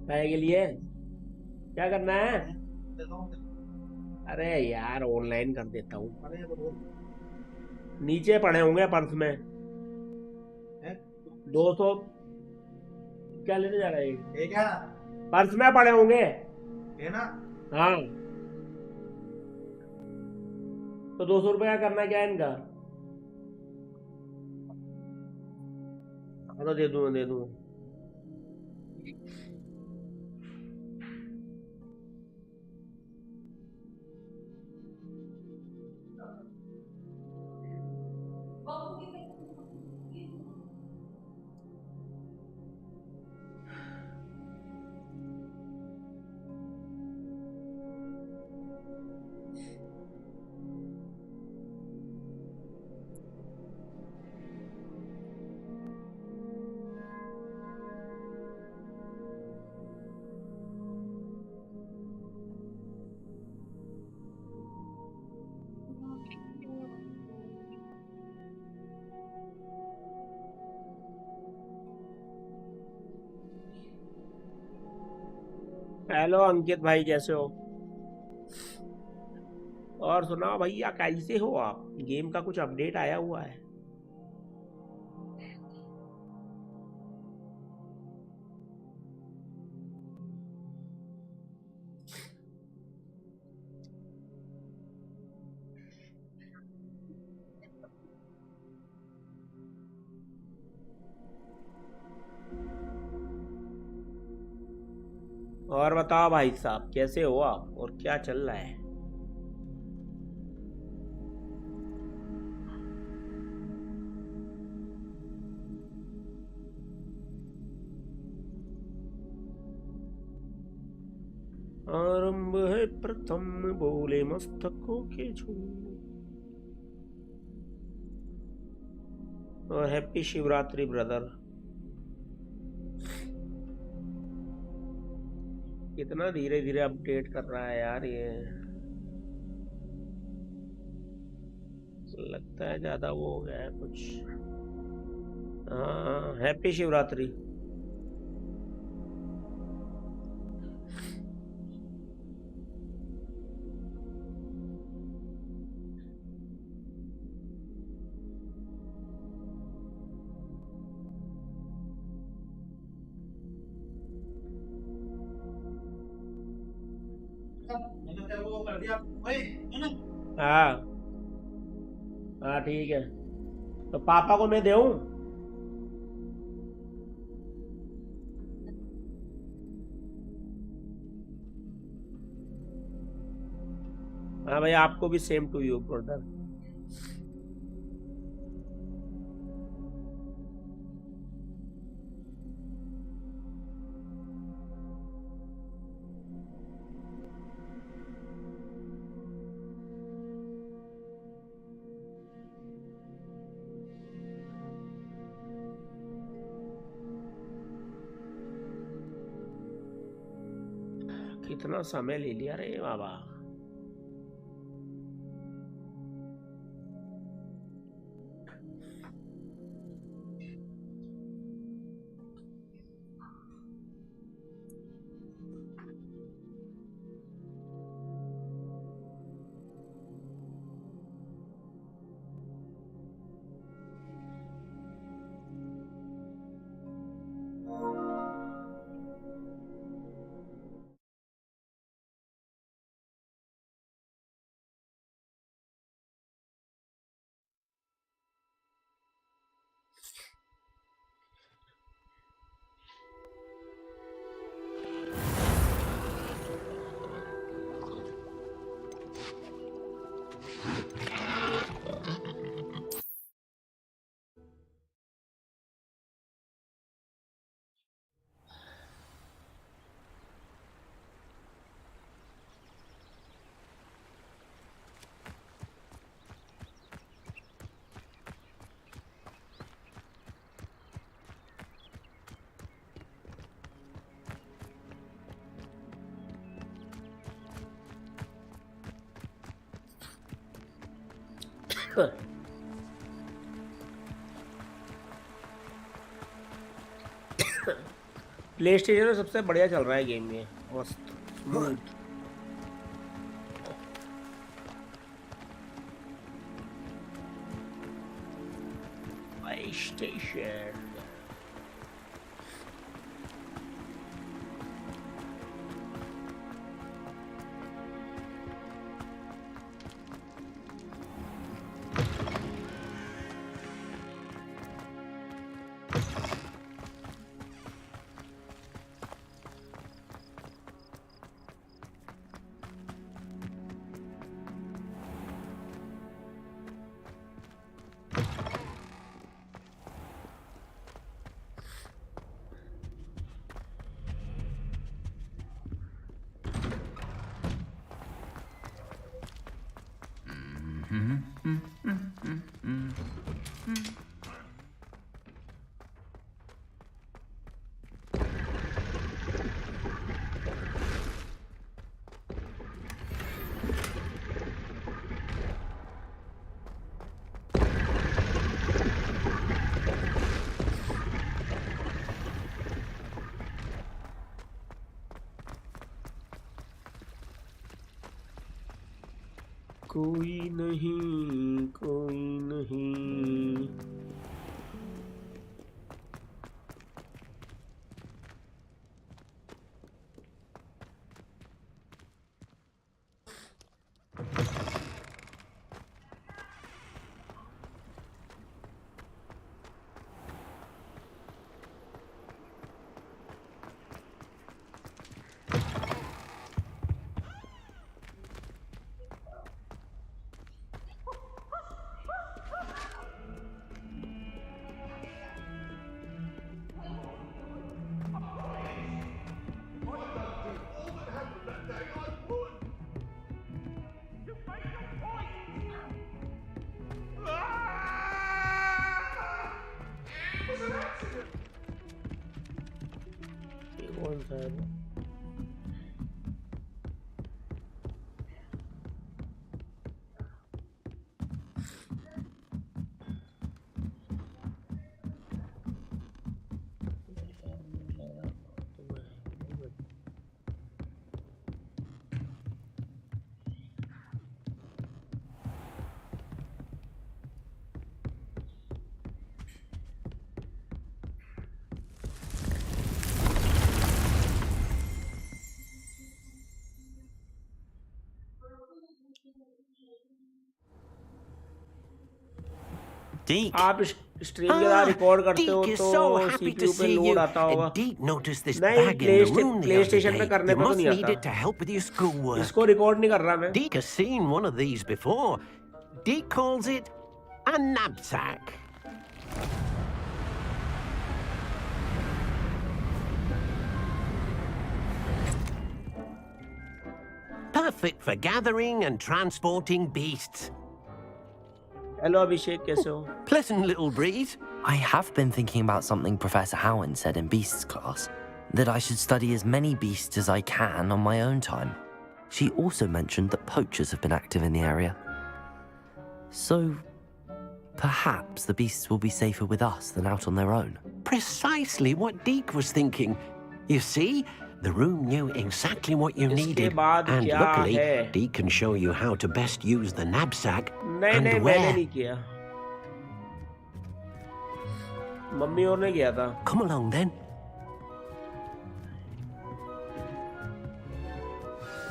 के लिए क्या करना है? अरे यार ऑनलाइन कर देता हूँ। नीचे पड़े होंगे पर्स में। 200 क्या लेने जा रहे हैं? ये क्या पर्स में पड़े होंगे? है ना। हाँ, तो 200 रुपये का करना क्या है इनका? हाँ, तो दे दूंगा दे दूंगा। हेलो अंकित भाई, कैसे हो? और सुनाओ भैया, कैसे हो आप? गेम का कुछ अपडेट आया हुआ है? और बताओ भाई साहब, कैसे हो आप और क्या चल रहा है? आरंभ है प्रथम, बोले मस्तकों के झूम। और हैप्पी शिवरात्रि ब्रदर। कितना धीरे धीरे अपडेट कर रहा है यार ये। लगता है ज्यादा वो हो गया है कुछ। हाँ, हैप्पी शिवरात्रि। हाँ हाँ, ठीक है। तो पापा को मैं दूं? हाँ भाई, आपको भी सेम टू यू ब्रदर। कितना समय ले लिया रे बाबा। प्ले स्टेशन में सबसे बढ़िया चल रहा है गेम ये, मस्त स्मूथ। प्ले स्टेशन कोई नहीं, कोई नहीं। कौन सा है? Deke. आप स्ट्रीम के साथ रिकॉर्ड करते हो Deke is तो so happy to सीपीयू पे see लोड you. आता होगा। Deke noticed this नहीं, bag in the room the other PlayStation पे day. करने You पे तो must नहीं need आता। it to help with your schoolwork. इसको रिकॉर्ड नहीं कर रहा मैं। Deke has seen one of these before. Deke calls it a knapsack. Perfect for gathering and transporting beasts. Hello Abhishek, कैसे हो? Pleasant little breeze. I have been thinking about something Professor Howard said in Beasts class, that I should study as many beasts as I can on my own time. She also mentioned that poachers have been active in the area. So, perhaps the beasts will be safer with us than out on their own. Precisely what Deke was thinking. You see, the room knew exactly what you इसके needed, बाद and क्या luckily, है? Deke can show you how to best use the knapsack नहीं and नहीं, मैंने where. नहीं किया, mummy और ने किया था। Come along then.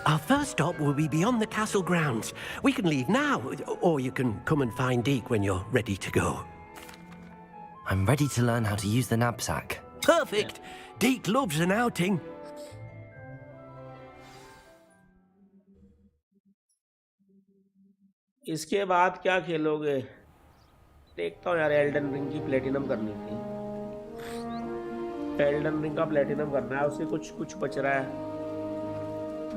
Our first stop will be beyond the castle grounds. We can leave now, or you can come and find Deke when you're ready to go. I'm ready to learn how to use the knapsack. Perfect. Deke loves an outing. इसके बाद क्या खेलोगे? देखता हूँ यार, Elden ring की platinum करनी थी। एल्डन रिंग का प्लेटिनम करना है, उससे कुछ बच रहा है,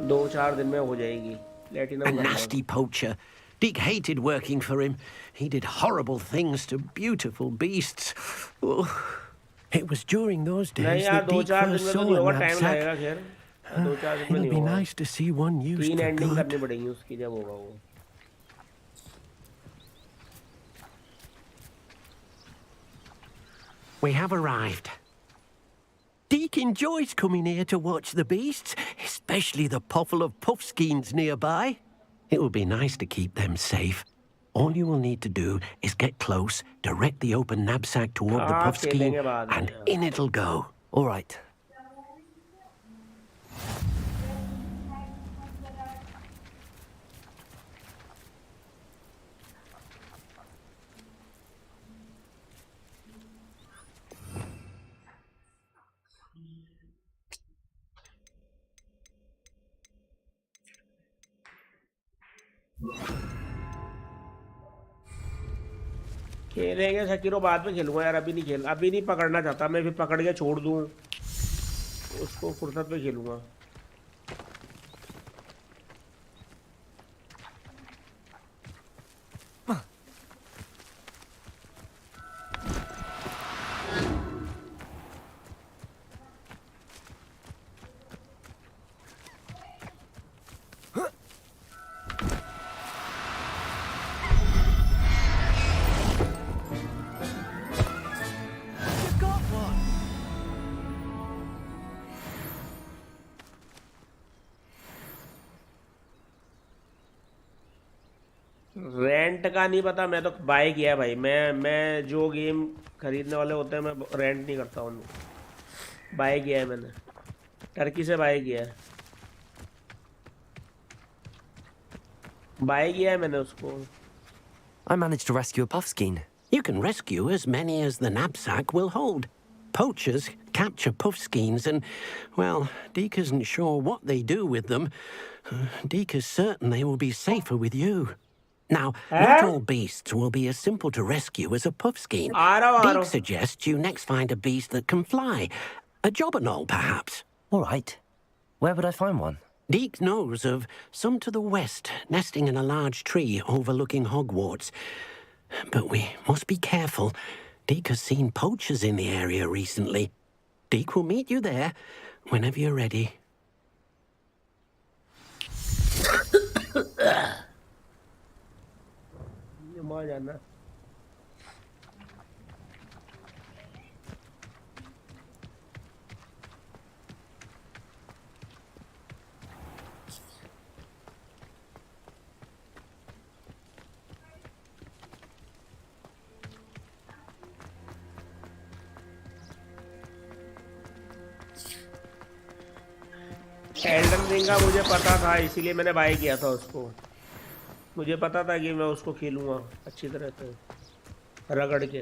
2-4 दिन में हो जाएगी platinum. A nasty poacher. Deke hated working for him. He did horrible things to beautiful beasts. Oh, it was during those days that Deke first saw a knapsack. It'll be nice to see one used for ending good. करनी पड़ेगी उसकी जब होगा वो। We have arrived. Deke enjoys coming here to watch the beasts, especially the potful of puffskeins nearby. It will be nice to keep them safe. All you will need to do is get close, direct the open knapsack toward the puffskein, and in it'll go. All right. खेलेंगे Sekiro, बाद में खेलूंगा यार, अभी नहीं अभी नहीं पकड़ना चाहता मैं, फिर पकड़ के छोड़ दूं उसको, फुर्सत में खेलूंगा। रेंट का नहीं पता, मैं तो बाय किया है भाई। मैं जो गेम खरीदने वाले होते हैं मैं रेंट नहीं करता हूँ, बाय किया है मैंने, टर्की से बाय किया है, बाय किया है मैंने उसको। I managed to rescue a puffskein. You can rescue as many as the knapsack will hold. Poachers capture puffskeins and, well, Deke isn't sure what they do with them. Deke is certain they will be safer with you. Now, not all beasts will be as simple to rescue as a puffskein. Deke suggests you next find a beast that can fly. A jobberknoll, perhaps. All right. Where would I find one? Deke knows of some to the west, nesting in a large tree overlooking Hogwarts. But we must be careful. Deke has seen poachers in the area recently. Deke will meet you there whenever you're ready. Elden ring का मुझे पता था, इसीलिए मैंने bye किया था उसको। मुझे पता था कि मैं उसको खेलूंगा अच्छी तरह से रगड़ के।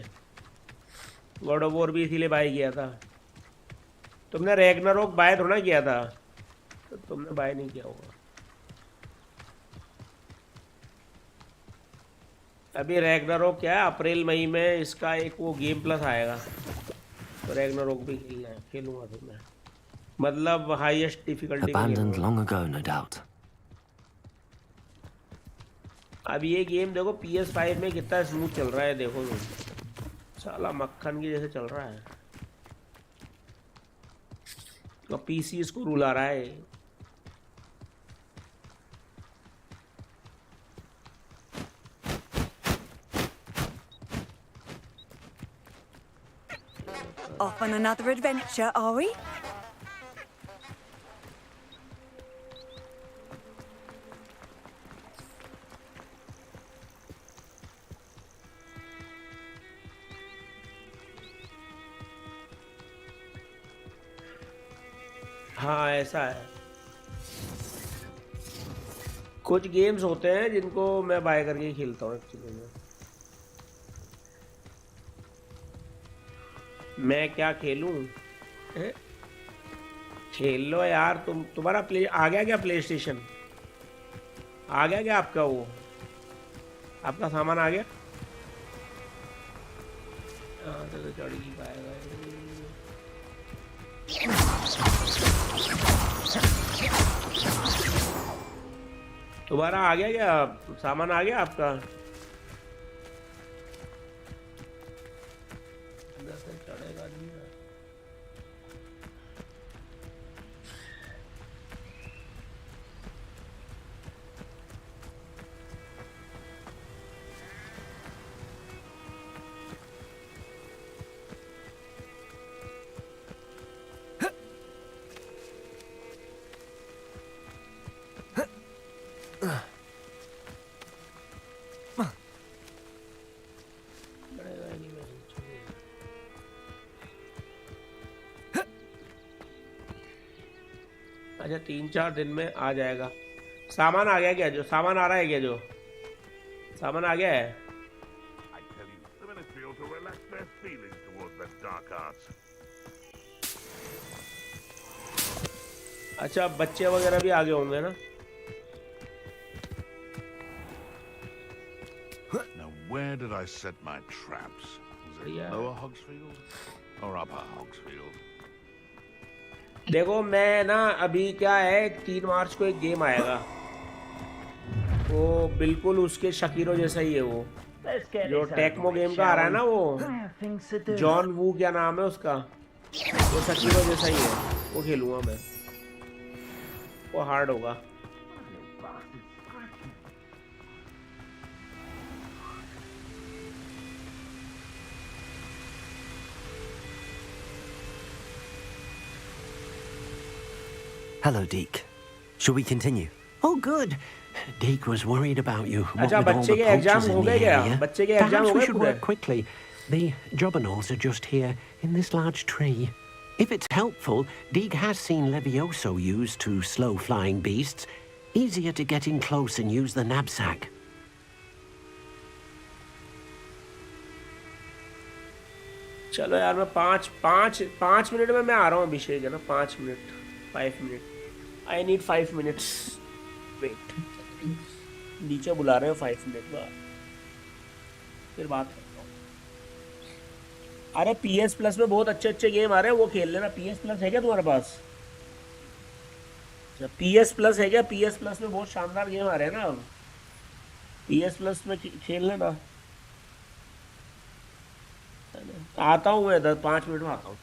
गॉड ऑफ वॉर भी इसीलिए बाय किया था। तुमने रैग्नारोक बाय थोड़ा किया था, तो तुमने बाय नहीं किया होगा। अभी रैग्नारोक क्या है, अप्रैल मई में इसका एक वो गेम प्लस आएगा, तो रैग्नारोक भी खेलना है, खेलूंगा फिर मैं, मतलब highest difficulty. Abandoned long ago, no doubt. अब ये गेम देखो PS5 में कितना स्मूथ चल रहा है, देखो तुम, साला मक्खन की जैसे चल रहा है, तो PC इसको रुला रहा है। Off on another adventure, are we? हाँ ऐसा है, कुछ गेम्स होते हैं जिनको मैं बाय करके खेलता हूँ एक्चुअली में। मैं क्या खेलूं? खेल लो यार, तुम्हारा प्ले आ गया क्या? प्ले स्टेशन आ गया क्या आपका? वो आपका सामान आ गया? तो चढ़ी पाएगा। तुम्हारा आ गया क्या सामान? आ गया आपका? चढ़ेगा नहीं। अच्छा 3-4 दिन में आ जाएगा। सामान आ गया क्या? जो सामान आ रहा है क्या? जो सामान आ गया है? I tell you, the ministry ought to relax their feelings towards that dark arts. अच्छा बच्चे वगैरह भी आगे होंगे ना? Now, where did I set my traps? Was it Yeah. Lower Hogsfield or Upper Hogsfield? देखो मैं ना अभी क्या है 3 मार्च को एक गेम आएगा, वो बिल्कुल उसके शकीरो जैसा ही है। वो जो टेक्मो गेम का आ रहा है ना, वो जॉन वू क्या नाम है उसका, वो शकीरो जैसा ही है। वो खेलूंगा मैं, वो हार्ड होगा। Hello, Deke. Shall we continue? Oh, good. Deke was worried about you. What अच्छा with all बच्चे the के एग्जाम poachers हो in the गए क्या? area. बच्चे के एग्जाम Perhaps हो we गए should पूरे? work quickly. The jobberknolls are just here in this large tree. If it's helpful, Deke has seen Levioso used to slow flying beasts. Easier to get in close and use the knapsack. चलो यार मैं 5 minute में मैं आ रहा हूँ अभिषेक, है ना? 5 minute, 5 minute. I need 5 minutes wait. नीचे बुला रहे हो 5 मिनट बाद, फिर बात करता हूँ। अरे PS प्लस में बहुत अच्छे अच्छे गेम आ रहे हैं, वो खेल लेना। PS प्लस है क्या तुम्हारे पास? अच्छा PS प्लस है क्या? PS प्लस में बहुत शानदार गेम आ रहे हैं ना अब। PS प्लस में खेल लेना। आता हूँ मैं 5 मिनट में आता हूँ।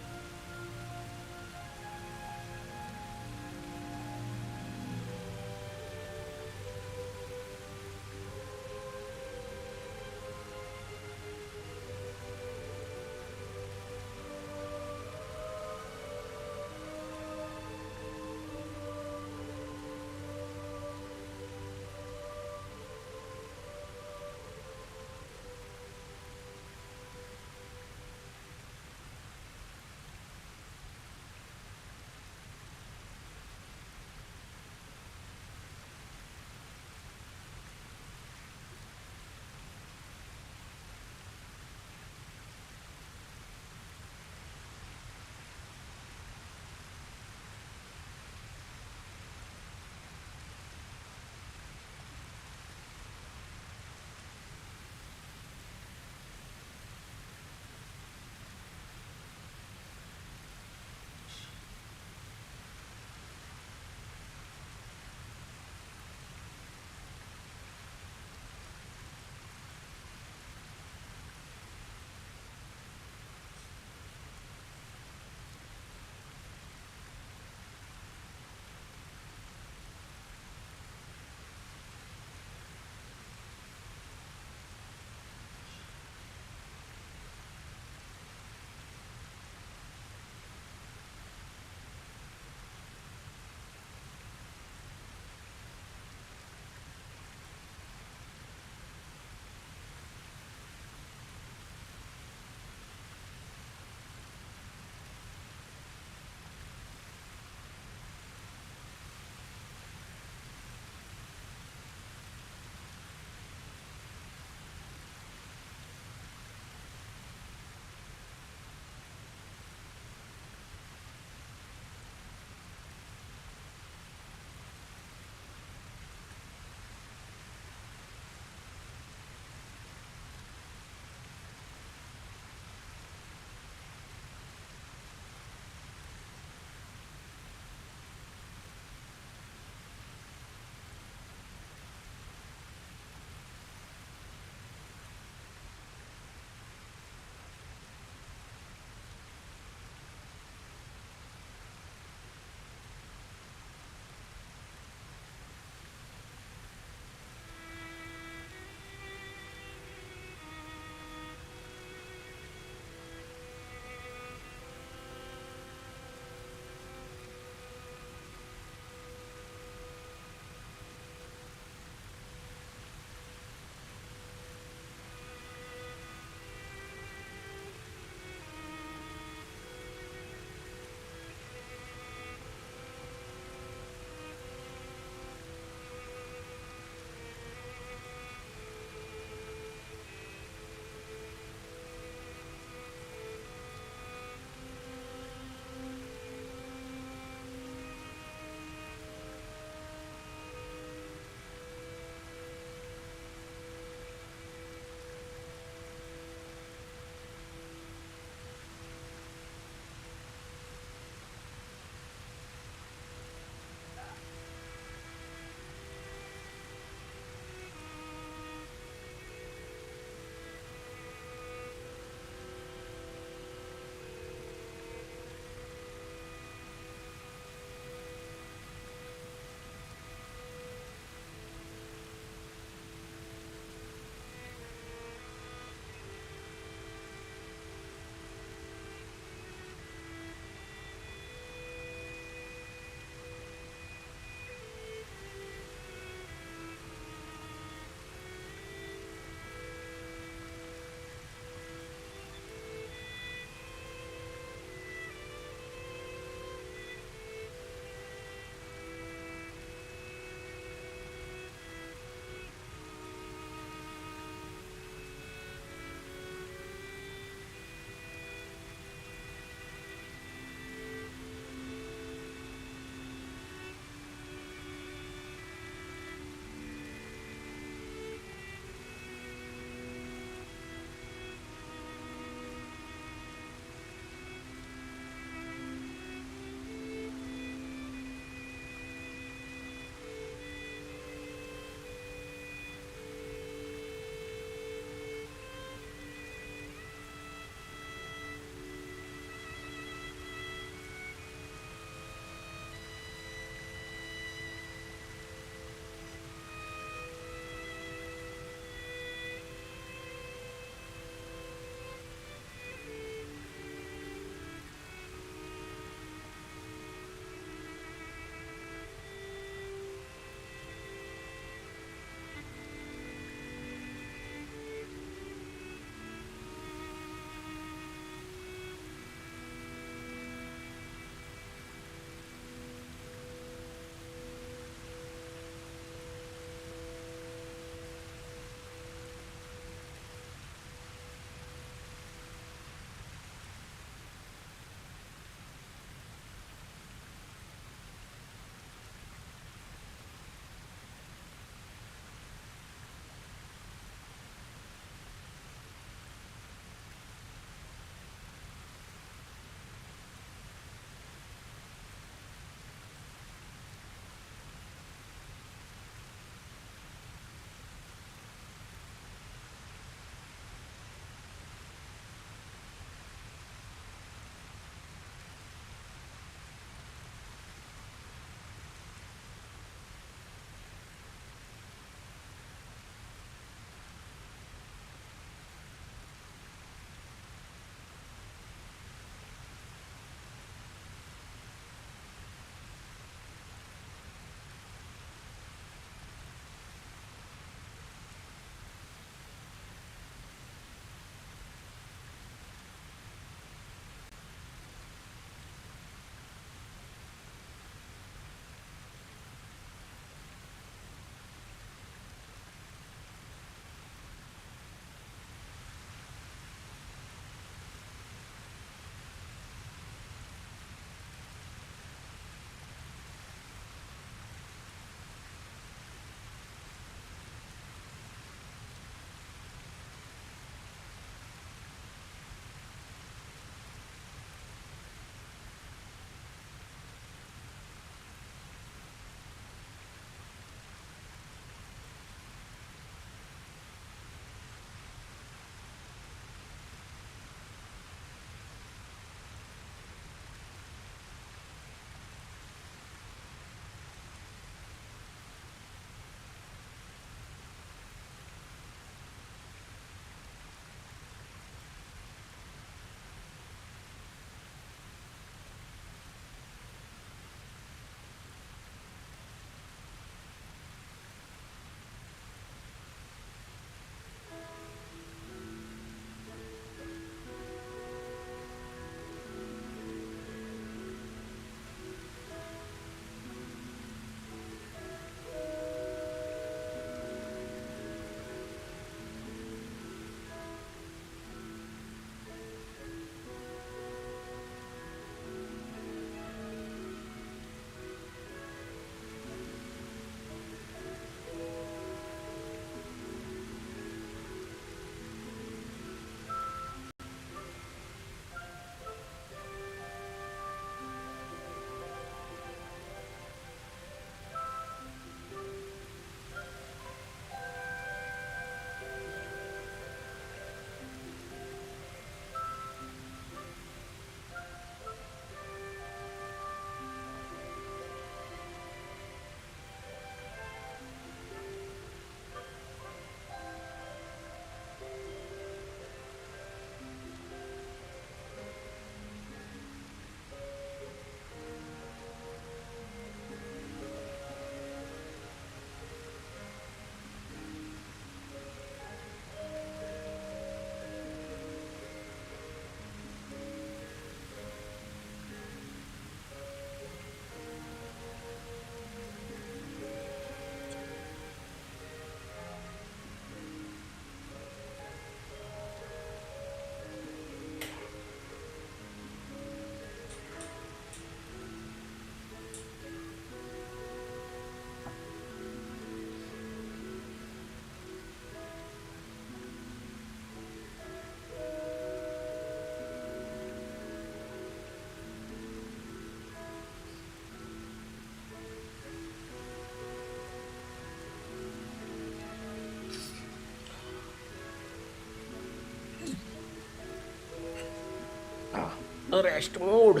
रेस्ट मोड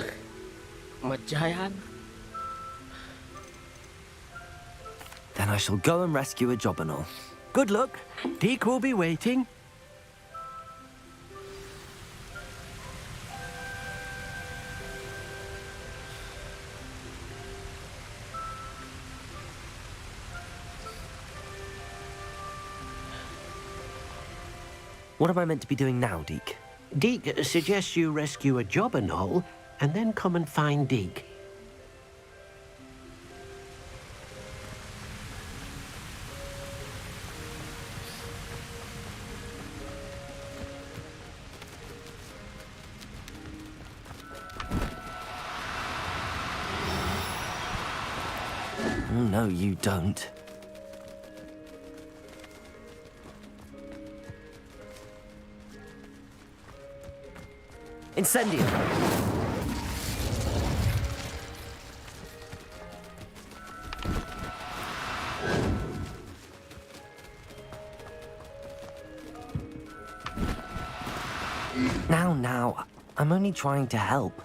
मत जा यार. Then I shall go and rescue a job and all. Good luck. Deke will be waiting. What am I meant to be doing now, Deke? Deke suggests you rescue a job and all, and then come and find Deke. No, you don't. Incendio! Now, I'm only trying to help.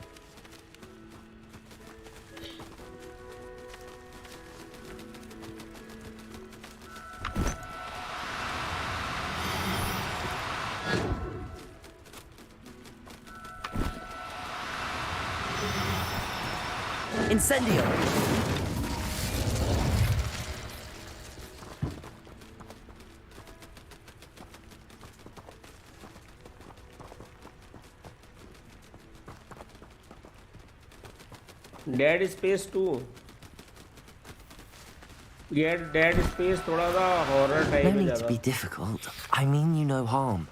Incendio! Dead space 2 ये dead space थोड़ा सा horror type No है need to ज्यादा. be difficult. I mean you no harm.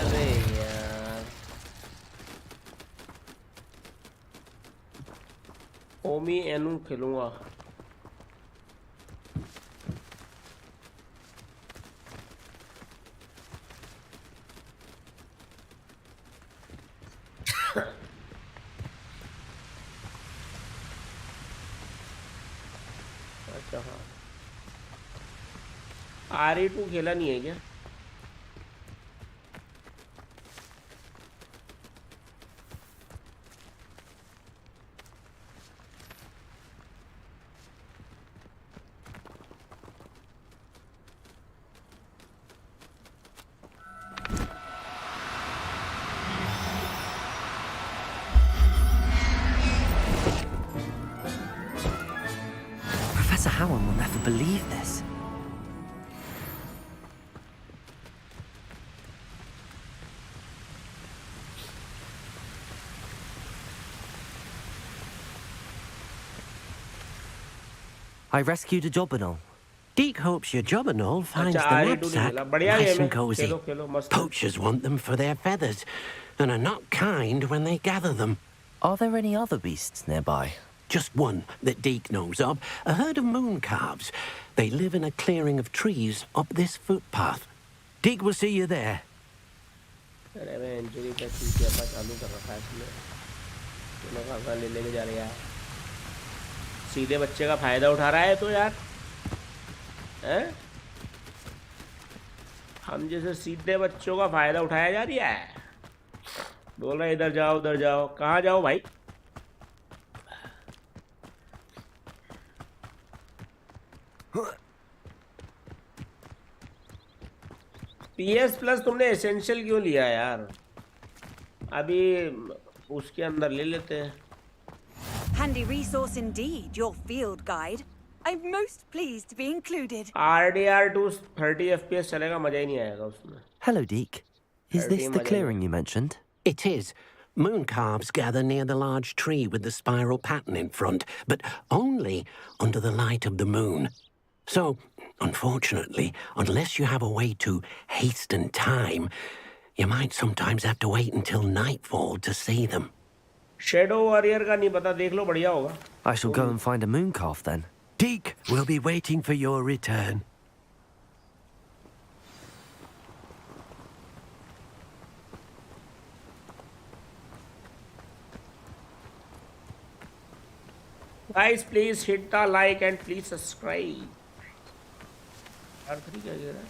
अरे यार ओमी Inu खेलूंगा. अच्छा हाँ RE2 खेला नहीं है क्या? Professor Howard will never believe this. I rescued a job and all. Deke hopes your job and all finds अच्छा the RE2 नहीं knapsack खेला. बढ़िया nice गेम and है. cozy. खेलो खेलो मस्त. Poachers want them for their feathers, and are not kind when they gather them. Are there any other beasts nearby? Just one that Deke knows of, a herd of moon calves. They live in a clearing of trees up this footpath. Deke will see you there. अरे मैं injury का चीज़ अपना चालू कर रखा है इसमें. तो मैं कहाँ ले लेके जा रहे यार. सीधे बच्चे का फायदा उठा रहा है तो यार हैं? हम जैसे सीधे बच्चों का फायदा उठाया जा रहा है. बोल रहा है इधर जाओ उधर जाओ. कहाँ जाओ भाई? PS+ तुमने एसेंशियल क्यों लिया यार? अभी उसके अंदर ले लेते हैं. Handy resource indeed, your field guide. I'm most pleased to be included. RDR2 30 FPS चलेगा. मजा ही नहीं आएगा उसमें. Hello, Deke. Is this the Madam. clearing you mentioned? It is. Moon calves gather near the large tree with the spiral pattern in front, but only under the light of the moon. So, unfortunately, unless you have a way to hasten time, you might sometimes have to wait until nightfall to see them. Shadow Warrior का नहीं पता. देख लो बढ़िया होगा. I shall go and find a moon calf then. Deke will be waiting for your return. Guys, please hit the like and please subscribe. R3 क्या गिरा?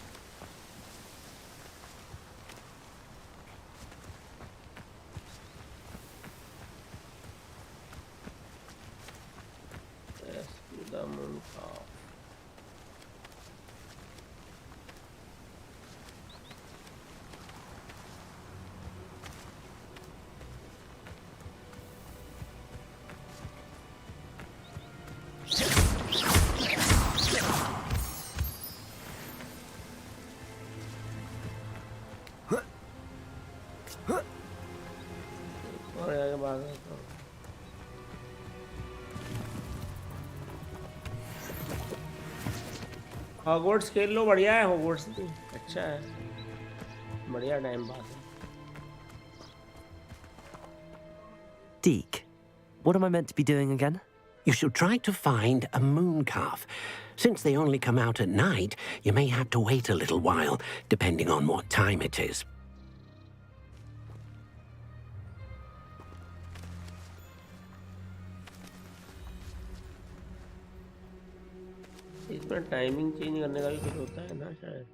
Rescue the moon calf. और आगे भाग रहा हूँ। हॉगवर्ट्स खेल लो, बढ़िया है हॉगवर्ट्स भी, अच्छा है, बढ़िया टाइम पास है। Deke, what am I meant to be doing again? You should try to find a moon calf. Since they only come out at night, you may have to wait a little while, depending on what time it is. इसमें timing change करने का भी कुछ होता है ना शायद।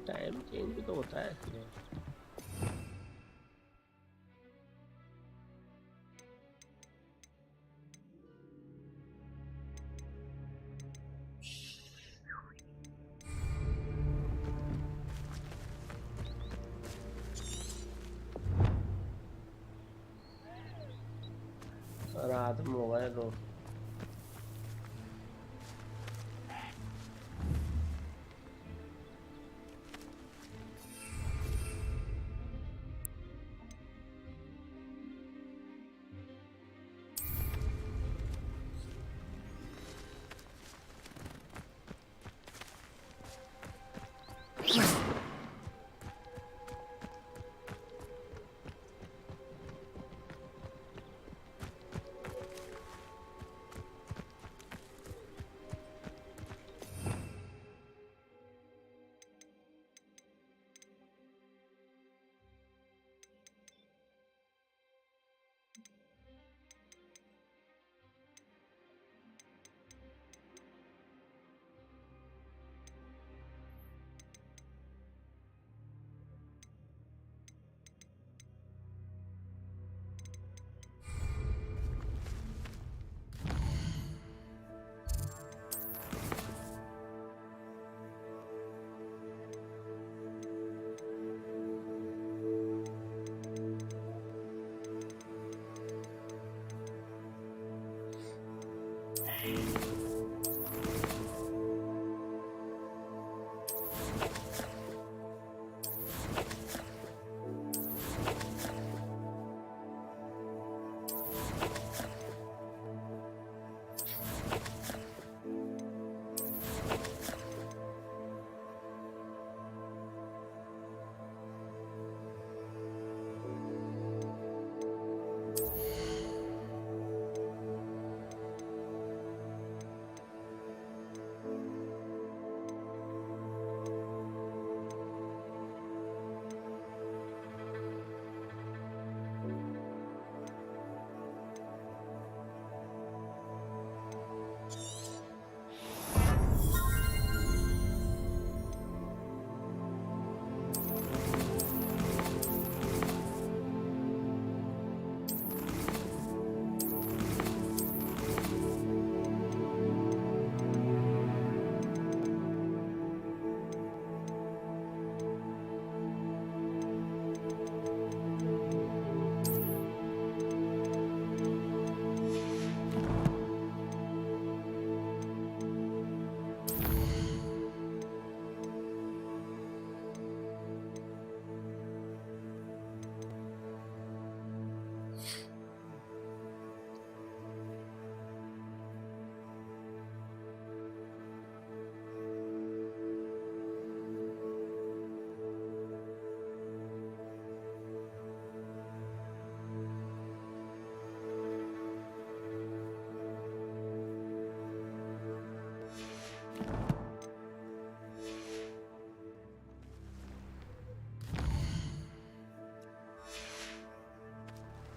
Time change भी तो होता है इसमें। रात में हो गए तो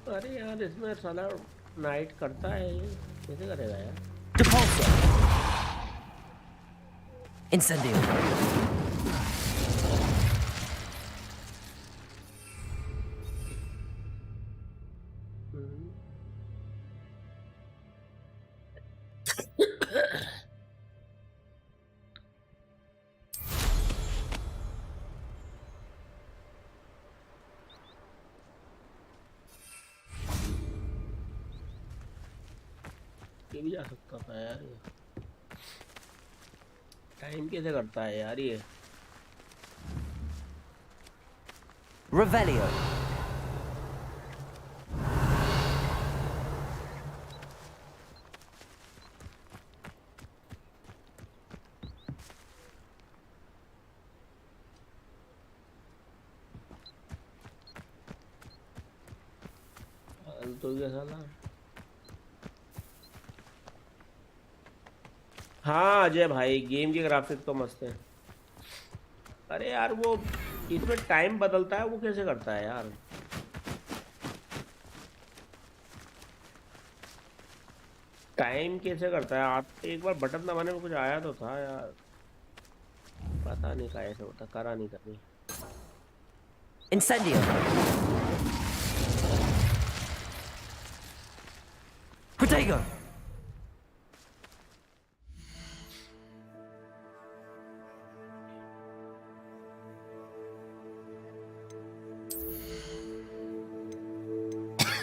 अरे यार इसमें साला नाइट करता है ये, कैसे करेगा यार? Depulso. Incendio. ये भी जा सकता था यार ये। टाइम कैसे करता है यार ये? Revelio. तो क्या साला? हाँ अजय भाई, गेम के ग्राफिक तो मस्त है। अरे यार वो इसमें टाइम बदलता है, वो कैसे करता है यार? टाइम कैसे करता है? आप एक बार बटन दबाने में कुछ आया तो था यार, पता नहीं कैसे होता, करा नहीं कभी। Incendio. Protego.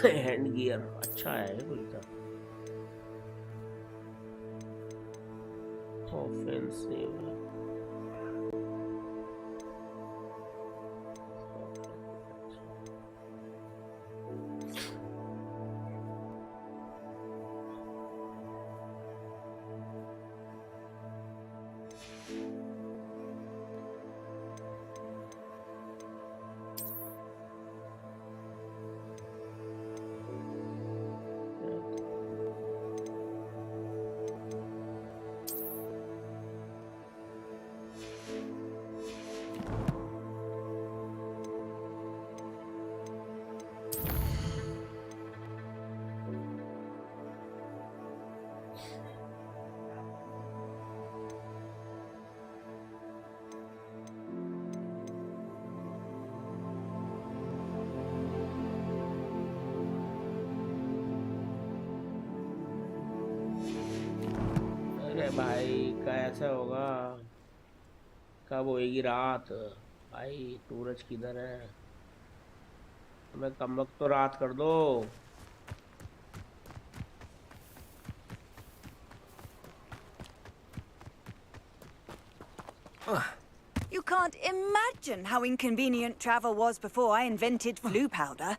हैंड गियर अच्छा है बोलता। ऑफेंसिव भाई कैसा होगा? कब होएगी रात? भाई सूरज किधर है? हमें कम वक्त तो रात कर दो। You can't imagine how inconvenient travel was before I invented flu powder.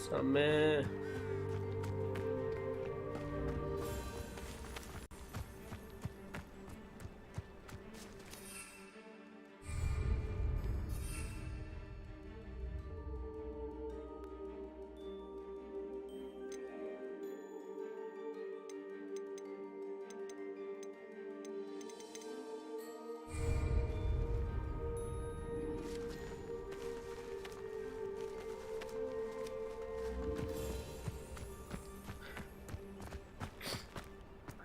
समय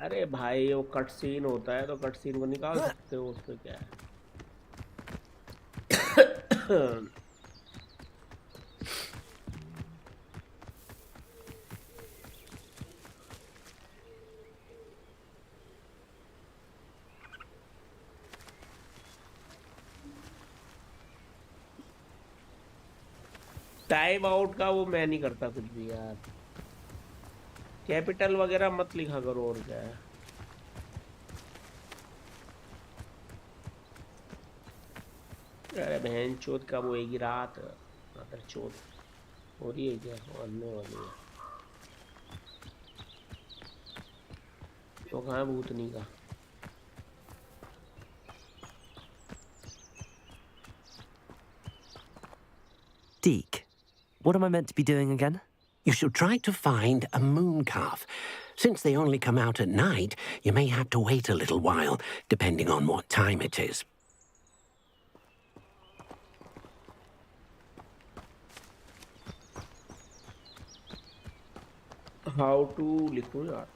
अरे भाई वो कट सीन होता है तो कट सीन को निकाल सकते हो, उसमें क्या है। टाइम आउट का वो मैं नहीं करता कुछ भी यार, कैपिटल वगैरह मत लिखा करो, और क्या है। अरे बहन चोद कब होएगी रात, मातर चोद हो रही है क्या, होने वाली है तो कहाँ भूतनी का। Deke, what am I meant to be doing again? You should try to find a moon calf. Since they only come out at night, you may have to wait a little while, depending on what time it is. How to लिखूँ यार।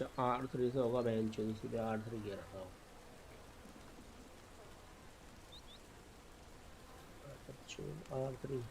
अच्छा R3 से होगा बहन चोद, इसीलिए R3 कह रहा था। R3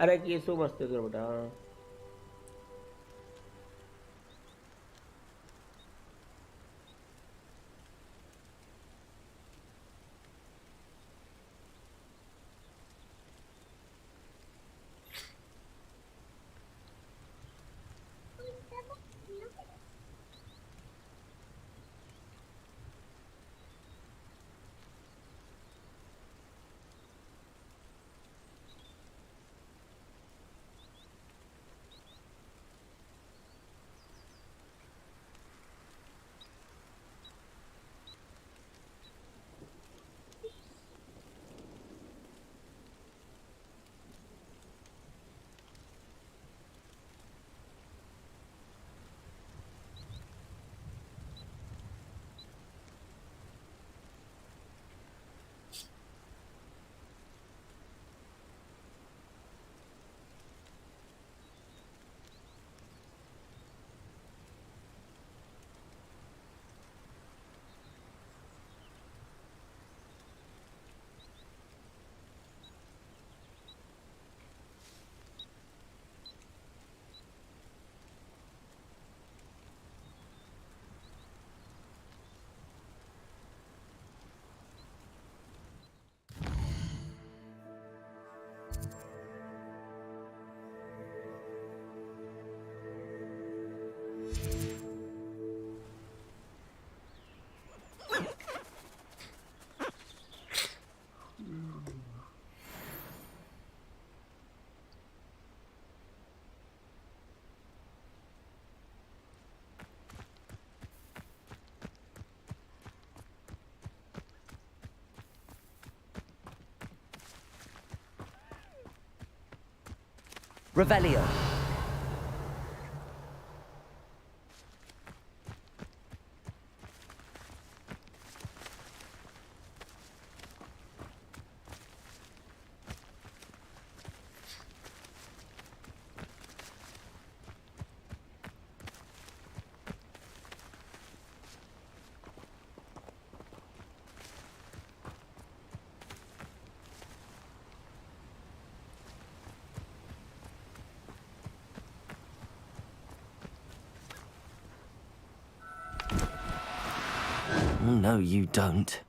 अरे केसु मस्त है बेटा। Revelio. No, you don't.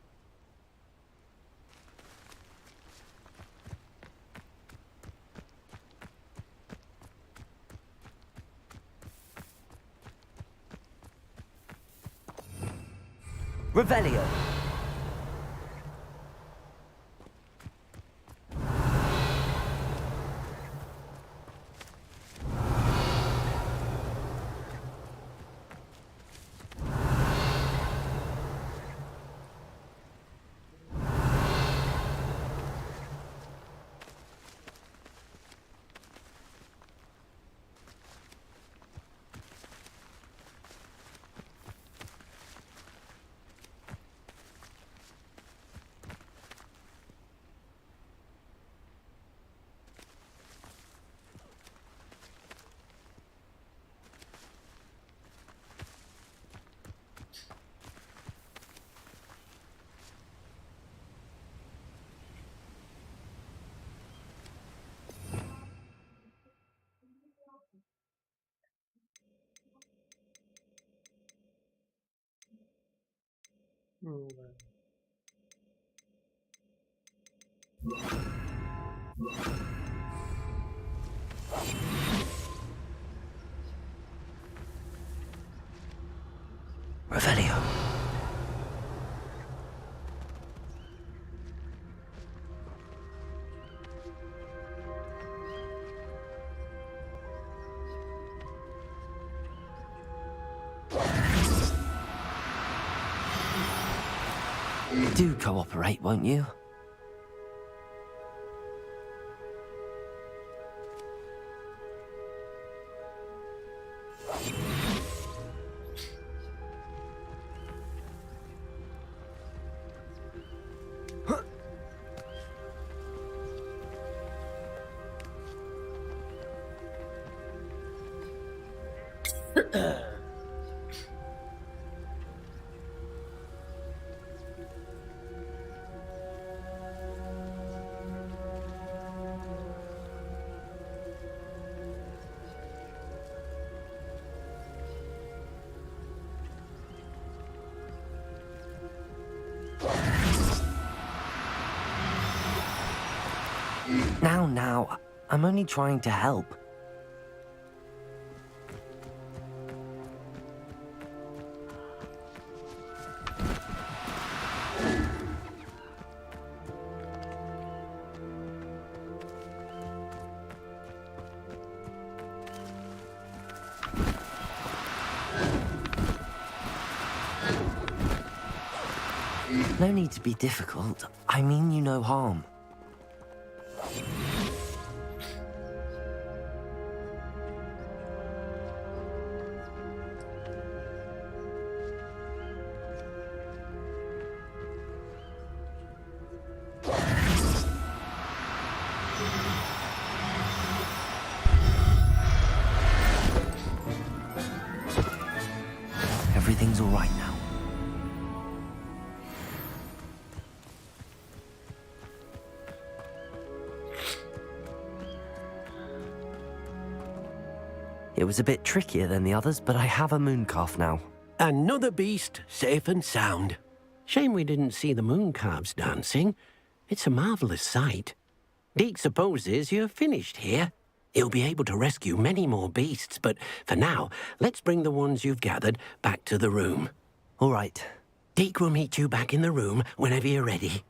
Revelio. Revelio. Do cooperate, won't you? Now, I'm only trying to help. No need to be difficult. I mean you no harm. Everything's all right now. It was a bit trickier than the others, but I have a mooncalf now. Another beast, safe and sound. Shame we didn't see the mooncalves dancing. It's a marvelous sight. Deke supposes you're finished here. He'll be able to rescue many more beasts, but for now, let's bring the ones you've gathered back to the room. All right. Deke will meet you back in the room whenever you're ready.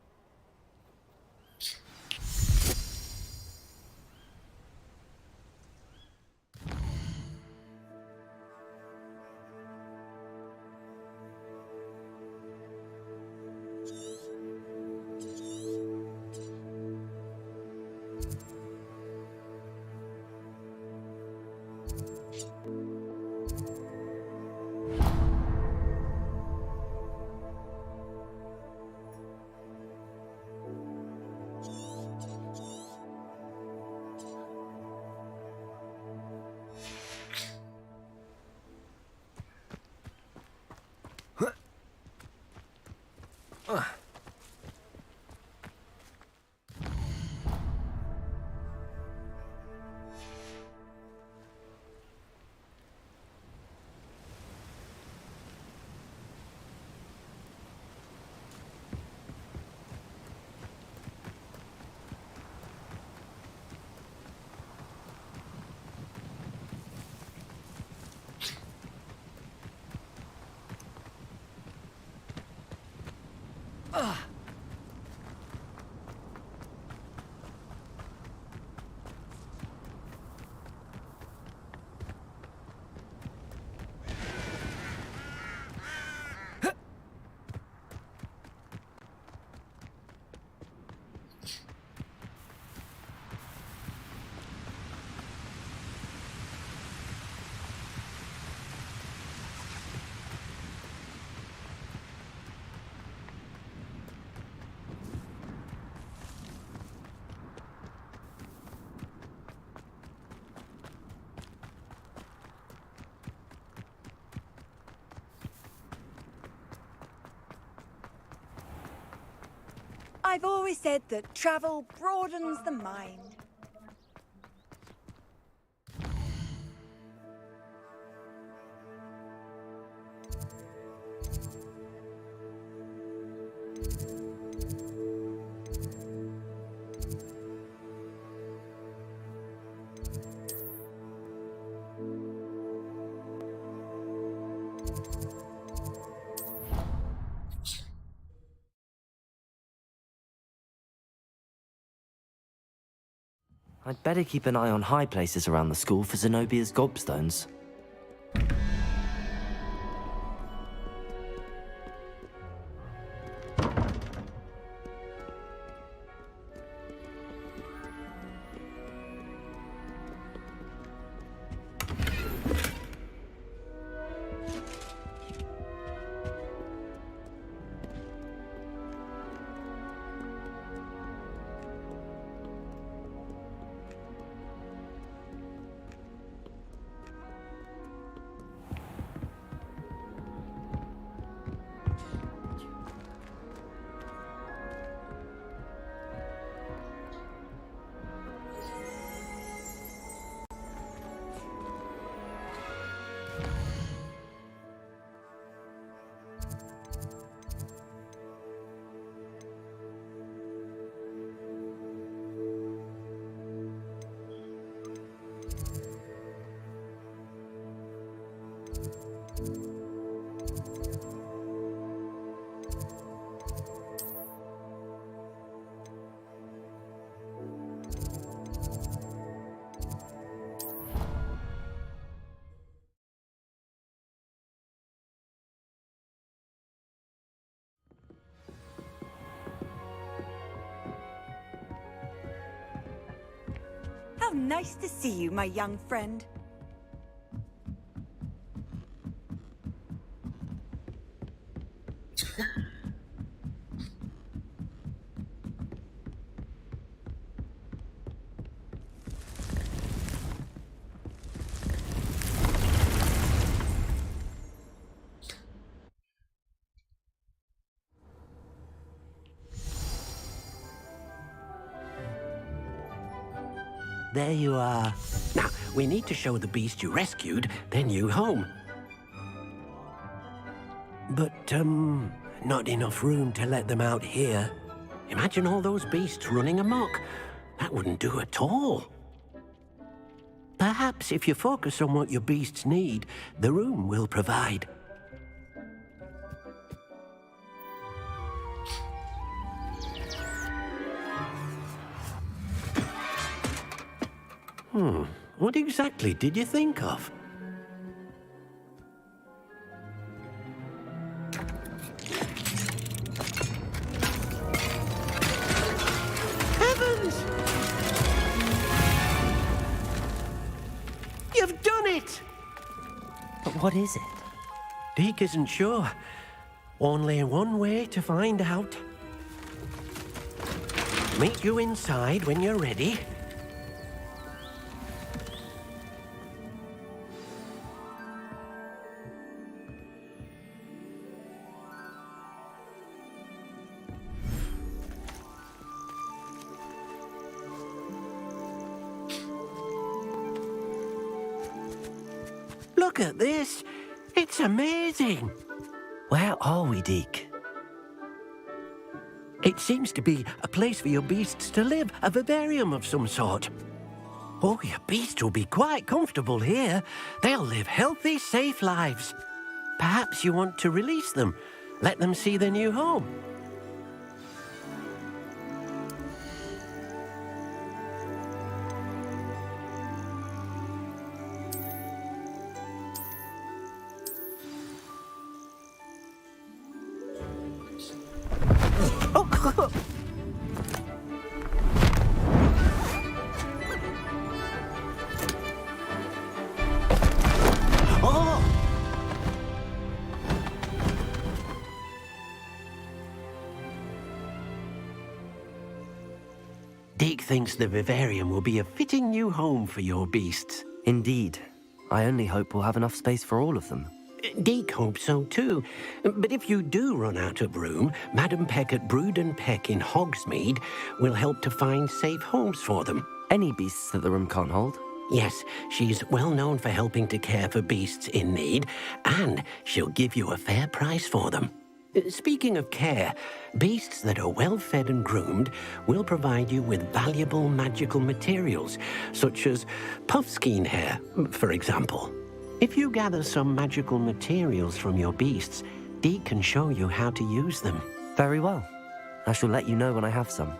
I've always said that travel broadens the mind. I'd better keep an eye on high places around the school for Zenobia's gobstones. How nice to see you, my young friend. There you are. Now, we need to show the beast you rescued their new home. But, not enough room to let them out here. Imagine all those beasts running amok. That wouldn't do at all. Perhaps if you focus on what your beasts need, the room will provide. What exactly did you think of? Heavens! You've done it! But what is it? Deke isn't sure. Only one way to find out. Meet you inside when you're ready. Look at this. It's amazing. Where are we, Deke? It seems to be a place for your beasts to live, a vivarium of some sort. Oh, your beasts will be quite comfortable here. They'll live healthy, safe lives. Perhaps you want to release them, let them see their new home. Deke thinks the vivarium will be a fitting new home for your beasts. Indeed. I only hope we'll have enough space for all of them. Deke hopes so too. But if you do run out of room, Madam Peck at Brood and Peck in Hogsmeade will help to find safe homes for them. Any beasts that the room can't hold? Yes, she's well known for helping to care for beasts in need, and she'll give you a fair price for them. Speaking of care, beasts that are well fed and groomed will provide you with valuable magical materials, such as puffskein hair, for example. If you gather some magical materials from your beasts, Deke can show you how to use them. Very well. I shall let you know when I have some.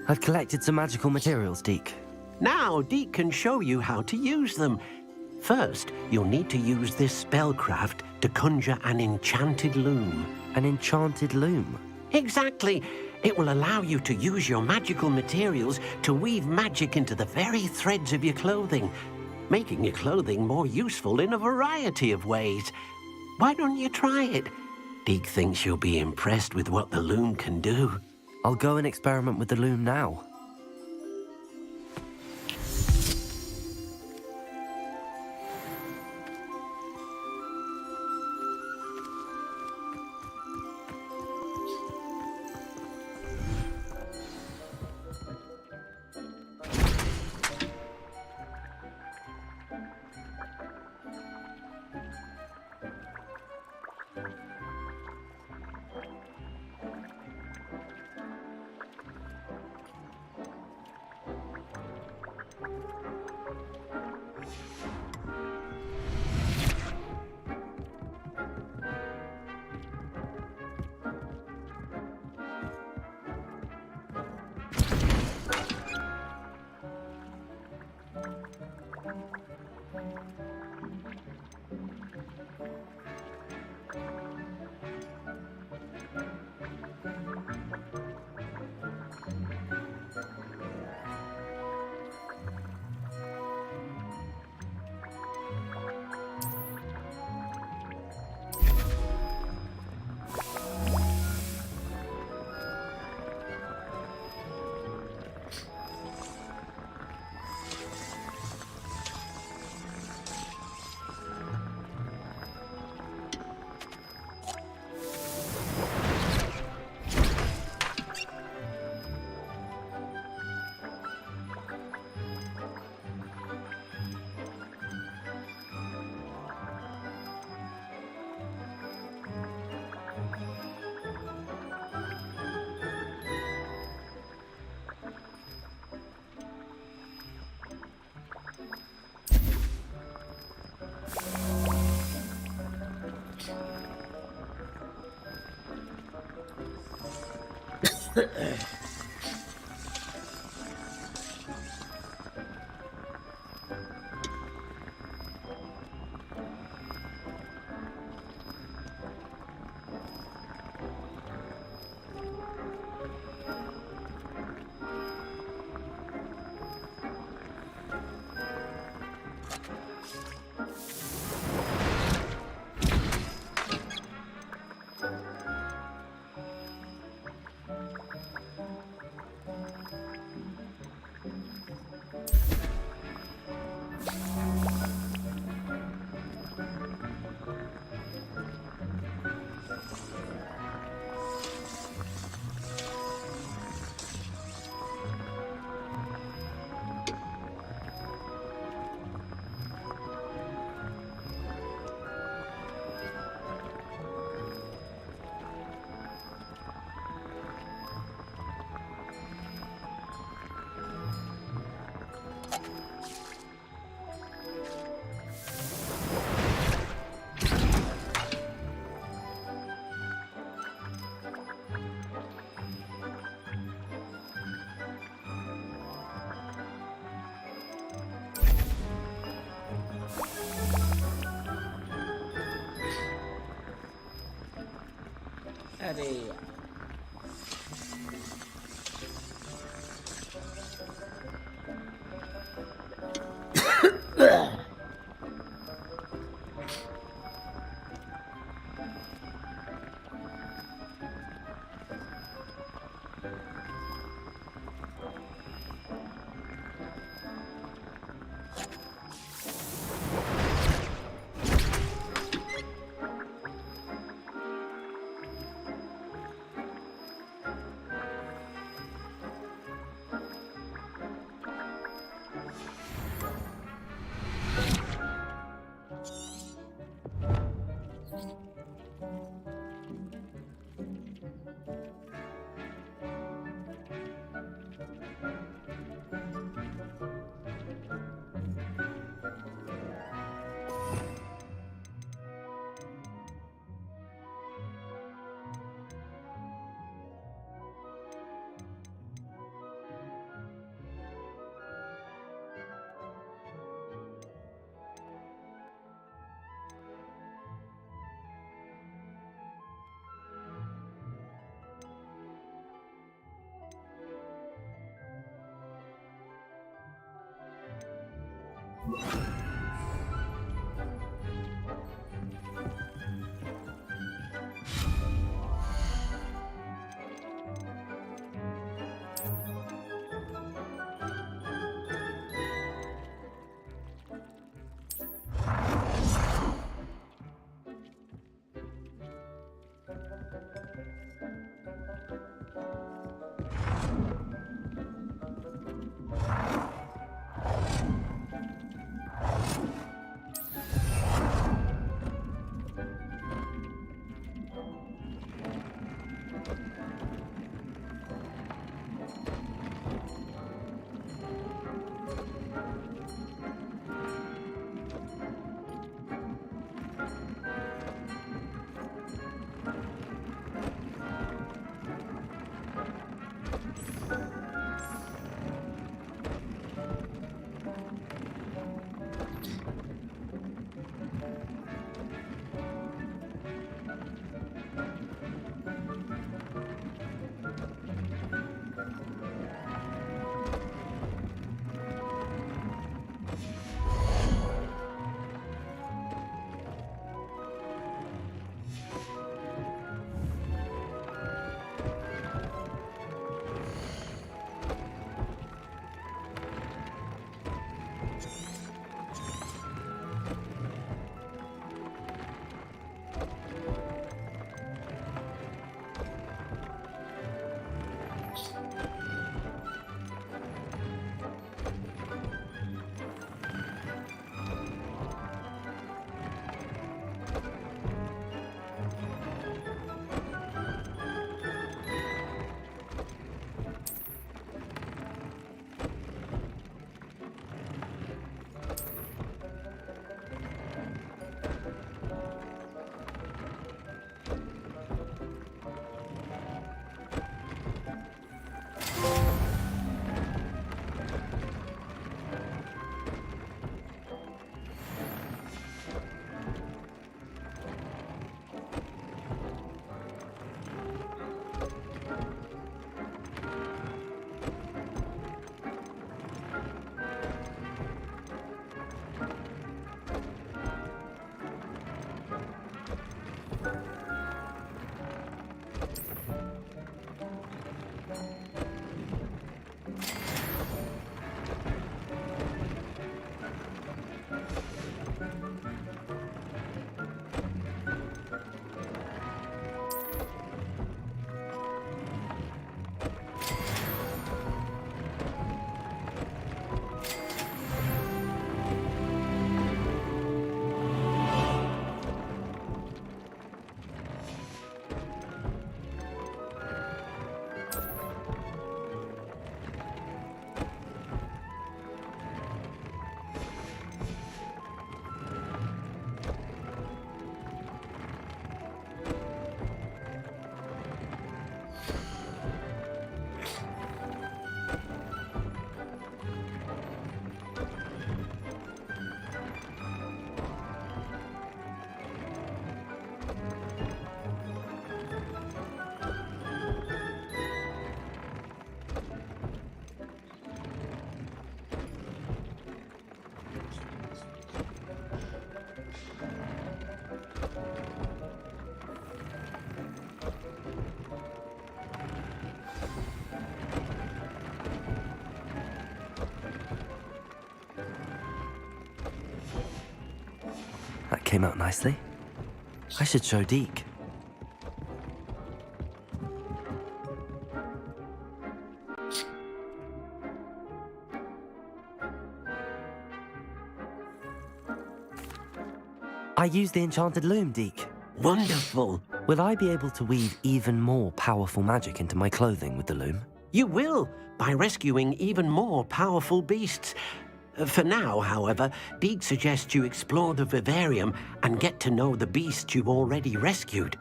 I've collected some magical materials, Deke. Now Deke can show you how to use them. First, you'll need to use this spellcraft to conjure an enchanted loom. An enchanted loom? Exactly. It will allow you to use your magical materials to weave magic into the very threads of your clothing, making your clothing more useful in a variety of ways. Why don't you try it? Deke thinks you'll be impressed with what the loom can do. I'll go and experiment with the loom now. अरे came out nicely. I should show Deke. I used the enchanted loom, Deke. Wonderful. Will I be able to weave even more powerful magic into my clothing with the loom? You will, by rescuing even more powerful beasts. For now, however, Deke suggests you explore the vivarium and get to know the beasts you've already rescued.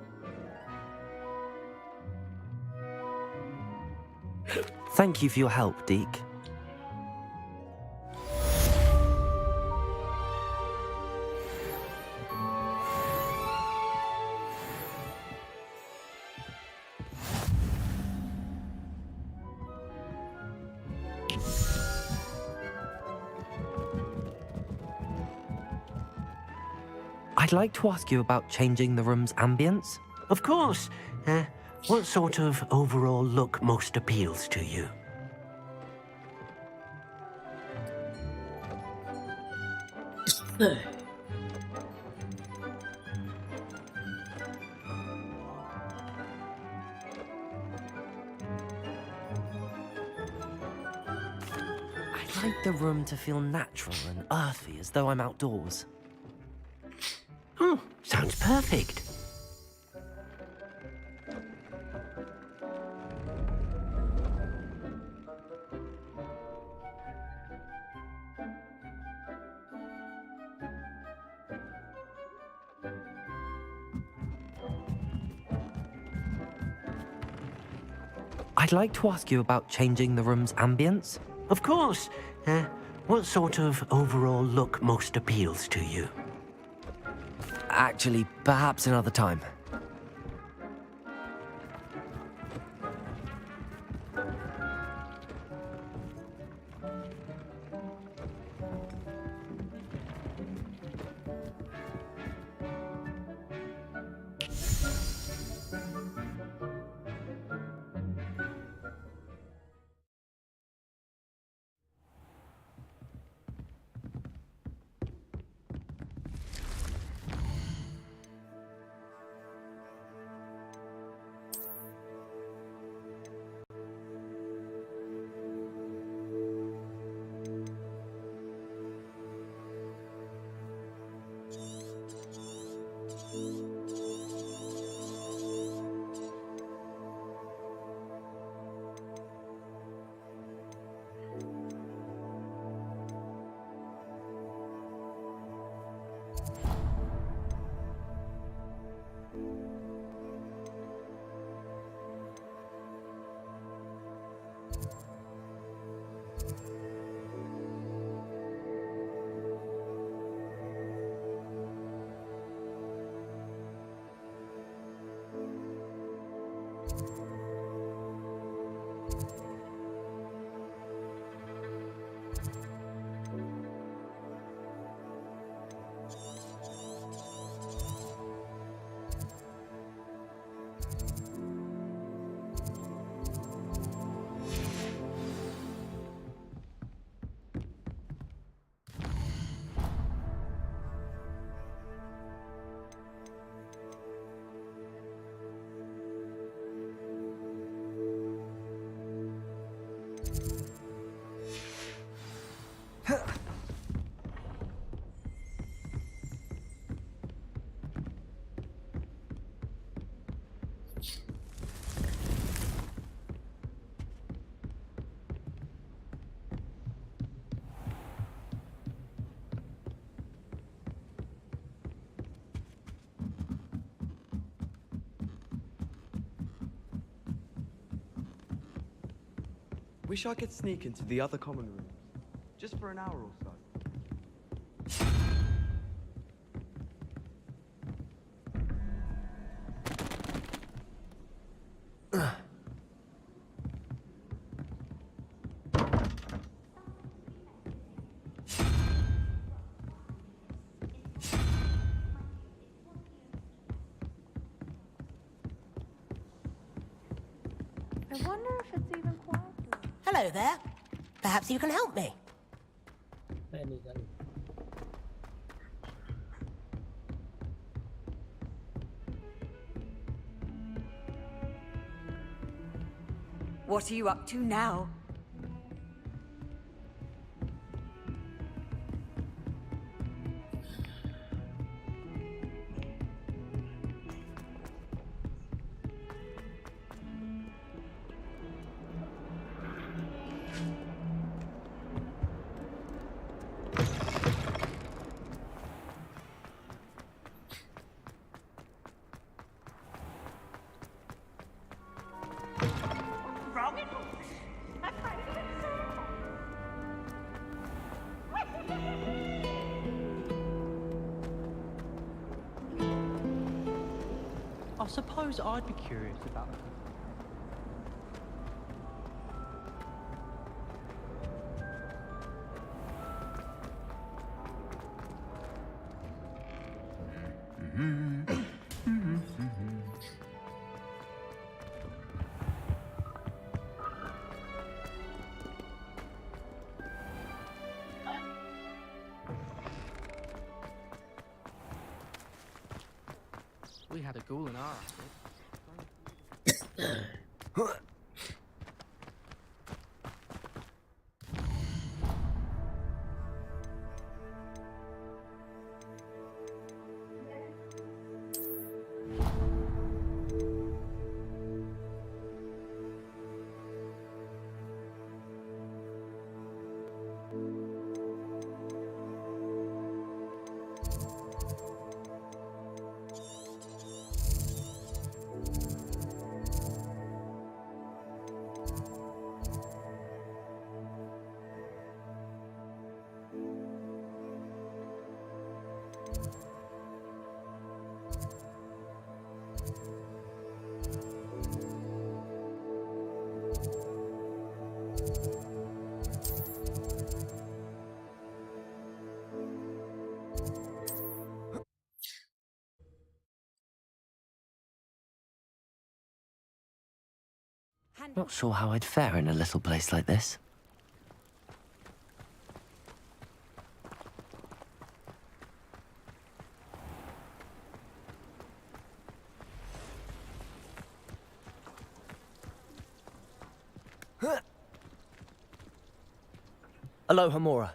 Thank you for your help, Deke. I'd like to ask you about changing the room's ambience. Of course. What sort of overall look most appeals to you? I'd like the room to feel natural and earthy, as though I'm outdoors. Oh, sounds perfect. I'd like to ask you about changing the room's ambience. Of course. What sort of overall look most appeals to you? Actually, perhaps another time. Wish I could sneak into the other common room, just for an hour or so. I wonder if it's even quiet. Hello there. Perhaps you can help me. What are you up to now? I suppose I'd be curious about it. We had a ghoul in our outfit. Not sure how I'd fare in a little place like this. Aloha, Mora.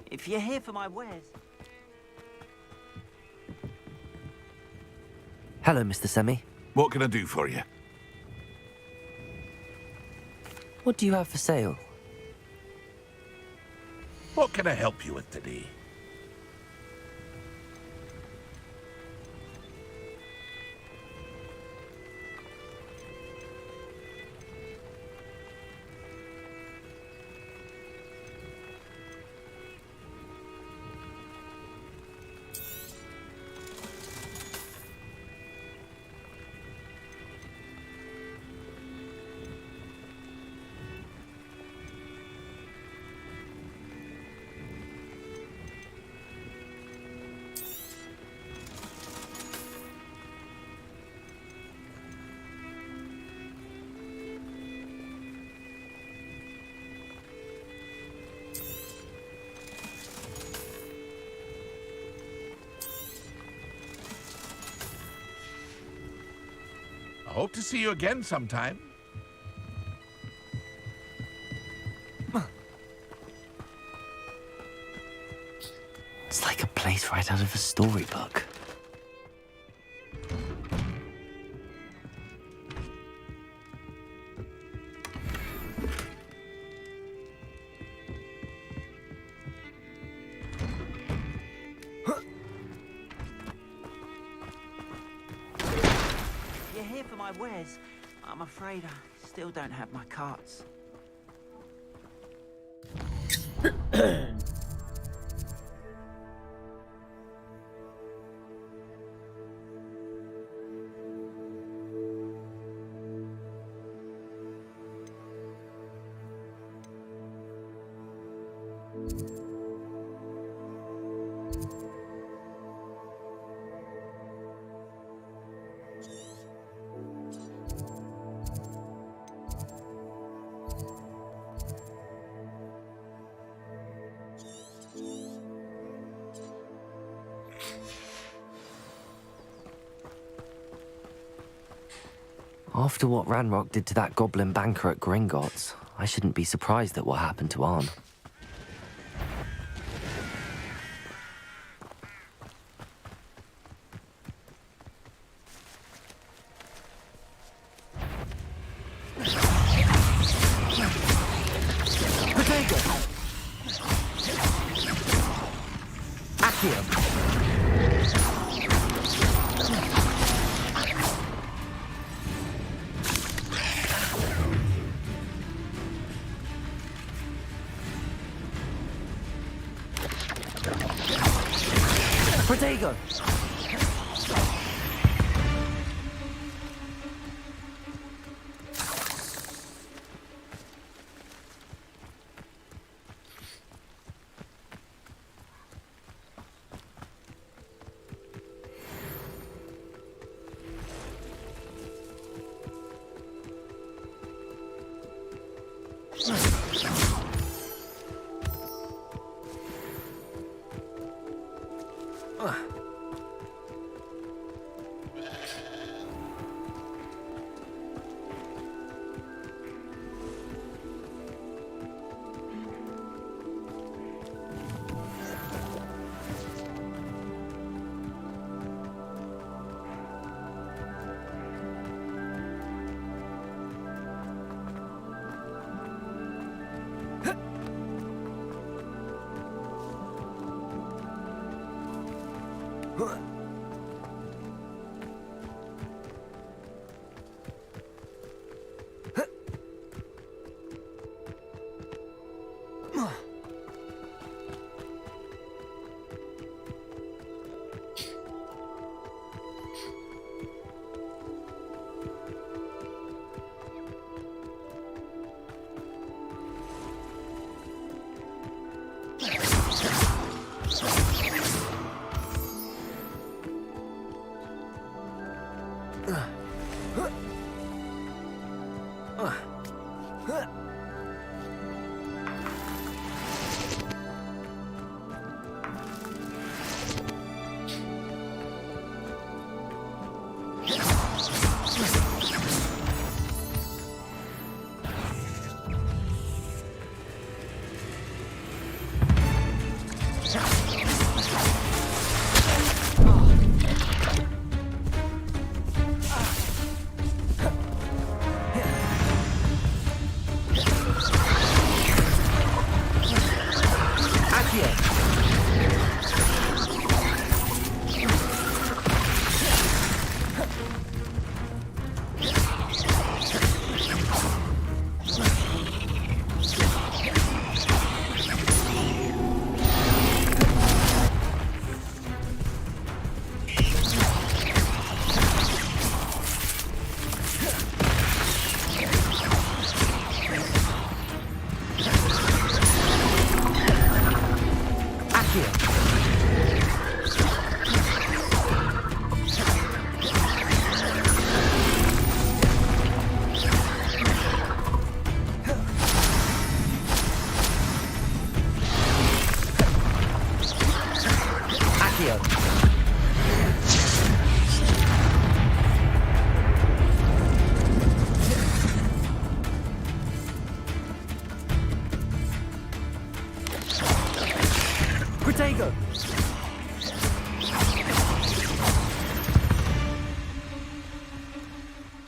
If you're here for my wares... Hello, Mr. Semi. What can I do for you? What do you have for sale? What can I help you with today? Hope to see you again sometime. It's like a place right out of a storybook. You're here for my wares. I'm afraid I still don't have my carts. After what Ranrock did to that goblin banker at Gringotts, I shouldn't be surprised at what happened to Arn. Protego!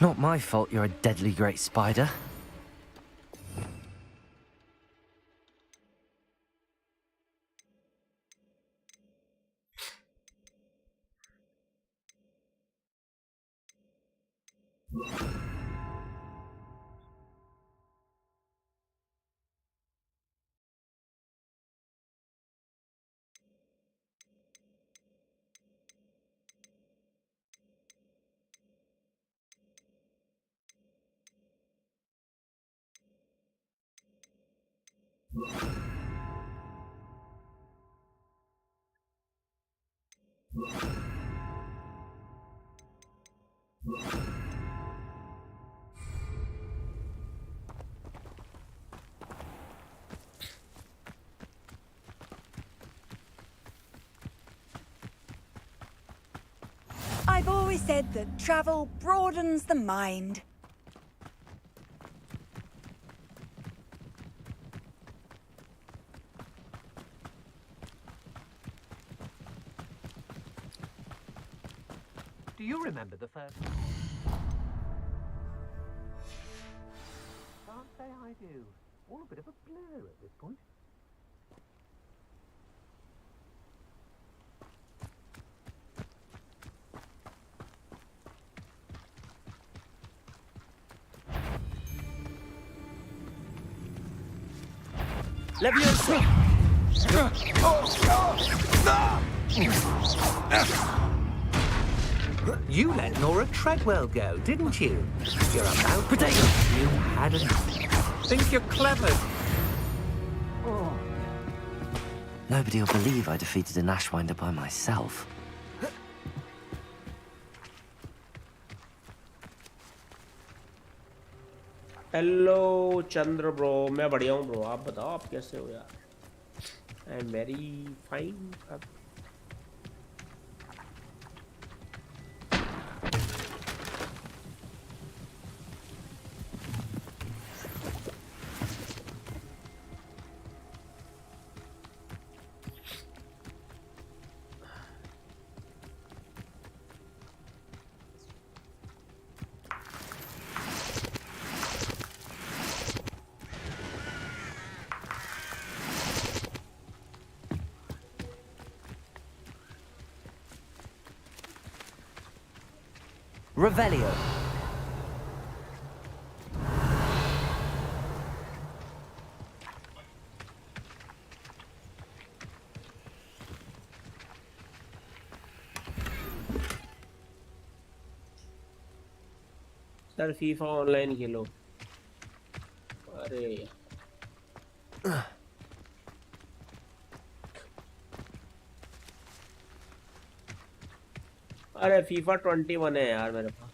Not my fault you're a deadly great spider. I've always said that travel broadens the mind. Do you remember the first? Can't say I do. All a bit of a blur at this point. Leviosa! You let Nora Treadwell go, didn't you? You're a mouth. Potato! You hadn't. Think you're clever. Nobody will believe I defeated an Ashwinder by myself. Hello Chandra bro, मैं बढ़िया हूँ bro, आप बताओ आप कैसे हो यार? I am very fine. Revelio. Sir FIFA online खेलो। अरे अरे फीफा 21 है यार मेरे पास।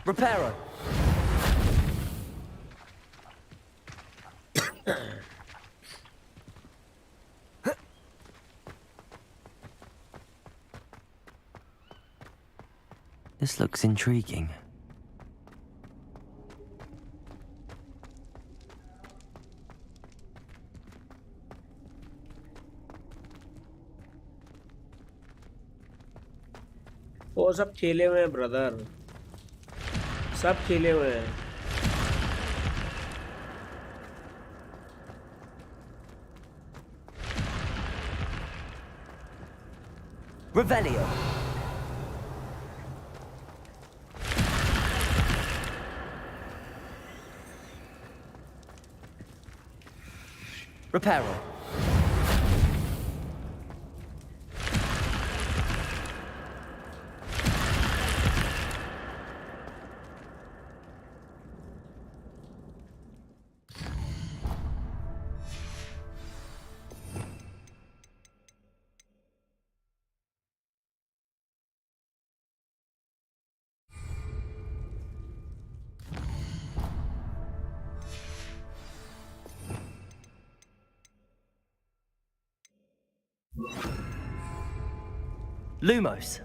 Reparo. This looks intriguing. वो सब खेले हुए हैं ब्रदर, सब खेले हुए हैं। Revelio. Reparo. Lumos.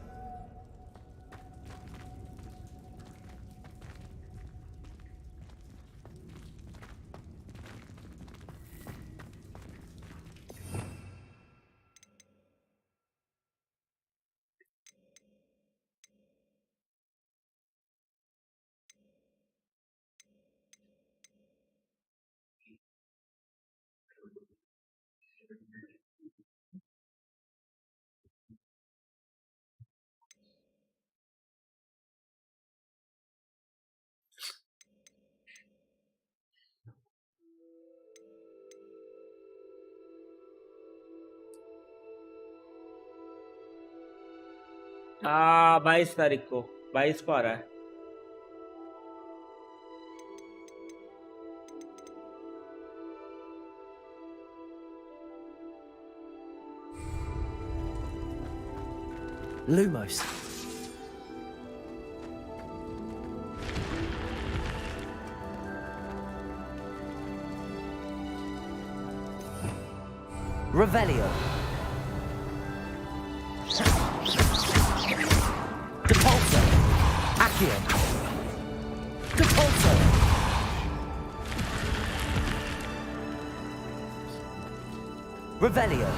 हाँ 22 तारीख को 22 को आ रहा है. Lumos. Revelio. Depulso. Accio. Depulso. Revelio.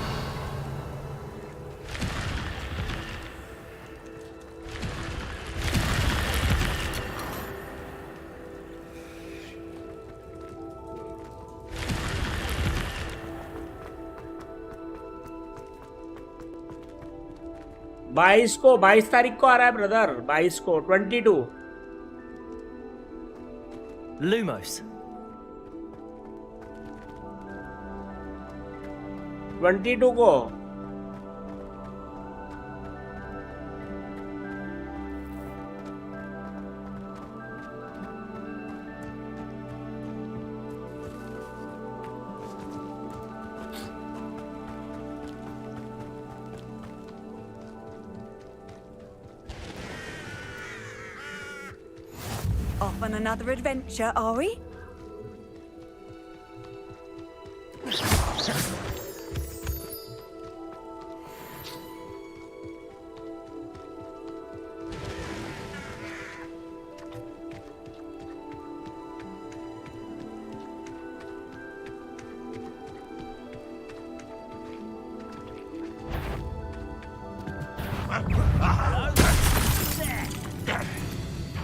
बाईस को 22 तारीख को आ रहा है ब्रदर. 22 को 22. Lumos. 22 को. Off on another adventure, are we?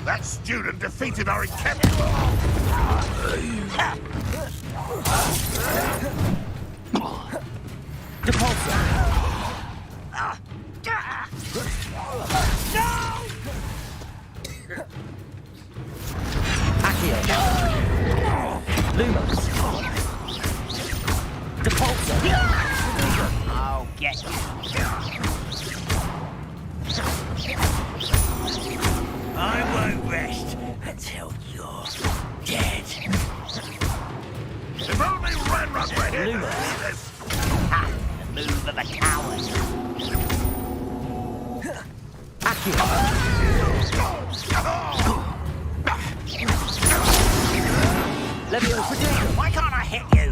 That student defeated our encampment. Depulso. Accio. Lumos. Depulso. I'll get you. I won't rest until you're dead. If only Renrod were here to Lumos. see this. Ha! The move of a coward. Accio. Levio Prodigium. Why can't I hit you?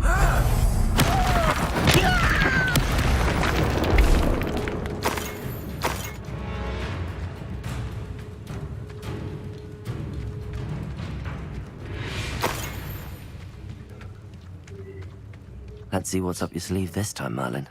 Let's see what's up your sleeve this time, Merlin.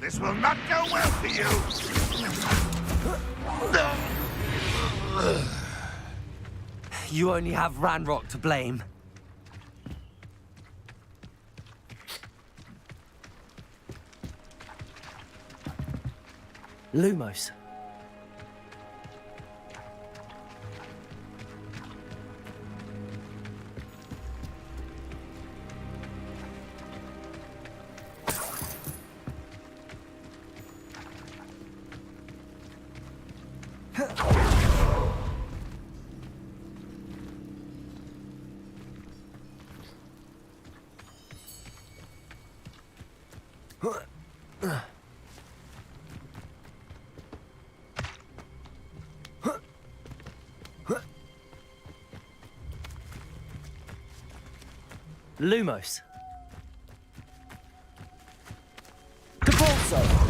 This will not go well for you. You only have Ranrock to blame. Lumos. Lumos. Capulso.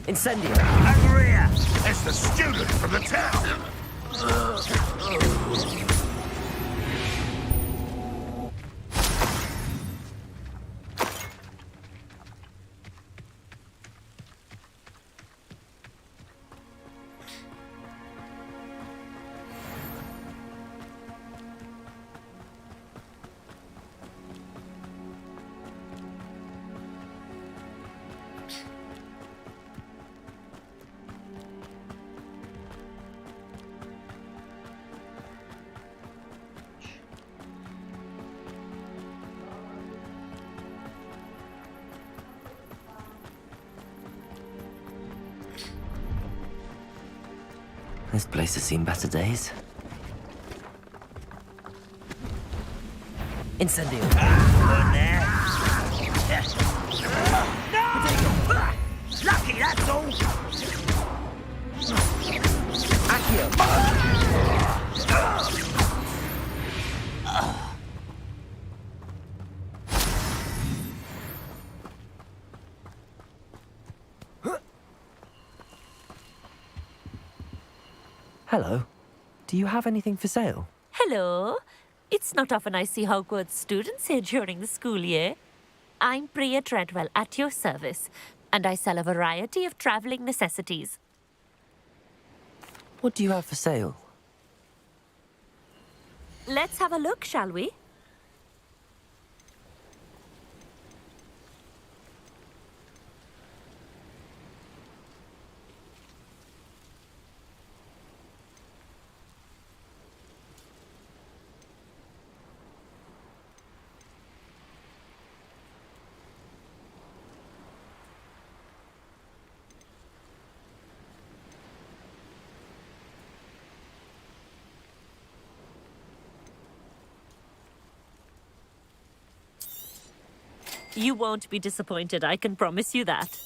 Incendio. Angria! It's the student from the town! This place has seen better days. Incendio. Lucky, that's all! Accio. Hello. Do you have anything for sale? Hello. It's not often I see Hogwarts students here during the school year. I'm Priya Treadwell, at your service, and I sell a variety of travelling necessities. What do you have for sale? Let's have a look, shall we? You won't be disappointed, I can promise you that.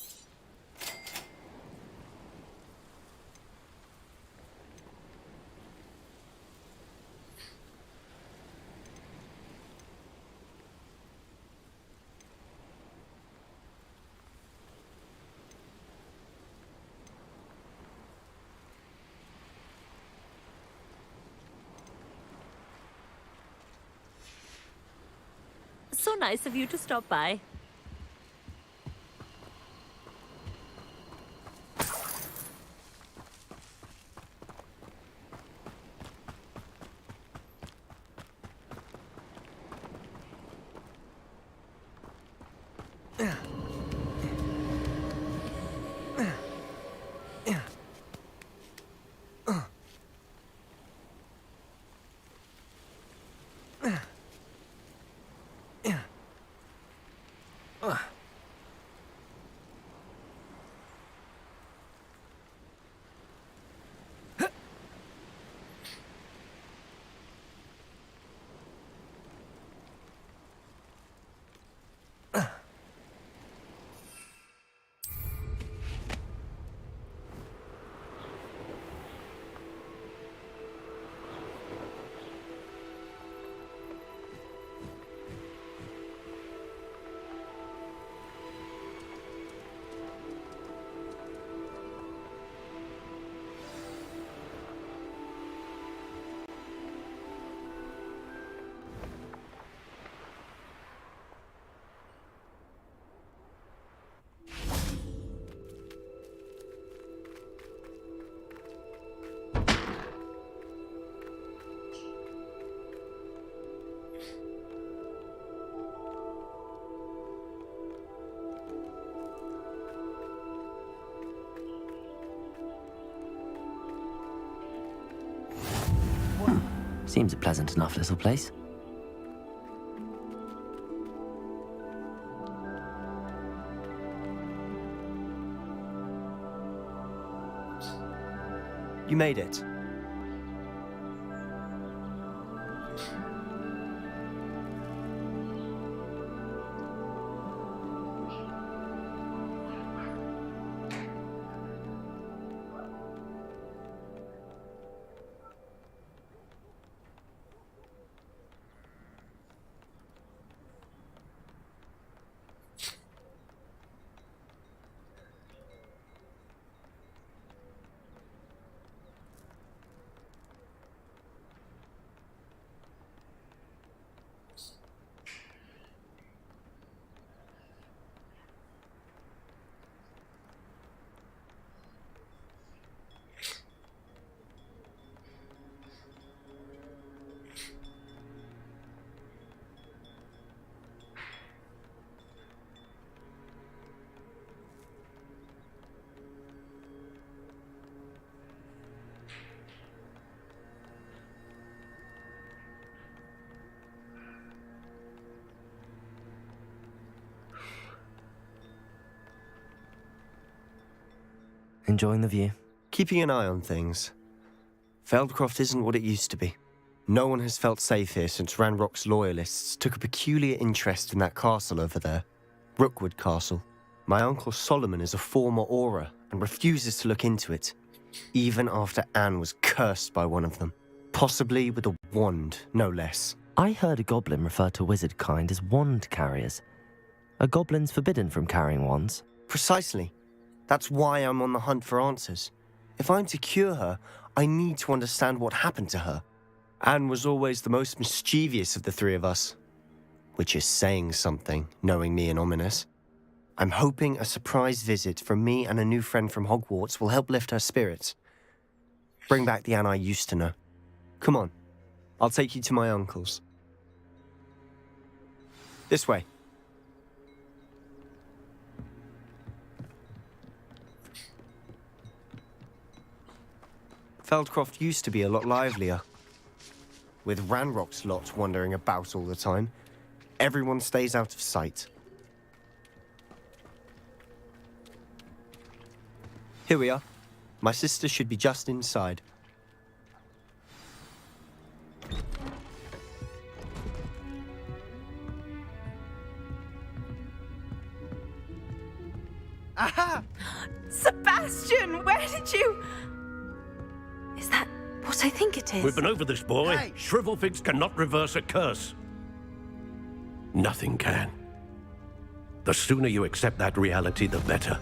So nice of you to stop by. Seems a pleasant enough little place. You made it. Enjoying the view? Keeping an eye on things. Feldcroft isn't what it used to be. No one has felt safe here since Ranrock's loyalists took a peculiar interest in that castle over there. Rookwood Castle. My uncle Solomon is a former Auror and refuses to look into it, even after Anne was cursed by one of them. Possibly with a wand, no less. I heard a goblin refer to wizard kind as wand carriers. Are goblins forbidden from carrying wands? Precisely. That's why I'm on the hunt for answers. If I'm to cure her, I need to understand what happened to her. Anne was always the most mischievous of the three of us. Which is saying something, knowing me and Ominous. I'm hoping a surprise visit from me and a new friend from Hogwarts will help lift her spirits. Bring back the Anne I used to know. Come on, I'll take you to my uncle's. This way. Feldcroft used to be a lot livelier. With Ranrock's lot wandering about all the time, everyone stays out of sight. Here we are. My sister should be just inside. Aha! Sebastian, where did you... Is that what I think it is? We've been over this, boy. Hey. Shrivelfigs cannot reverse a curse. Nothing can. The sooner you accept that reality, the better.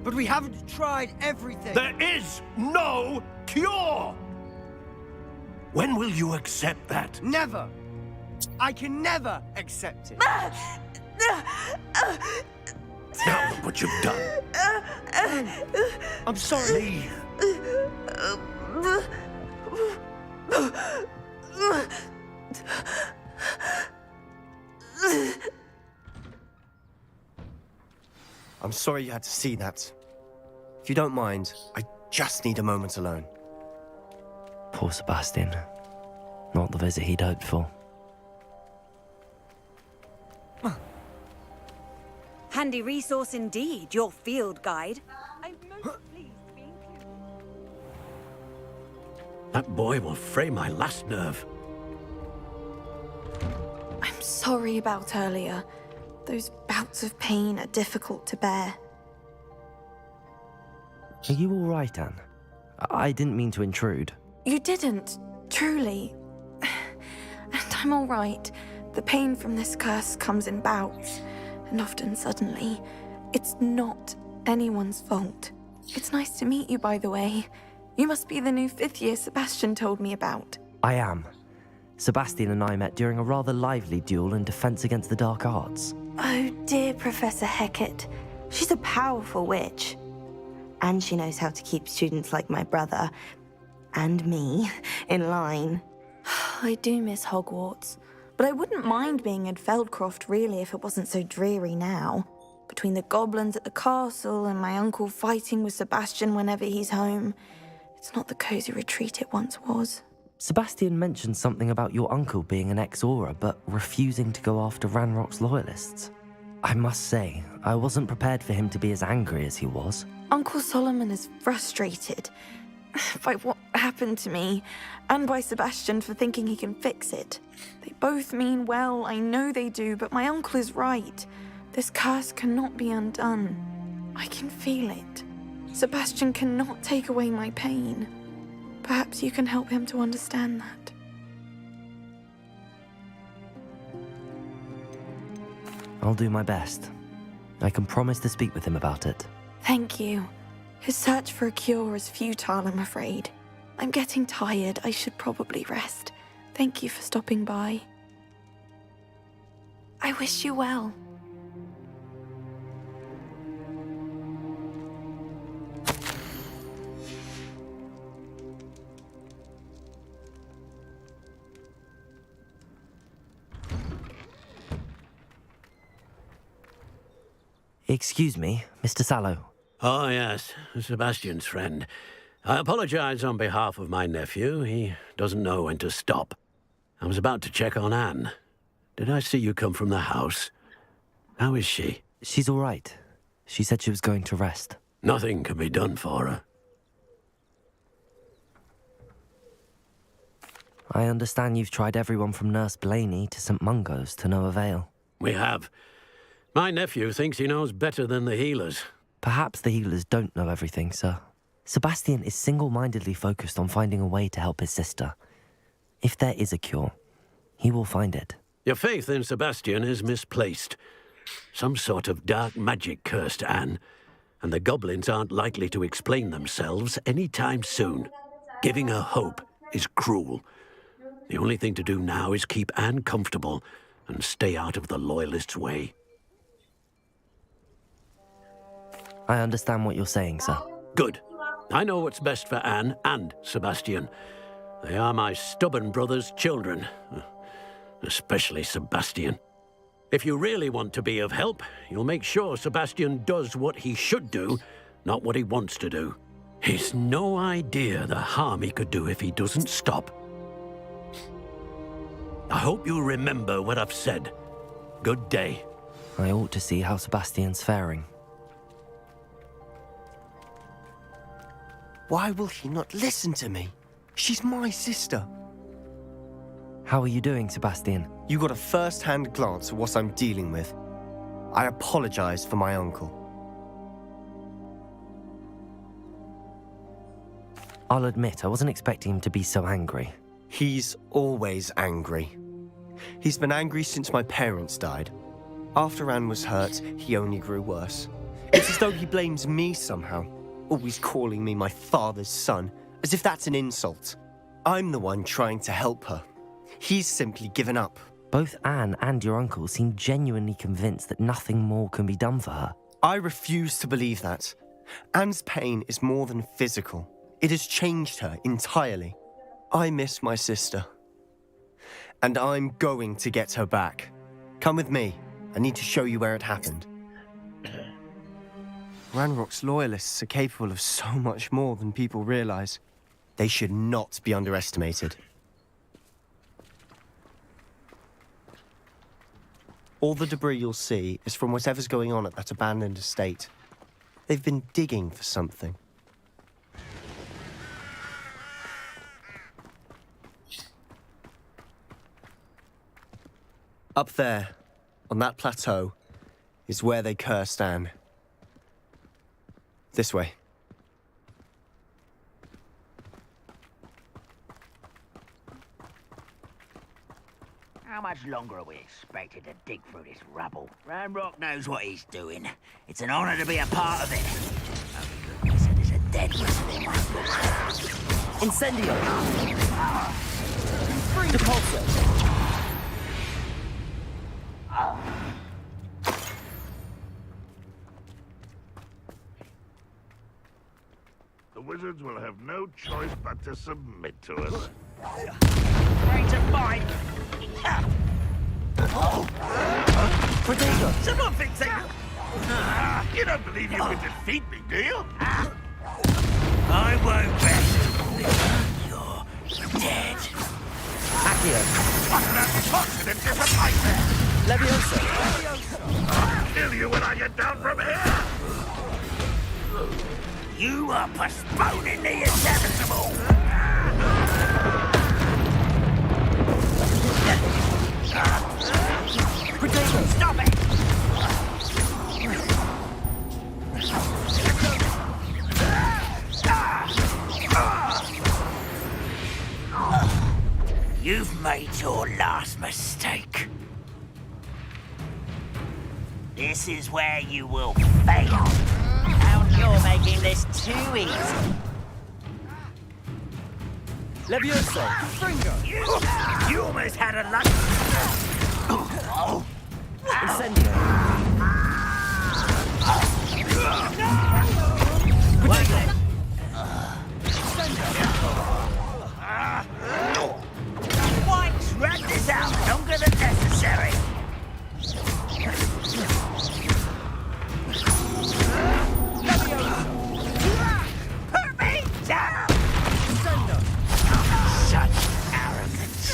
But we haven't tried everything. There is no cure! When will you accept that? Never. I can never accept it. Now look what you've done. I'm sorry. I'm sorry you had to see that. If you don't mind, I just need a moment alone. Poor Sebastian. Not the visit he'd hoped for. Handy resource indeed, your field guide. I'm most pleased to be included. That boy will fray my last nerve. I'm sorry about earlier. Those bouts of pain are difficult to bear. Are you all right, Anne? I didn't mean to intrude. You didn't, truly. And I'm all right. The pain from this curse comes in bouts, and often suddenly. It's not anyone's fault. It's nice to meet you, by the way. You must be the new 5th year Sebastian told me about. I am. Sebastian and I met during a rather lively duel in Defense Against the Dark Arts. Oh, dear Professor Hecat. She's a powerful witch. And she knows how to keep students like my brother, and me, in line. I do miss Hogwarts, but I wouldn't mind being in Feldcroft, really, if it wasn't so dreary now. Between the goblins at the castle and my uncle fighting with Sebastian whenever he's home, It's not the cozy retreat it once was. Sebastian mentioned something about your uncle being an ex-Aura, but refusing to go after Ranrock's loyalists. I must say, I wasn't prepared for him to be as angry as he was. Uncle Solomon is frustrated by what happened to me, and by Sebastian for thinking he can fix it. They both mean well, I know they do, but my uncle is right. This curse cannot be undone. I can feel it. Sebastian cannot take away my pain. Perhaps you can help him to understand that. I'll do my best. I can promise to speak with him about it. Thank you. His search for a cure is futile, I'm afraid. I'm getting tired. I should probably rest. Thank you for stopping by. I wish you well. Excuse me, Mr. Sallow. Oh, yes, Sebastian's friend. I apologize on behalf of my nephew. He doesn't know when to stop. I was about to check on Anne. Did I see you come from the house? How is she? She's all right. She said she was going to rest. Nothing can be done for her. I understand you've tried everyone from Nurse Blaney to St. Mungo's to no avail. We have. My nephew thinks he knows better than the healers. Perhaps the healers don't know everything, sir. Sebastian is single-mindedly focused on finding a way to help his sister. If there is a cure, he will find it. Your faith in Sebastian is misplaced. Some sort of dark magic cursed Anne, and the goblins aren't likely to explain themselves anytime soon. Giving her hope is cruel. The only thing to do now is keep Anne comfortable and stay out of the Loyalists' way. I understand what you're saying, sir. Good. I know what's best for Anne and Sebastian. They are my stubborn brother's children. Especially Sebastian. If you really want to be of help, you'll make sure Sebastian does what he should do, not what he wants to do. He's no idea the harm he could do if he doesn't stop. I hope you'll remember what I've said. Good day. I ought to see how Sebastian's faring. Why will he not listen to me? She's my sister. How are you doing, Sebastian? You got a first-hand glance at what I'm dealing with. I apologize for my uncle. I'll admit, I wasn't expecting him to be so angry. He's always angry. He's been angry since my parents died. After Anne was hurt, he only grew worse. It's as though he blames me somehow, always calling me my father's son, as if that's an insult. I'm the one trying to help her. He's simply given up. Both Anne and your uncle seem genuinely convinced that nothing more can be done for her. I refuse to believe that. Anne's pain is more than physical. It has changed her entirely. I miss my sister. And I'm going to get her back. Come with me. I need to show you where it happened. Ranrock's loyalists are capable of so much more than people realize. They should not be underestimated. All the debris you'll see is from whatever's going on at that abandoned estate. They've been digging for something. Up there, on that plateau, is where they cursed Anne. This way. How much longer are we expected to dig through this rubble? Ranrock knows what he's doing. It's an honor to be a part of it. Oh, goodness, and there's a dead whistle in my book. Incendio! Depulso! The wizards will have no choice but to submit to us. Ready to fight! Potato! Someone fix it! You don't believe you can defeat me, do you? I won't rest. You're dead. Accio. Utter confident disappointment! Leviosa. I'll kill you when I get down from here! You are postponing the inevitable. Potato. Stop it! You've made your last mistake. This is where you will fail. Now you're making this too easy. Leviosa. Fringo. You almost had a lunch. Incendio. Potato. Why drag this out longer than necessary? Put me down! Such arrogance.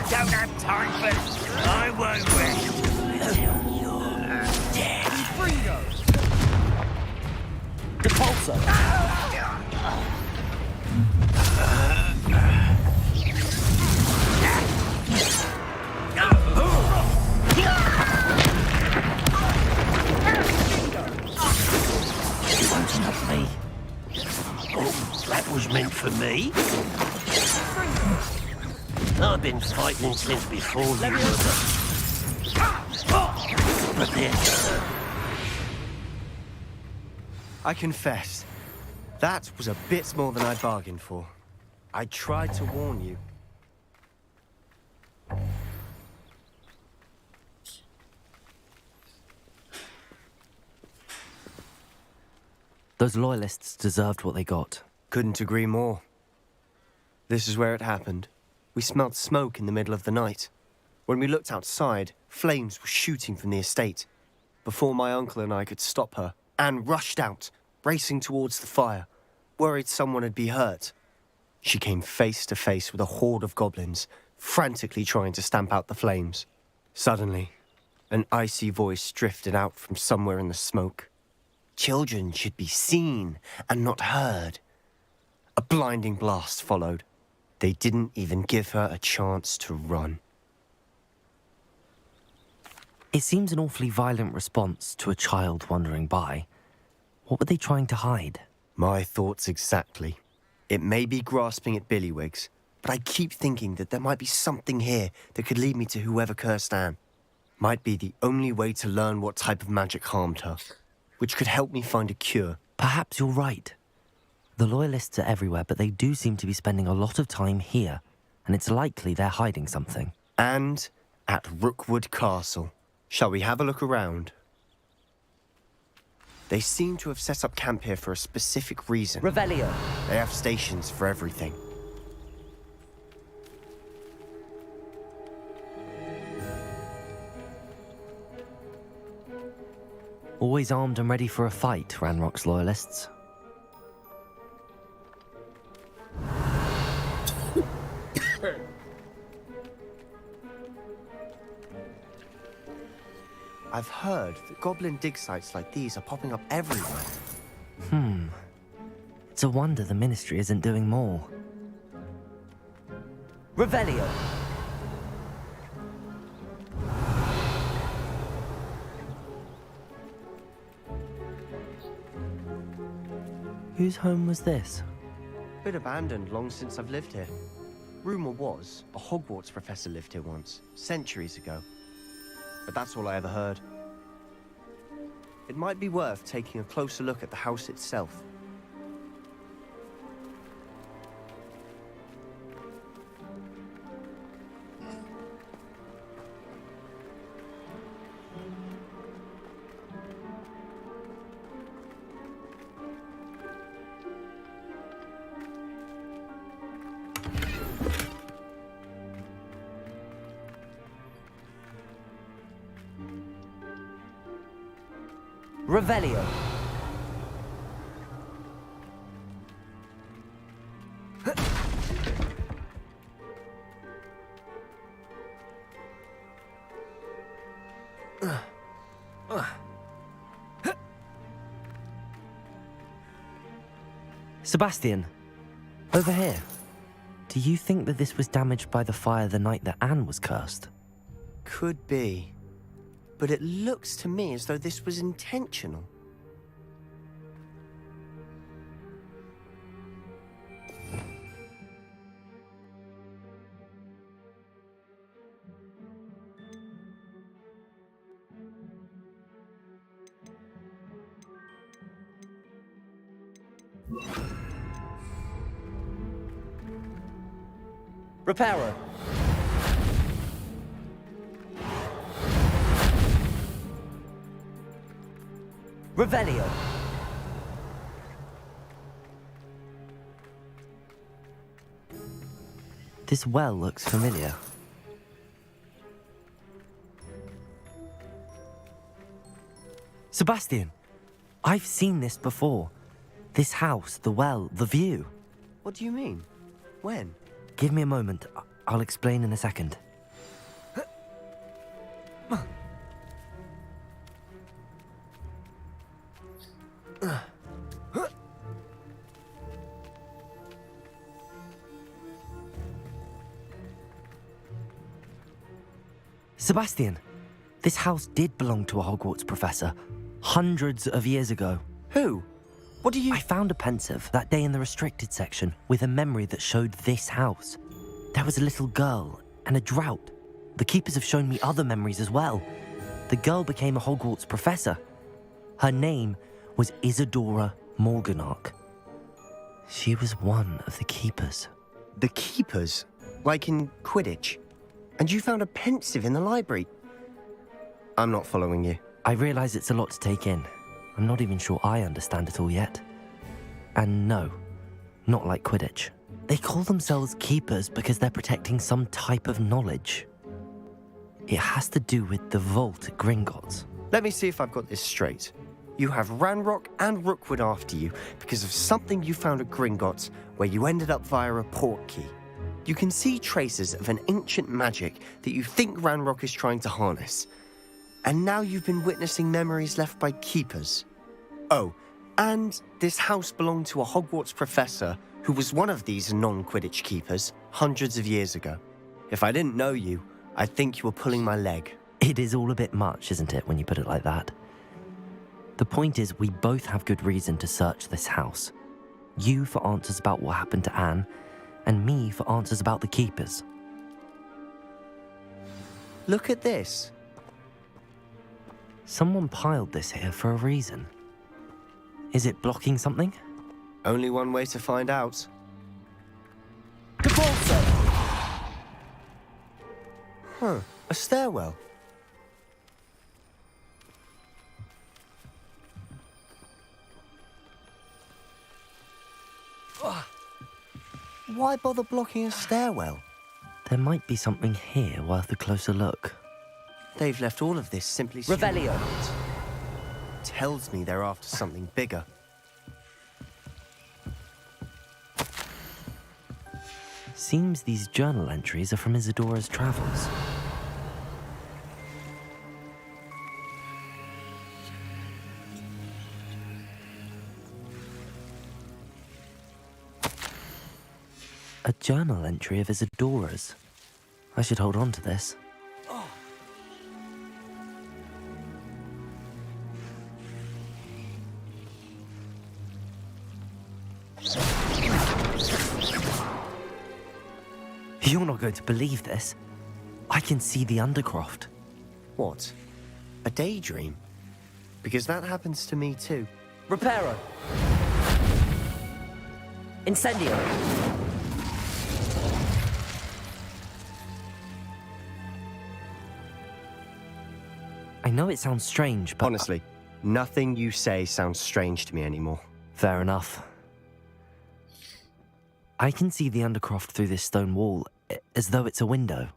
Don't have time for this. I won't rest until you're dead. Fringo. Depulso. Me. Oh, that was meant for me. I've been fighting since before you were. But then, I confess, that was a bit more than I bargained for. I tried to warn you. Those loyalists deserved what they got. Couldn't agree more. This is where it happened. We smelled smoke in the middle of the night. When we looked outside, flames were shooting from the estate. Before my uncle and I could stop her, Anne rushed out, racing towards the fire, worried someone had been hurt. She came face to face with a horde of goblins, frantically trying to stamp out the flames. Suddenly, an icy voice drifted out from somewhere in the smoke. Children should be seen and not heard. A blinding blast followed. They didn't even give her a chance to run. It seems an awfully violent response to a child wandering by. What were they trying to hide? My thoughts exactly. It may be grasping at Billywigs, but I keep thinking that there might be something here that could lead me to whoever cursed Anne. Might be the only way to learn what type of magic harmed her, which could help me find a cure. Perhaps you're right. The loyalists are everywhere, but they do seem to be spending a lot of time here, and it's likely they're hiding something. And at Rookwood Castle. Shall we have a look around? They seem to have set up camp here for a specific reason. Revelio. They have stations for everything. Always armed and ready for a fight, Ranrock's loyalists. I've heard that goblin dig sites like these are popping up everywhere. It's a wonder the Ministry isn't doing more. Revelio. Whose home was this? Been abandoned long since I've lived here. Rumour was a Hogwarts professor lived here once, centuries ago. But that's all I ever heard. It might be worth taking a closer look at the house itself. Revelio. Sebastian, over here. Do you think that this was damaged by the fire the night that Anne was cursed? Could be. But it looks to me as though this was intentional. Reparo. Revelio. This well looks familiar. Sebastian, I've seen this before. This house, the well, the view. What do you mean? When? Give me a moment. I'll explain in a second. Sebastian, this house did belong to a Hogwarts professor, hundreds of years ago. Who? What do you... I found a pensive that day in the restricted section with a memory that showed this house. There was a little girl and a drought. The keepers have shown me other memories as well. The girl became a Hogwarts professor. Her name was Isadora Morganach. She was one of the keepers. The keepers? Like in Quidditch? And you found a pensive in the library? I'm not following you. I realize it's a lot to take in. I'm not even sure I understand it all yet. And no, not like Quidditch. They call themselves keepers because they're protecting some type of knowledge. It has to do with the vault at Gringotts. Let me see if I've got this straight. You have Ranrock and Rookwood after you because of something you found at Gringotts where you ended up via a portkey. You can see traces of an ancient magic that you think Ranrock is trying to harness. And now you've been witnessing memories left by keepers. Oh, and this house belonged to a Hogwarts professor who was one of these non-Quidditch keepers hundreds of years ago. If I didn't know you, I'd think you were pulling my leg. It is all a bit much, isn't it, when you put it like that? The point is, we both have good reason to search this house. You for answers about what happened to Anne, and me for answers about the keepers. Look at this. Someone piled this here for a reason. Is it blocking something? Only one way to find out. Huh, a stairwell. Why bother blocking a stairwell? There might be something here worth a closer look. They've left all of this simply... Revelio. Tells me they're after something bigger. Seems these journal entries are from Isadora's travels. A journal entry of Isadora's. I should hold on to this. You're not going to believe this. I can see the Undercroft. What? A daydream? Because that happens to me too. Reparo. Incendio. I know it sounds strange, but... Honestly, nothing you say sounds strange to me anymore. Fair enough. I can see the Undercroft through this stone wall, as though it's a window.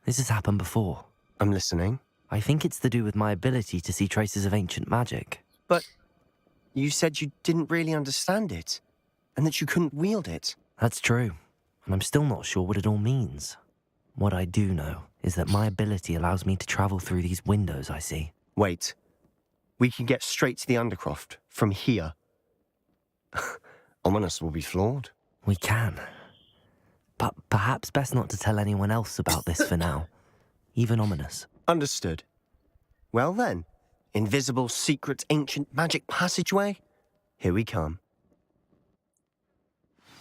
This has happened before. I'm listening. I think it's to do with my ability to see traces of ancient magic. But you said you didn't really understand it. and that you couldn't wield it. That's true, and I'm still not sure what it all means. What I do know is that my ability allows me to travel through these windows I see. Wait. We can get straight to the Undercroft from here. Ominous will be floored. We can. But perhaps best not to tell anyone else about this for now. Even Ominous. Understood. Well then, invisible, secret, ancient magic passageway? Here we come.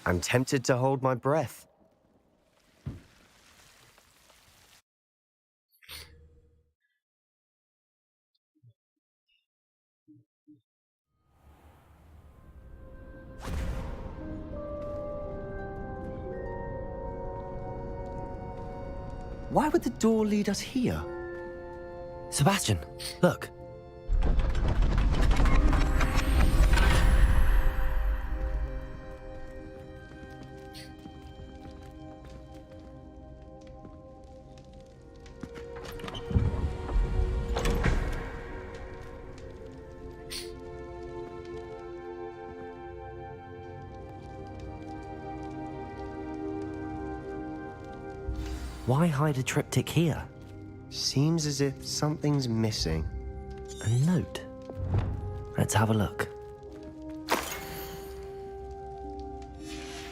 I'm tempted to hold my breath. Why would the door lead us here? Sebastian, look. Why hide a triptych here? Seems as if something's missing. A note. Let's have a look.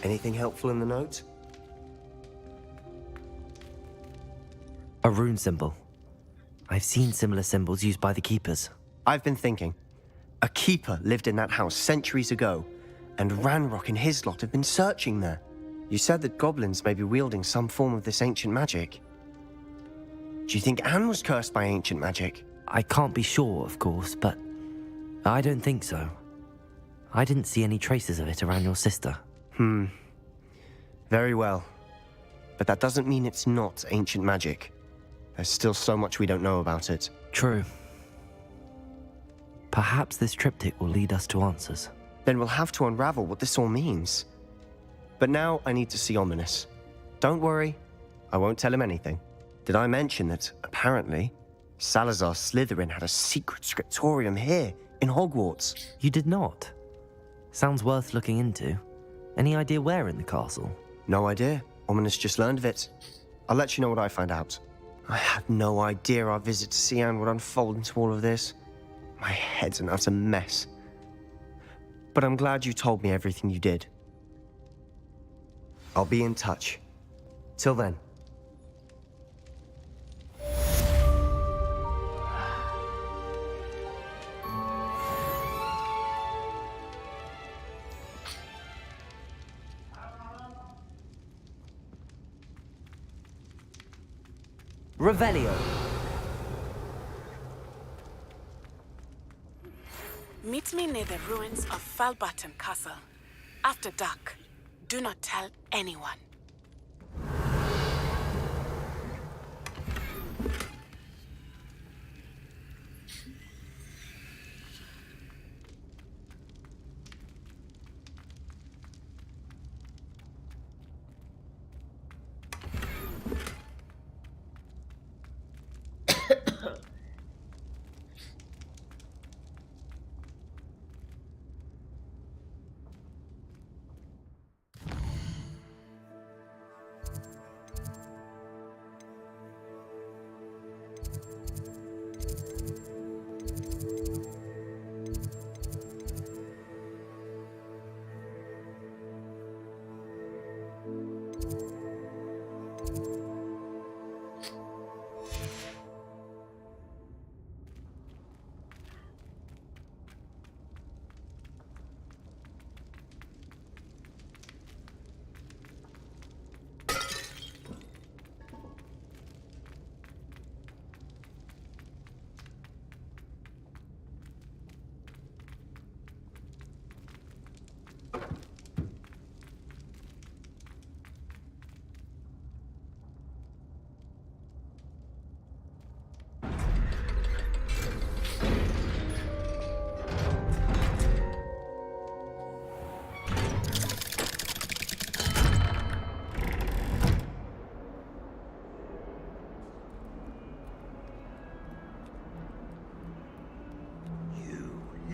Anything helpful in the note? A rune symbol. I've seen similar symbols used by the keepers. I've been thinking. A keeper lived in that house centuries ago, and Ranrock and his lot have been searching there. You said that goblins may be wielding some form of this ancient magic. Do you think Anne was cursed by ancient magic? I can't be sure, of course, but I don't think so. I didn't see any traces of it around your sister. Very well. But that doesn't mean it's not ancient magic. There's still so much we don't know about it. True. Perhaps this triptych will lead us to answers. Then we'll have to unravel what this all means. But now I need to see Ominous. Don't worry, I won't tell him anything. Did I mention that, apparently, Salazar Slytherin had a secret scriptorium here, in Hogwarts? You did not? Sounds worth looking into. Any idea where in the castle? No idea. Ominous just learned of it. I'll let you know what I find out. I had no idea our visit to Cian would unfold into all of this. My head's an utter mess. But I'm glad you told me everything you did. I'll be in touch. Till then. Revelio. Meet me near the ruins of Falbarton Castle. After dark. Do not tell anyone.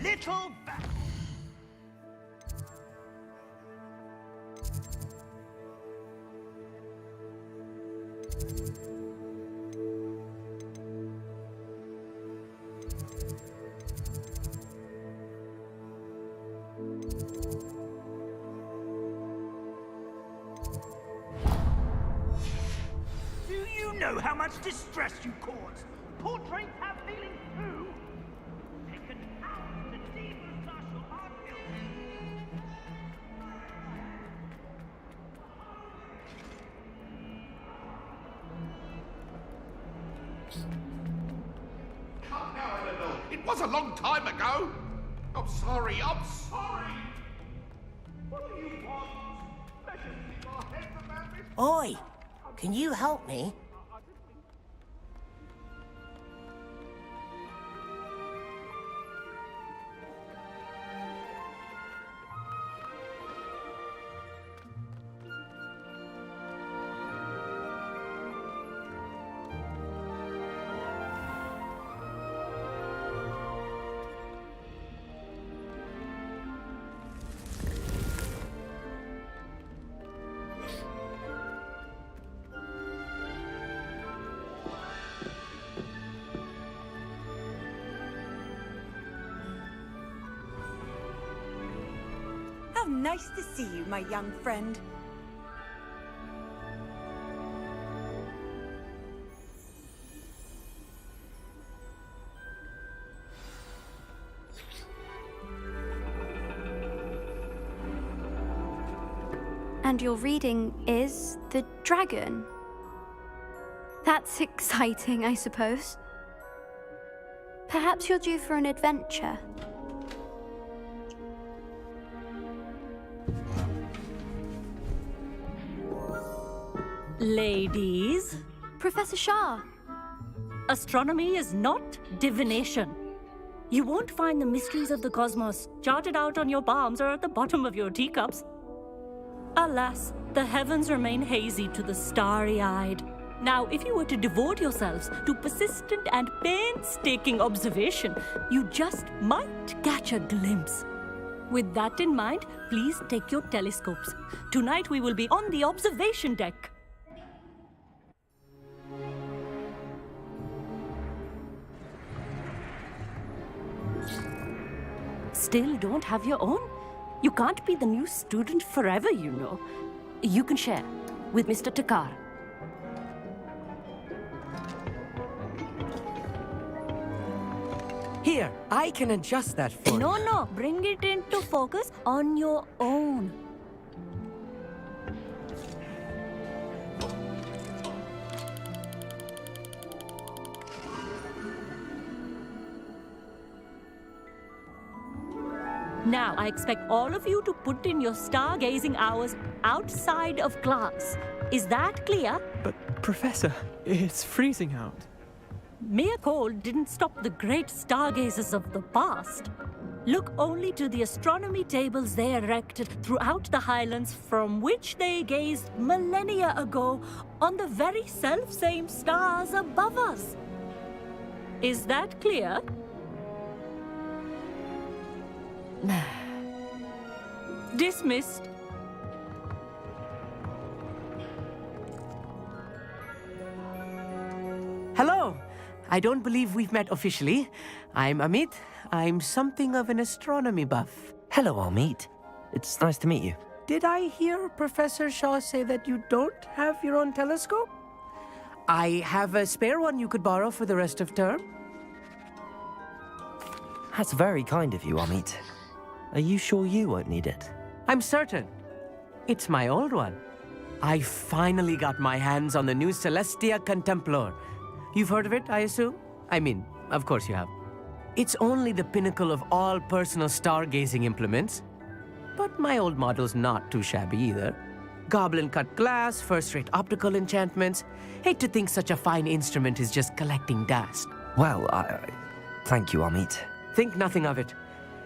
Little know how much distress you cause. Portraits have feelings too. They can out the demons martial art Come now, Eleanor. It was a long time ago. I'm sorry. I'm sorry. What do you want? Let's just keep our heads about this. Oi, can you help me? How nice to see you, my young friend. And your reading is The Dragon. That's exciting, I suppose. Perhaps you're due for an adventure. Ladies, Professor Shah. astronomy is not divination. You won't find the mysteries of the cosmos charted out on your palms or at the bottom of your teacups. Alas, the heavens remain hazy to the starry-eyed. Now, if you were to devote yourselves to persistent and painstaking observation, you just might catch a glimpse. With that in mind, please take your telescopes. Tonight we will be on the observation deck. Still don't have your own? You can't be the new student forever, you know. You can share with Mr. Takar. Here, I can adjust that for you. No, bring it into focus on your own. Now, I expect all of you to put in your stargazing hours outside of class. Is that clear? But, Professor, it's freezing out. Mere cold didn't stop the great stargazers of the past. Look only to the astronomy tables they erected throughout the highlands from which they gazed millennia ago on the very self-same stars above us. Is that clear? Dismissed. Hello. I don't believe we've met officially. I'm Amit. I'm something of an astronomy buff. Hello, Amit. It's nice to meet you. Did I hear Professor Shaw say that you don't have your own telescope? I have a spare one you could borrow for the rest of term. That's very kind of you, Amit. Are you sure you won't need it? I'm certain. It's my old one. I finally got my hands on the new Celestia Contemplar. You've heard of it, I assume? I mean, of course you have. It's only the pinnacle of all personal stargazing implements. But my old model's not too shabby either. Goblin-cut glass, first-rate optical enchantments. Hate to think such a fine instrument is just collecting dust. Well, thank you, Amit. Think nothing of it.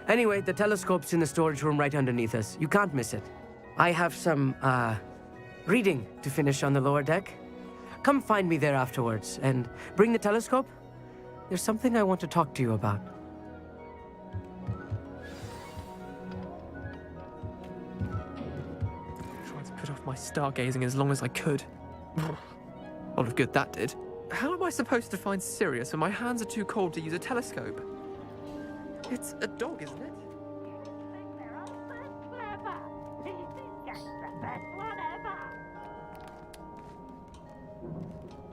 Anyway, the telescope's in the storage room right underneath us. You can't miss it. I have some, reading to finish on the lower deck. Come find me there afterwards, and bring the telescope. There's something I want to talk to you about. Trying to put off my stargazing as long as I could. Lot of good that did. How am I supposed to find Sirius when my hands are too cold to use a telescope? It's a dog, isn't it?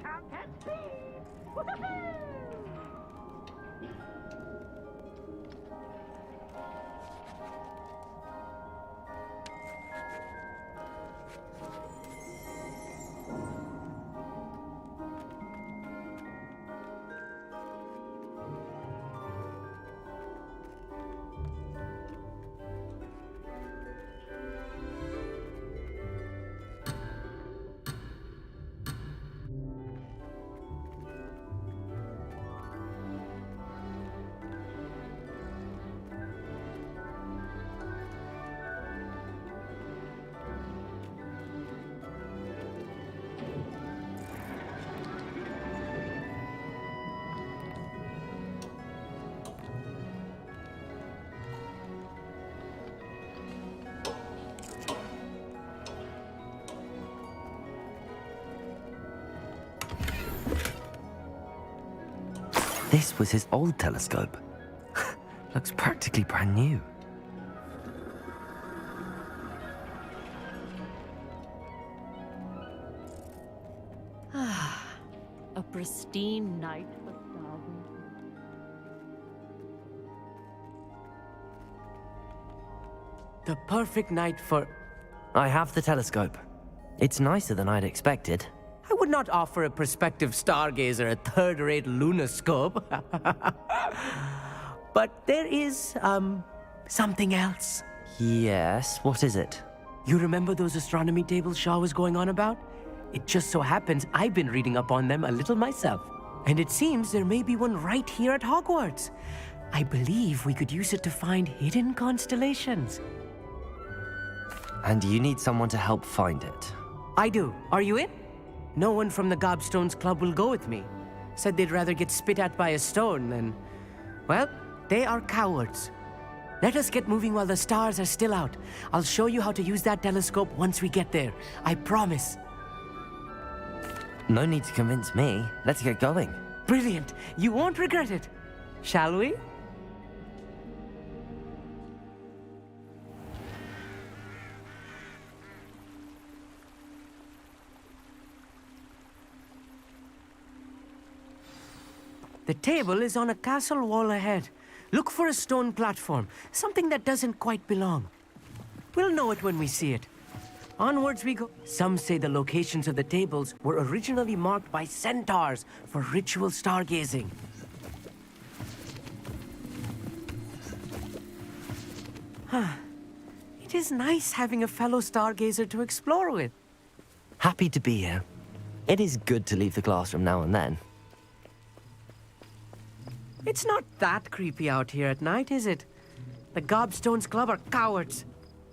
Come This was his old telescope. Looks practically brand new. A pristine night for stargazing. The perfect night for... I have the telescope. It's nicer than I'd expected. I would not offer a prospective stargazer a third-rate lunoscope. But there is, something else. Yes, what is it? You remember those astronomy tables Shaw was going on about? It just so happens I've been reading up on them a little myself. And it seems there may be one right here at Hogwarts. I believe we could use it to find hidden constellations. And you need someone to help find it. I do. Are you in? No one from the Gobstones Club will go with me. Said they'd rather get spit at by a stone than... Well, they are cowards. Let us get moving while the stars are still out. I'll show you how to use that telescope once we get there. I promise. No need to convince me. Let's get going. Brilliant. You won't regret it. Shall we? The table is on a castle wall ahead. Look for a stone platform, something that doesn't quite belong. We'll know it when we see it. Onwards we go. Some say the locations of the tables were originally marked by centaurs for ritual stargazing. It is nice having a fellow stargazer to explore with. Happy to be here. It is good to leave the classroom now and then. It's not that creepy out here at night, is it? The Gobstones Club are cowards.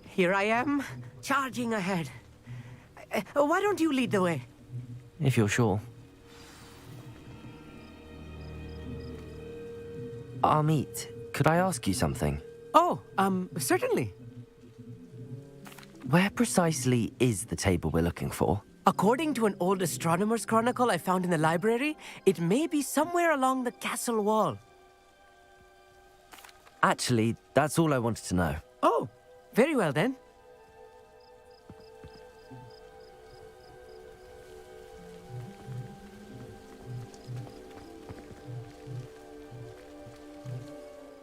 Here I am, charging ahead. Why don't you lead the way? If you're sure. Amit, could I ask you something? Oh, certainly. Where precisely is the table we're looking for? According to an old astronomer's chronicle I found in the library, it may be somewhere along the castle wall. Actually, that's all I wanted to know. Oh, very well then.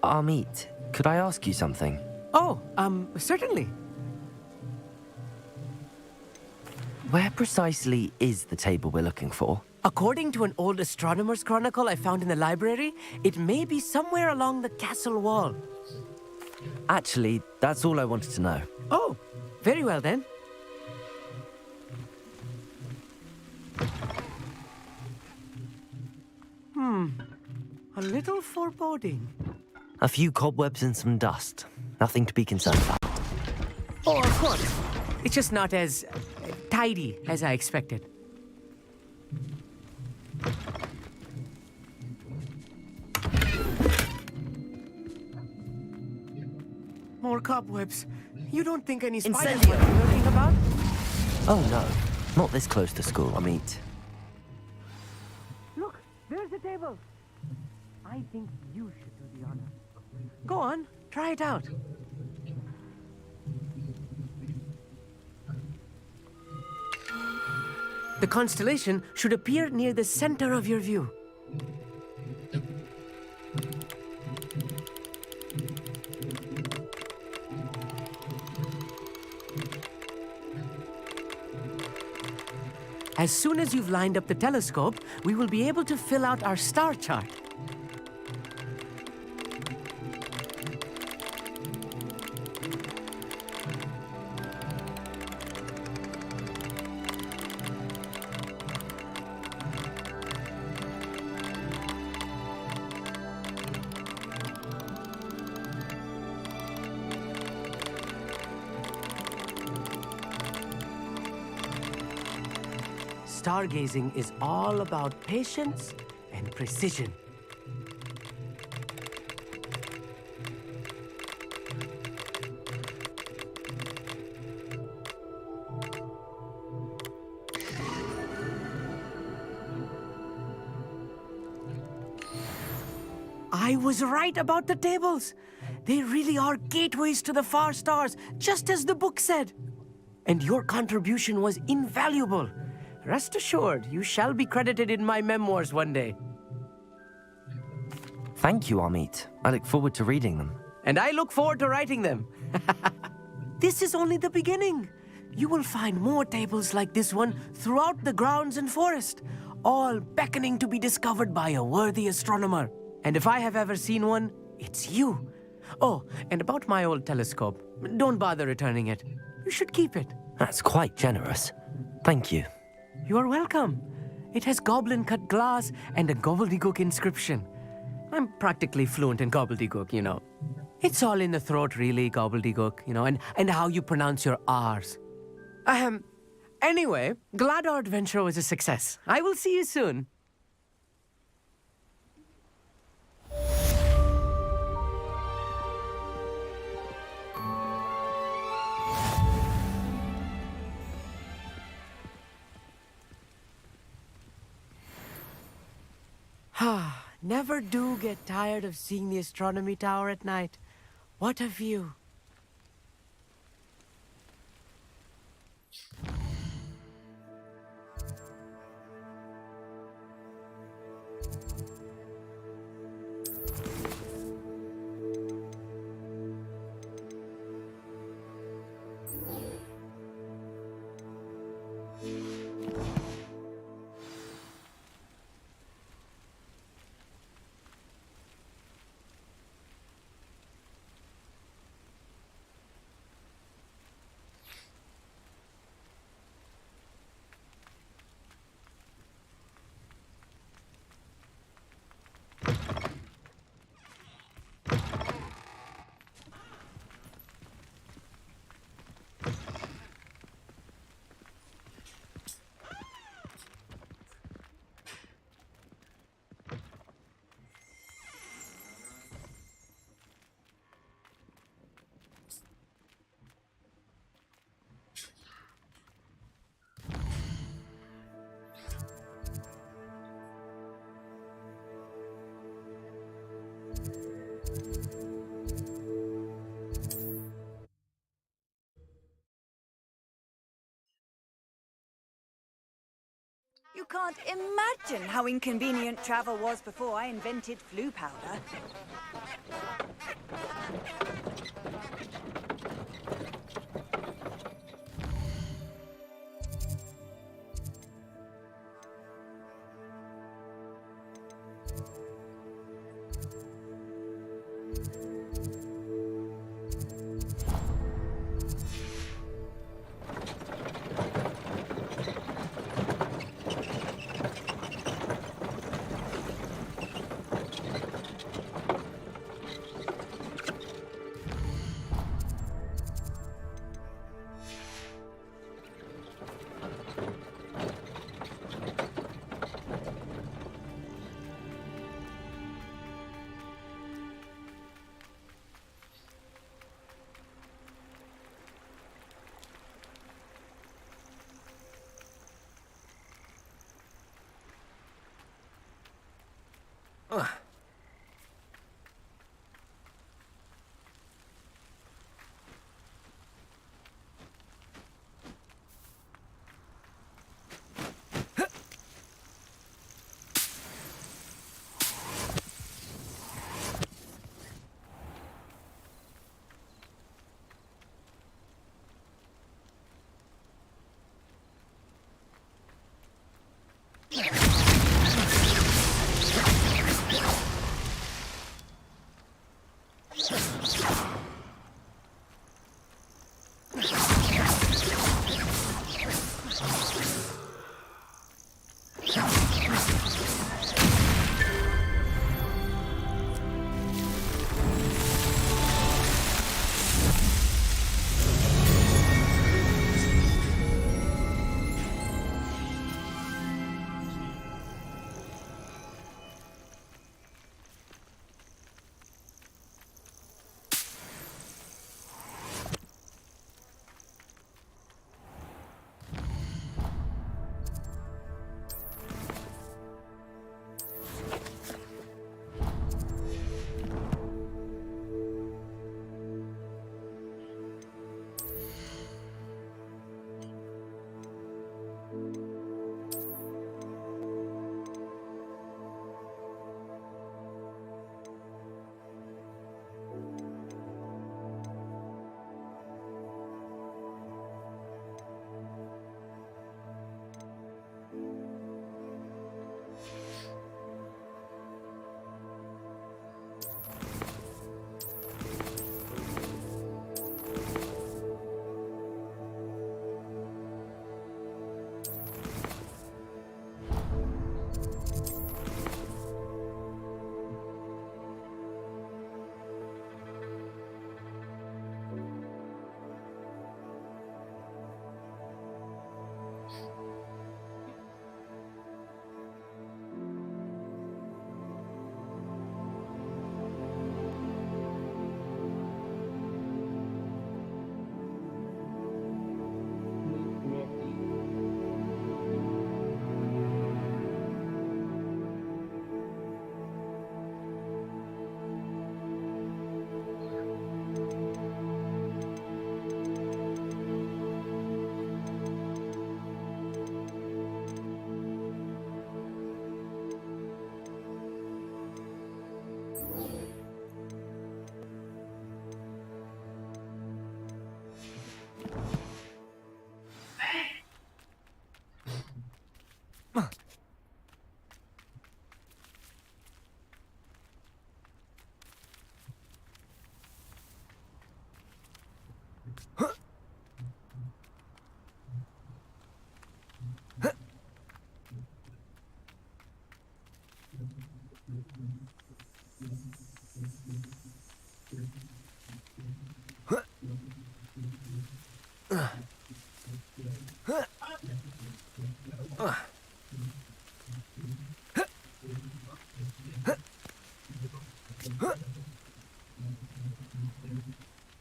Amit, could I ask you something? Oh, certainly. Where precisely is the table we're looking for? According to an old astronomer's chronicle I found in the library, it may be somewhere along the castle wall. Actually, that's all I wanted to know. Oh, very well then. A little foreboding. A few cobwebs and some dust. Nothing to be concerned about. Oh, of course. It's just not as tidy as I expected. More cobwebs. You don't think any spiders might be lurking about? Oh no, not this close to school, Amit. Look, there's the table. I think you should do the honor. Go on, try it out. The constellation should appear near the center of your view. As soon as you've lined up the telescope, we will be able to fill out our star chart. Stargazing is all about patience and precision. I was right about the tables. They really are gateways to the far stars, just as the book said. And your contribution was invaluable. Rest assured, you shall be credited in my memoirs one day. Thank you, Amit. I look forward to reading them. And I look forward to writing them. This is only the beginning. You will find more tables like this one throughout the grounds and forest, all beckoning to be discovered by a worthy astronomer. And if I have ever seen one, it's you. Oh, and about my old telescope, don't bother returning it. You should keep it. That's quite generous. Thank you. You are welcome. It has goblin-cut glass and a gobbledygook inscription. I'm practically fluent in gobbledygook, you know. It's all in the throat, really, gobbledygook, you know, and how you pronounce your R's. Anyway, glad our adventure was a success. I will see you soon. Never do get tired of seeing the astronomy tower at night. What a view. You can't imagine how inconvenient travel was before I invented flu powder.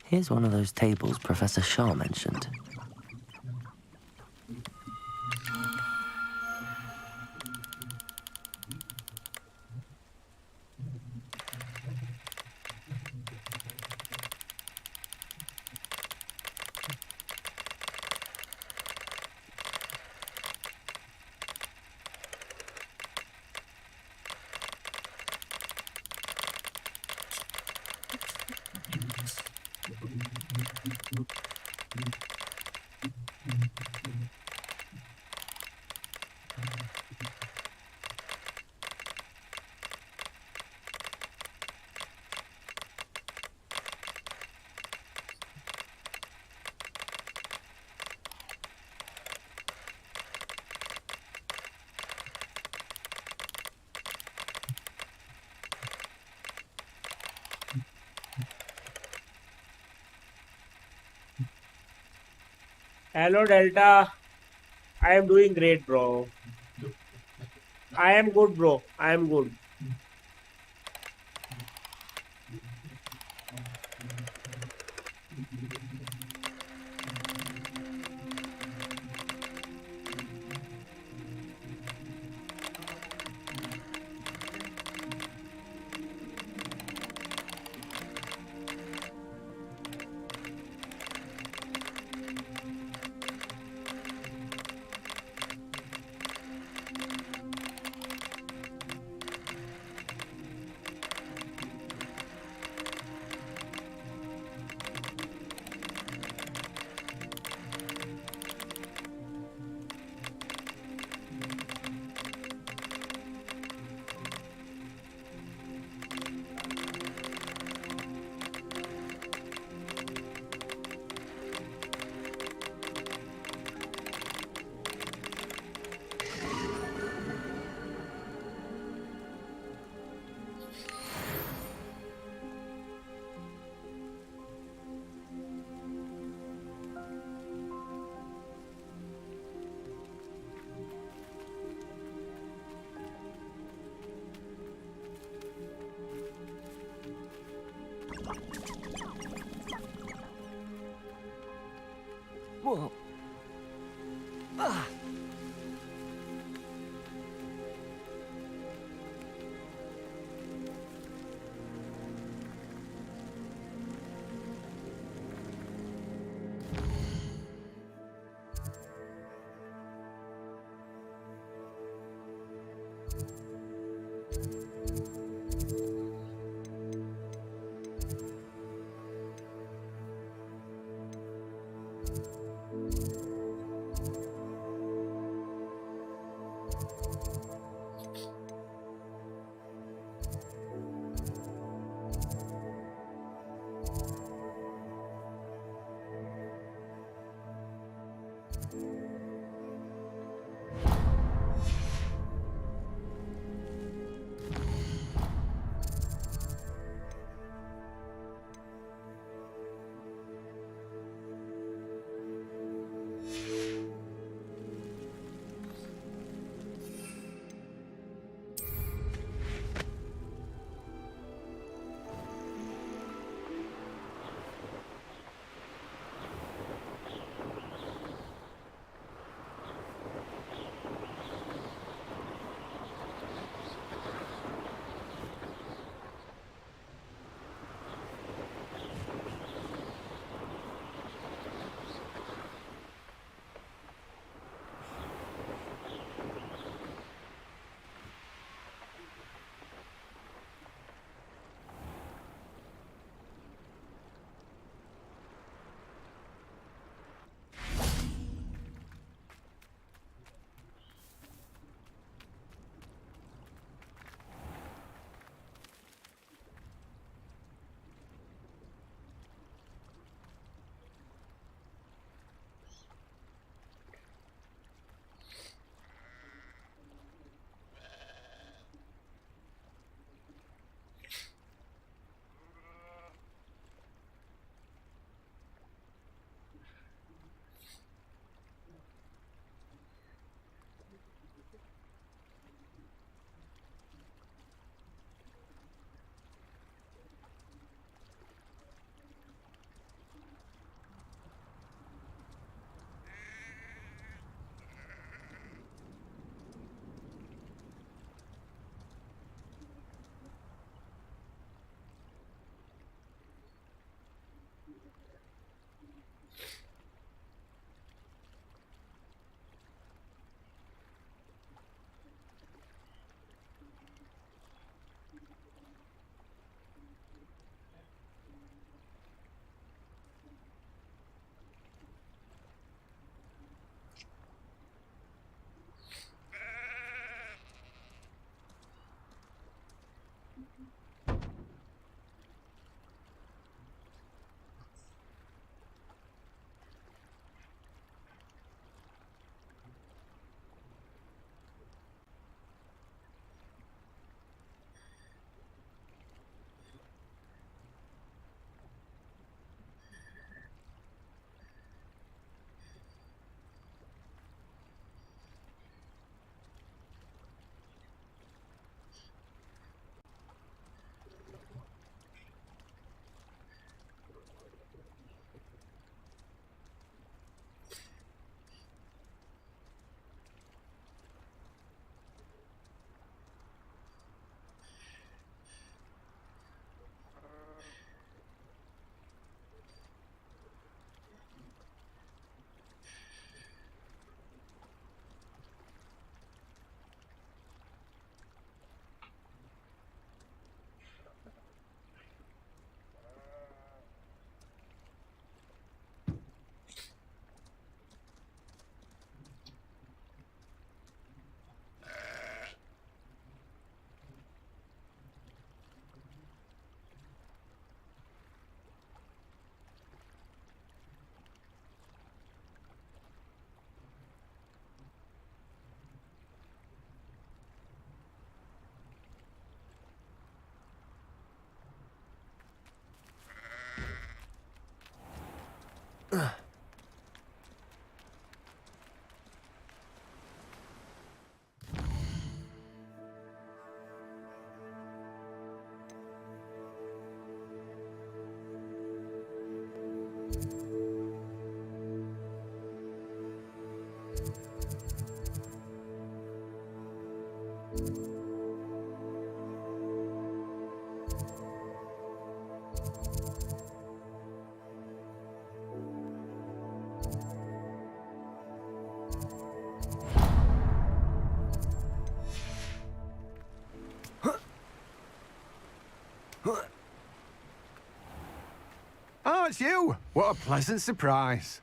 Here's one of those tables Professor Shah mentioned. Hello, Delta. I am doing great, bro. I am good, bro. I am good. Oh, it's you! What a pleasant surprise.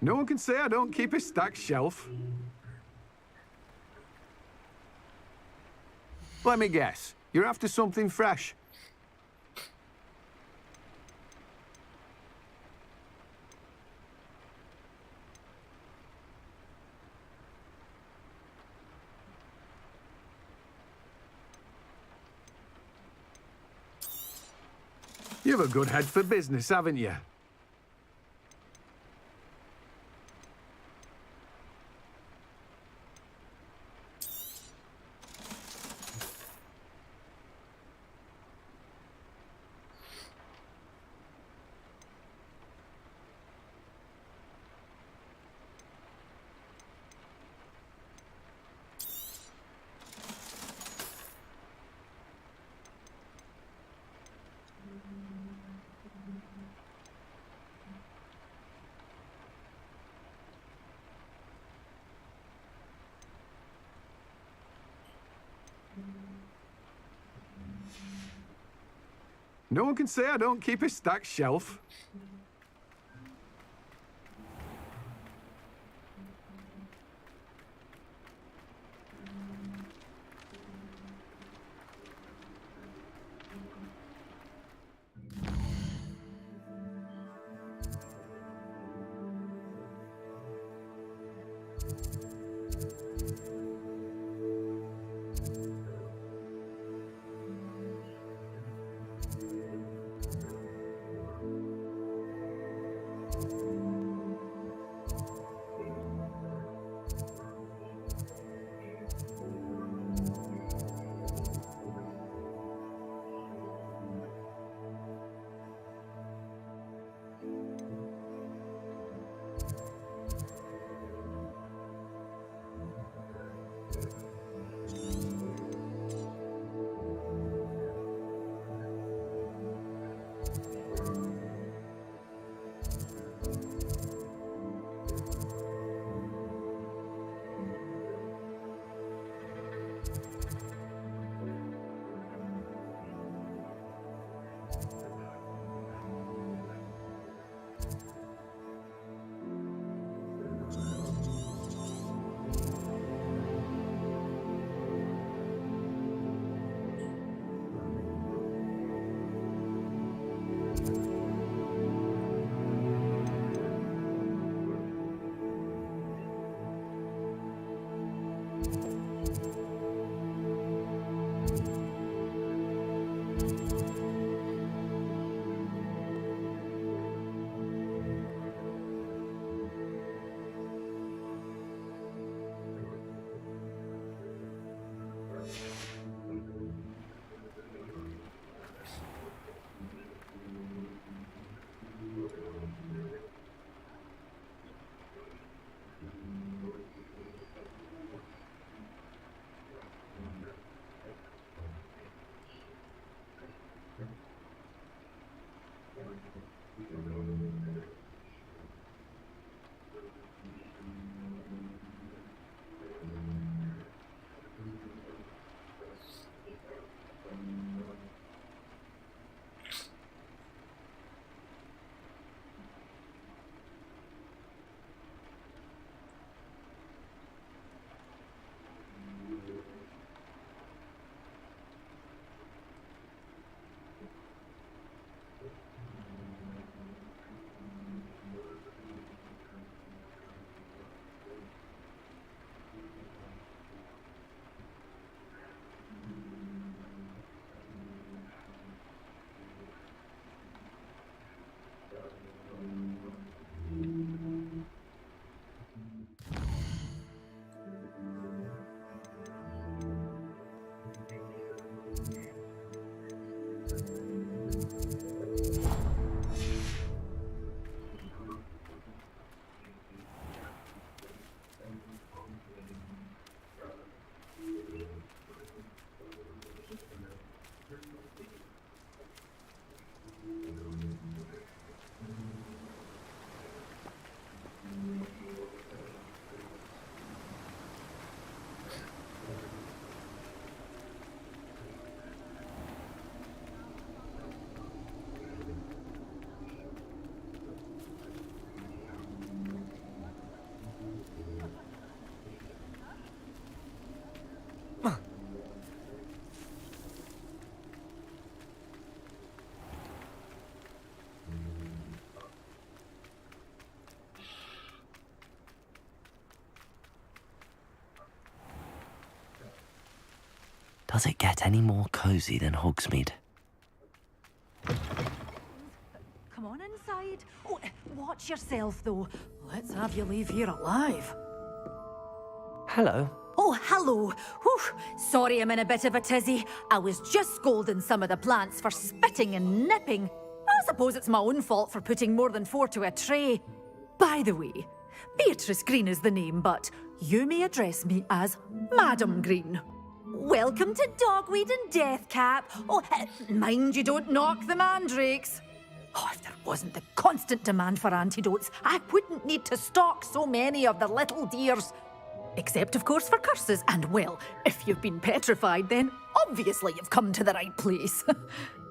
No one can say I don't keep a stacked shelf. Let me guess. You're after something fresh. You have a good head for business, haven't you? No one can say I don't keep a stacked shelf. Does it get any more cozy than Hogsmeade? Come on inside. Oh, watch yourself, though. Let's have you leave here alive. Hello. Oh, hello. Whew. Sorry I'm in a bit of a tizzy. I was just scolding some of the plants for spitting and nipping. I suppose it's my own fault for putting more than 4 to a tray. By the way, Beatrice Green is the name, but you may address me as Madam Green. Welcome to Dogweed and Deathcap. Oh, mind you don't knock the mandrakes. Oh, if there wasn't the constant demand for antidotes, I wouldn't need to stock so many of the little dears. Except, of course, for curses. And, well, if you've been petrified, then obviously you've come to the right place.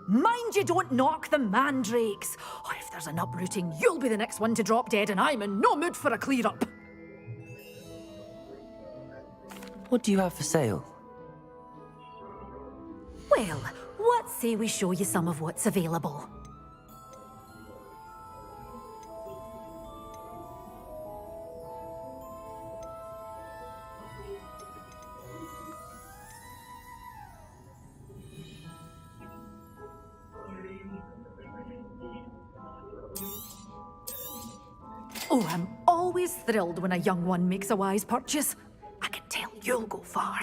Mind you don't knock the mandrakes. Oh, if there's an uprooting, you'll be the next one to drop dead, and I'm in no mood for a clear-up. What do you have for sale? Well, what say we show you some of what's available? Oh, I'm always thrilled when a young one makes a wise purchase. I can tell you'll go far.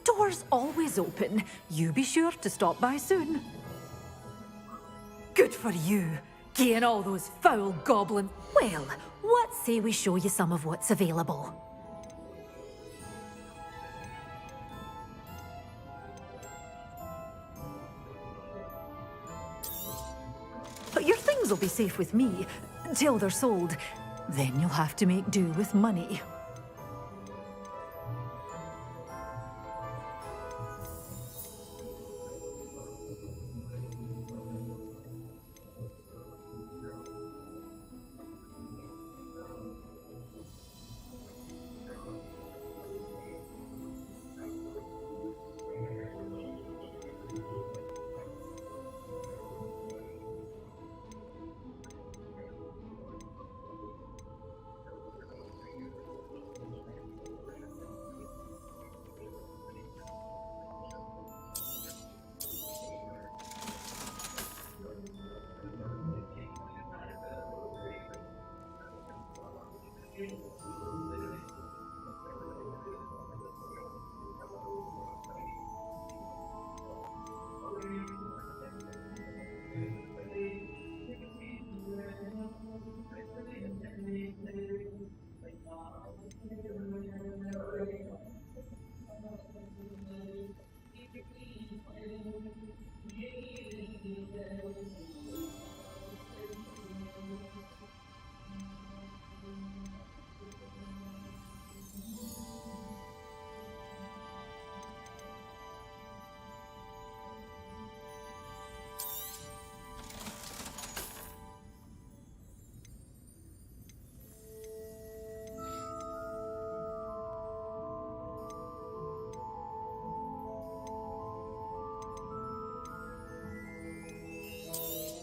Doors always open. You be sure to stop by soon. Good for you, getting all those foul goblins. Well, what say we show you some of what's available? But your things will be safe with me, till they're sold. Then you'll have to make do with money.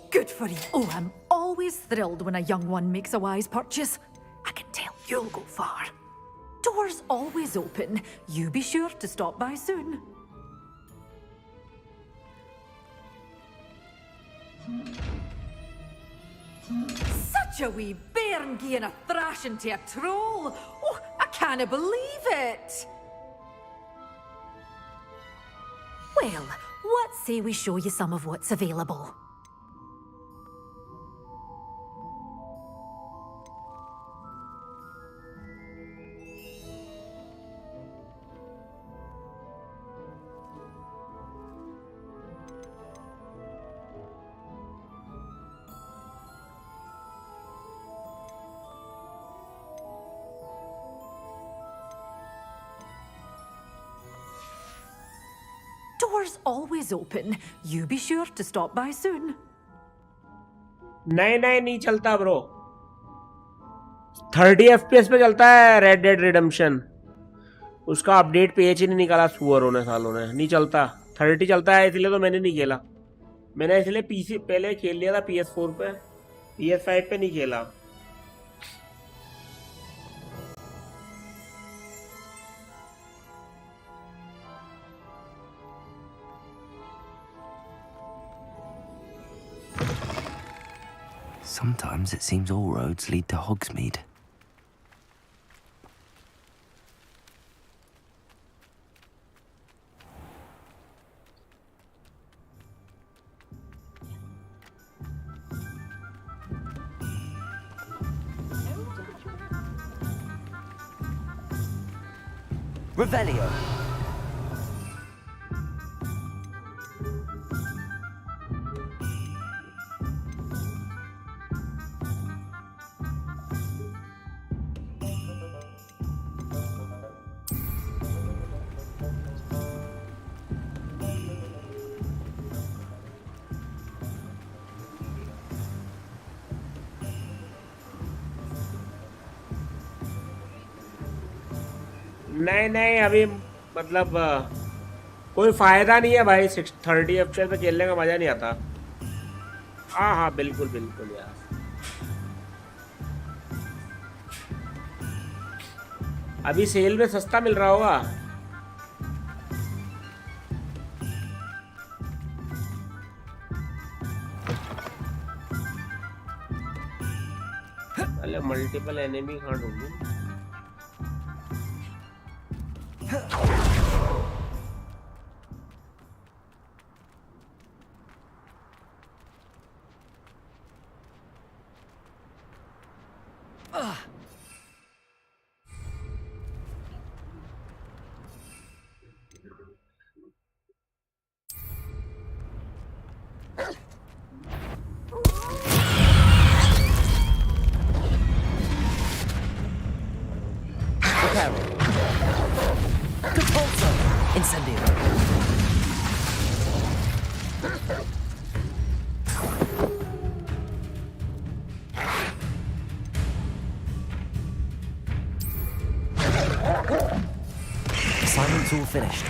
Good for you. Oh, I'm always thrilled when a young one makes a wise purchase. I can tell you'll go far. Doors always open. You be sure to stop by soon. Such a wee bairn gieing a thrashing to a troll. Oh, I can't believe it. Well, what say we show you some of what's available? Doors always open. You be sure to stop by soon. नहीं चलता bro. 30 FPS पे चलता है red dead redemption. उसका update page ही नहीं निकाला सुअरों ने सालों ने. नहीं चलता. 30 चलता है इसलिए तो मैंने नहीं खेला. मैंने इसलिए पीसी पहले खेल लिया था PS4 पे. PS5 पे नहीं खेला. Sometimes it seems all roads lead to Hogsmeade. Revelio. नहीं अभी मतलब कोई फायदा नहीं है भाई 30 FPS पे खेलने का मजा नहीं आता। हाँ बिल्कुल बिल्कुल यार। अभी सेल में सस्ता मिल रहा होगा। पहले मल्टीपल एनिमी कहाँ ढूंढूं? Assignment's all finished.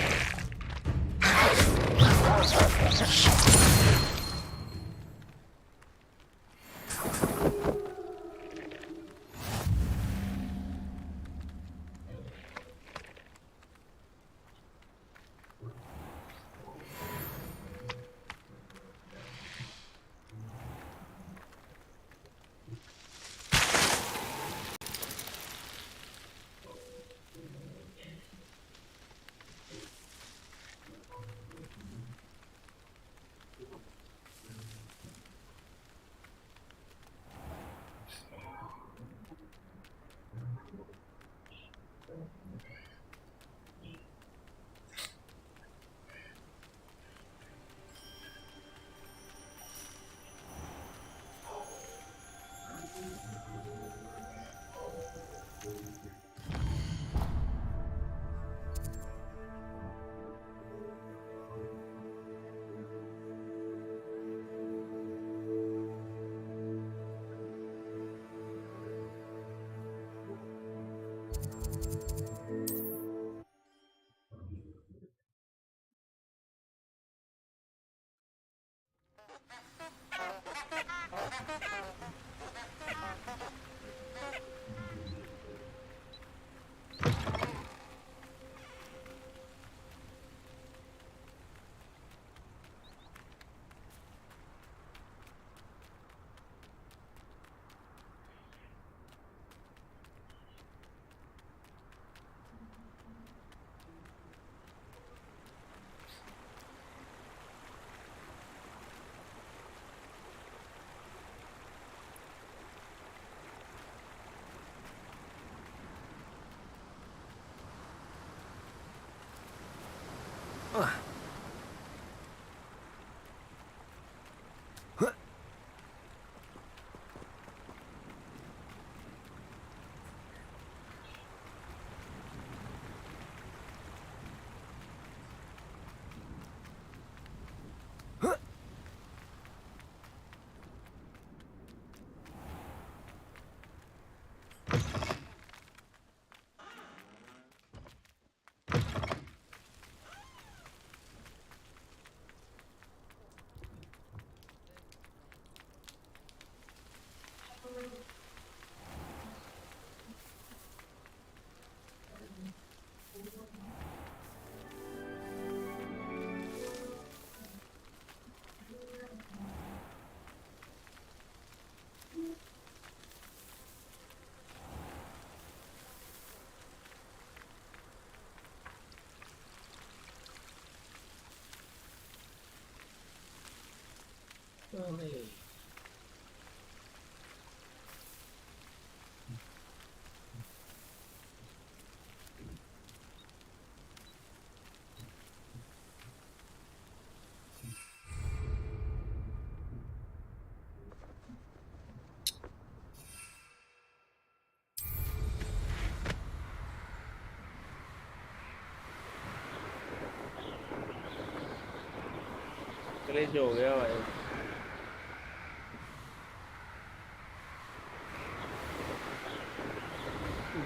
ग्लिच हो गया भाई।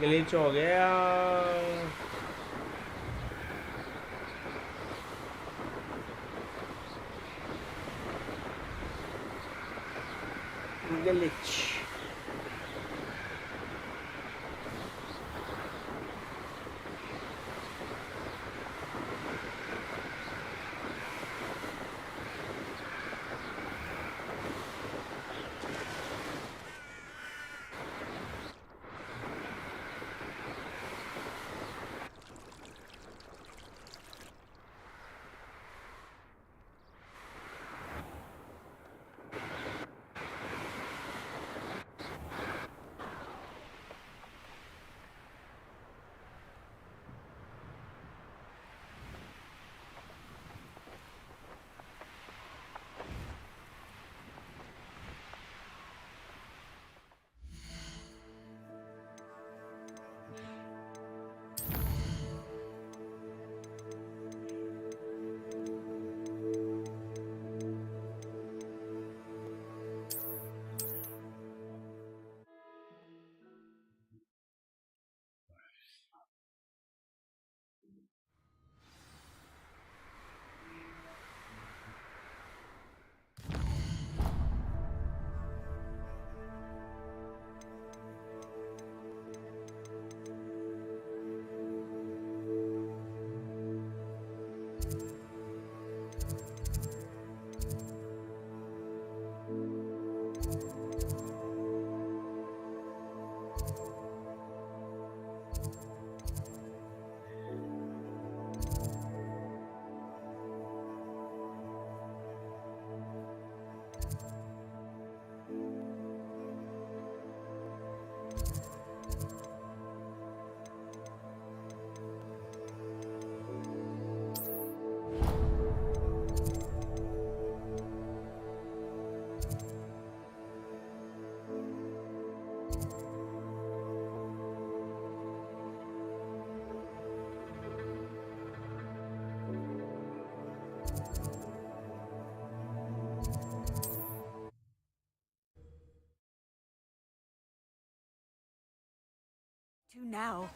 ग्लिच हो गया। Glitch. To now.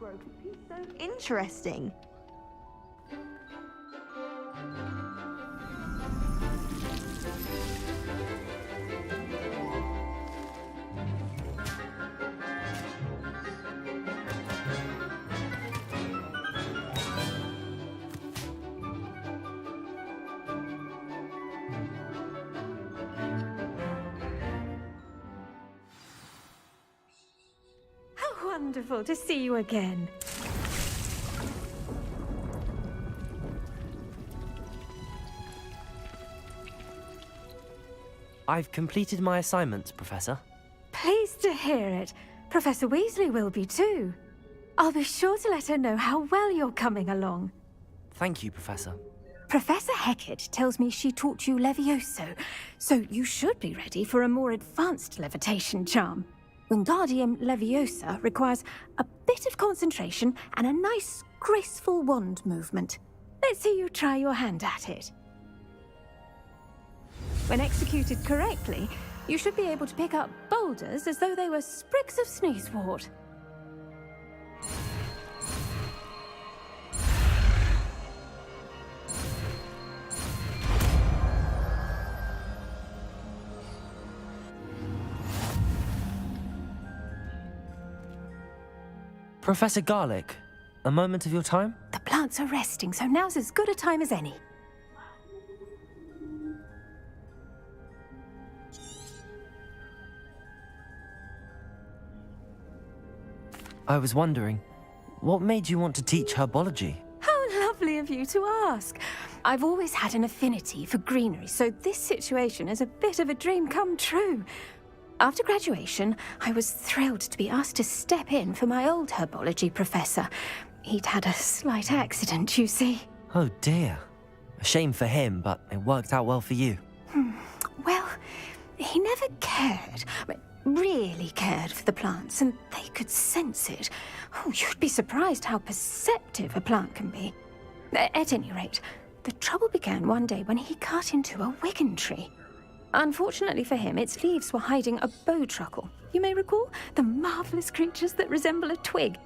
grow could be so interesting. How wonderful to see you again. I've completed my assignments, Professor. Pleased to hear it. Professor Weasley will be too. I'll be sure to let her know how well you're coming along. Thank you, Professor. Professor Hecat tells me she taught you Levioso, so you should be ready for a more advanced levitation charm. Wingardium Leviosa requires a bit of concentration and a nice, graceful wand movement. Let's see you try your hand at it. When executed correctly, you should be able to pick up boulders as though they were sprigs of sneezewort. Professor Garlick, a moment of your time? The plants are resting, so now's as good a time as any. I was wondering, what made you want to teach herbology? How lovely of you to ask. I've always had an affinity for greenery, so this situation is a bit of a dream come true. After graduation, I was thrilled to be asked to step in for my old herbology professor. He'd had a slight accident, you see. Oh dear. A shame for him, but it worked out well for you. Well, he never cared, really cared for the plants, and they could sense it. Oh, you'd be surprised how perceptive a plant can be. At any rate, the trouble began one day when he cut into a wigan tree. Unfortunately for him, its leaves were hiding a bowtruckle. You may recall the marvelous creatures that resemble a twig.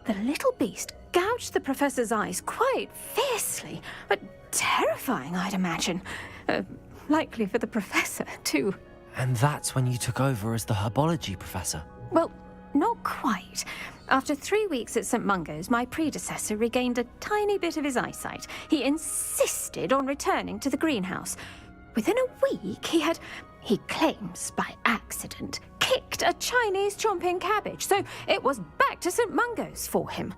The little beast gouged the professor's eyes quite fiercely, but terrifying, I'd imagine. Likely for the professor, too. And that's when you took over as the herbology professor? Well, not quite. After 3 weeks at St. Mungo's, my predecessor regained a tiny bit of his eyesight. He insisted on returning to the greenhouse. Within a week, he claims by accident, kicked a Chinese chomping cabbage, so it was back to St. Mungo's for him.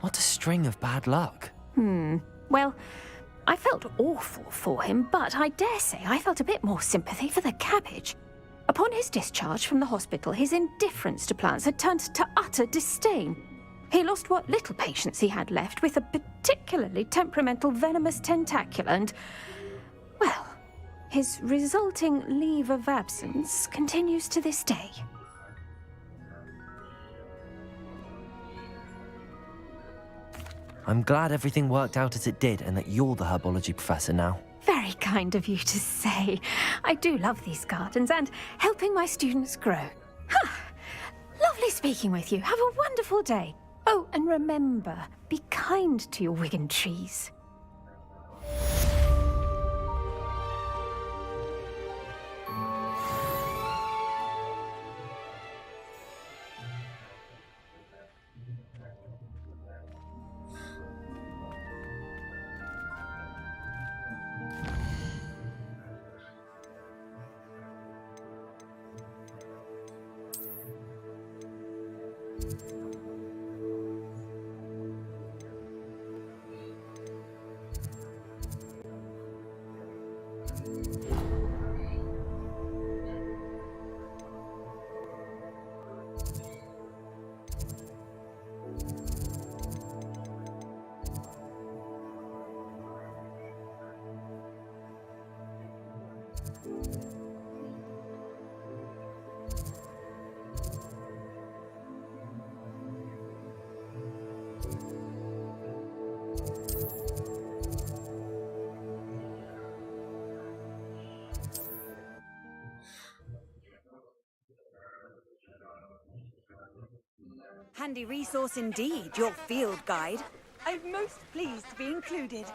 What a string of bad luck. Well, I felt awful for him, but I dare say I felt a bit more sympathy for the cabbage. Upon his discharge from the hospital, his indifference to plants had turned to utter disdain. He lost what little patience he had left with a particularly temperamental venomous tentacula and, well, his resulting leave of absence continues to this day. I'm glad everything worked out as it did and that you're the herbology professor now. Very kind of you to say. I do love these gardens and helping my students grow. Lovely speaking with you. Have a wonderful day. Oh, and remember, be kind to your wigan trees. Handy resource indeed, your field guide. I'm most pleased to be included.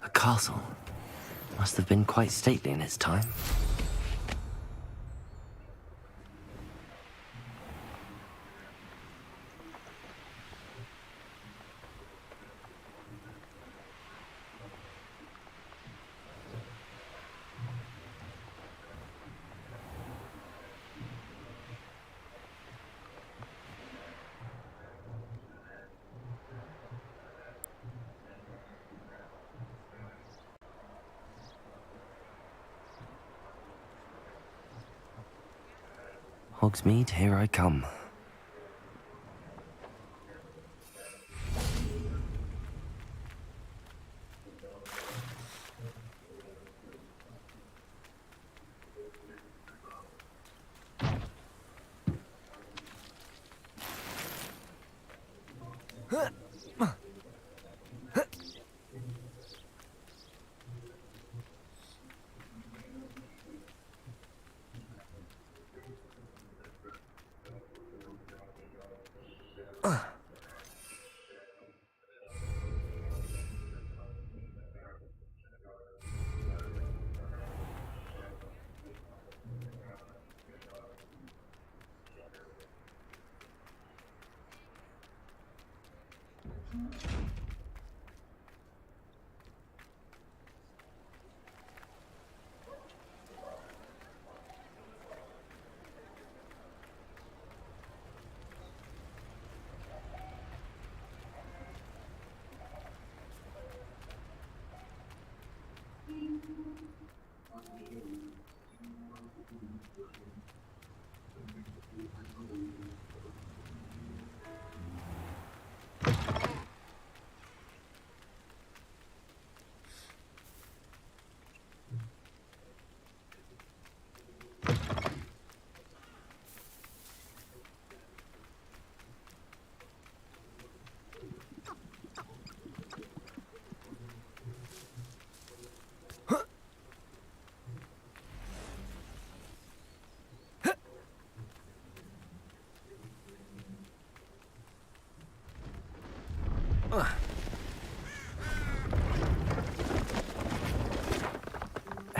A castle. Must have been quite stately in its time. Hogsmeade, here I come.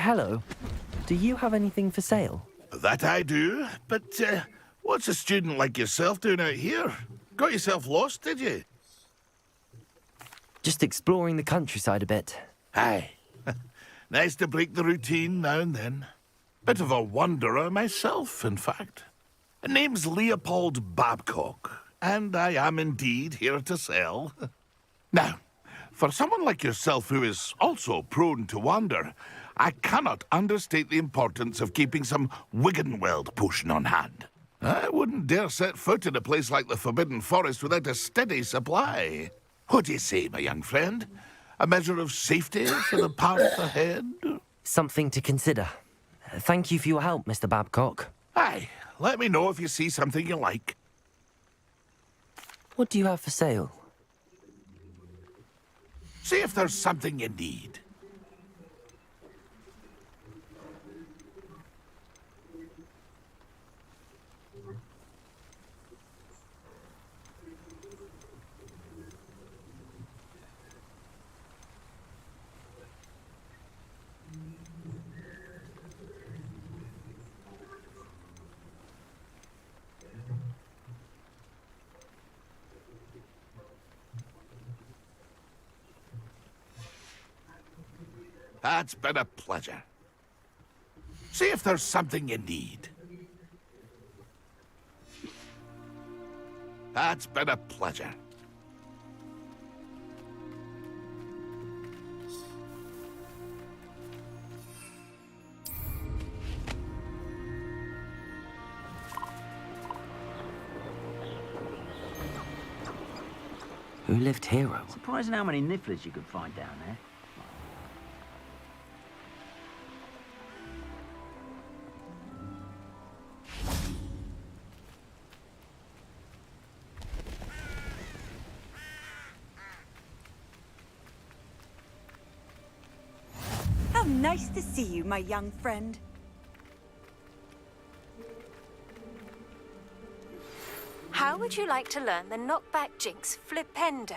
Hello. Do you have anything for sale? That I do, but what's a student like yourself doing out here? Got yourself lost, did you? Just exploring the countryside a bit. Aye. Nice to break the routine now and then. Bit of a wanderer myself, in fact. Name's Leopold Babcock, and I am indeed here to sell. Now, for someone like yourself who is also prone to wander, I cannot understate the importance of keeping some Wiggenweld potion on hand. I wouldn't dare set foot in a place like the Forbidden Forest without a steady supply. What do you say, my young friend? A measure of safety for the path ahead? Something to consider. Thank you for your help, Mr. Babcock. Aye, let me know if you see something you like. What do you have for sale? See if there's something you need. That's been a pleasure. See if there's something you need. That's been a pleasure. Who lived here? Surprising how many nifflers you could find down there. How nice to see you, my young friend. How would you like to learn the knockback jinx flipendo?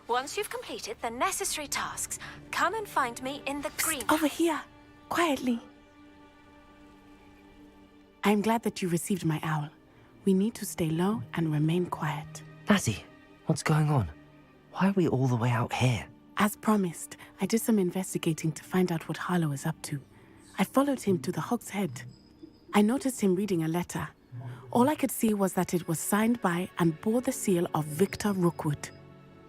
Once you've completed the necessary tasks, come and find me in the green. Over here, quietly. I'm glad that you received my owl. We need to stay low and remain quiet. Lassie, what's going on? Why are we all the way out here? As promised, I did some investigating to find out what Harlow is up to. I followed him to the Hog's Head. I noticed him reading a letter. All I could see was that it was signed by and bore the seal of Victor Rookwood.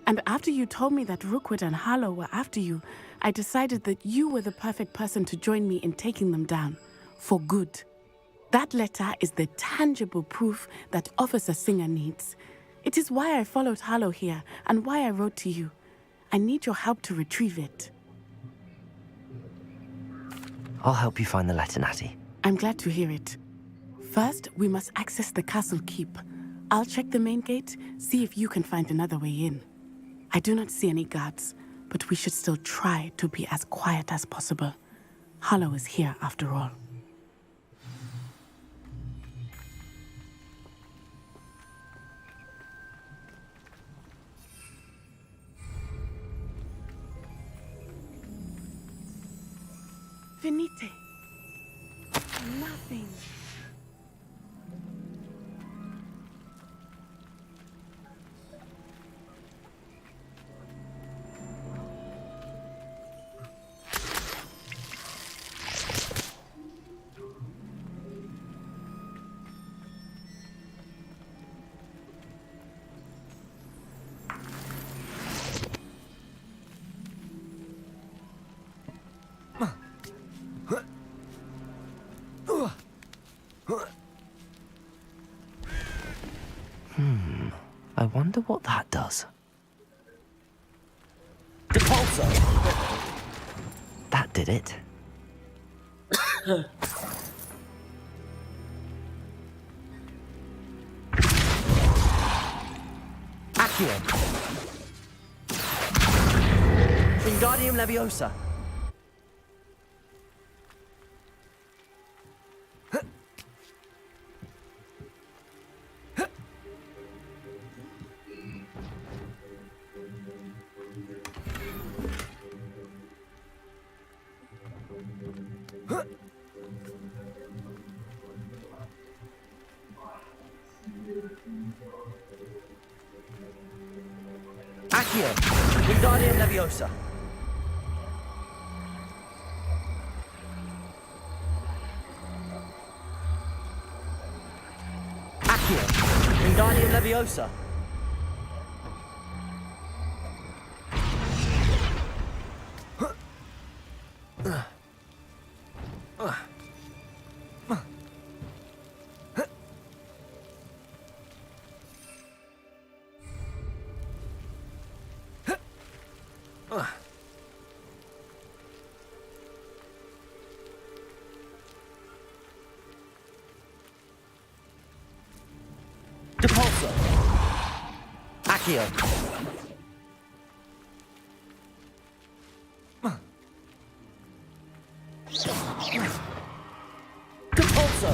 And after you told me that Rookwood and Harlow were after you, I decided that you were the perfect person to join me in taking them down. For good. That letter is the tangible proof that Officer Singer needs. It is why I followed Harlow here and why I wrote to you. I need your help to retrieve it. I'll help you find the letter, Natty. I'm glad to hear it. First, we must access the castle keep. I'll check the main gate, see if you can find another way in. I do not see any guards, but we should still try to be as quiet as possible. Harlow is here after all. Finite. Nothing. I wonder what that does. Depulsor! That did it. Accio. Wingardium Leviosa. Accio. Wingardium Leviosa. Accio. Wingardium Leviosa. Depulsor. Accio. Depulsor.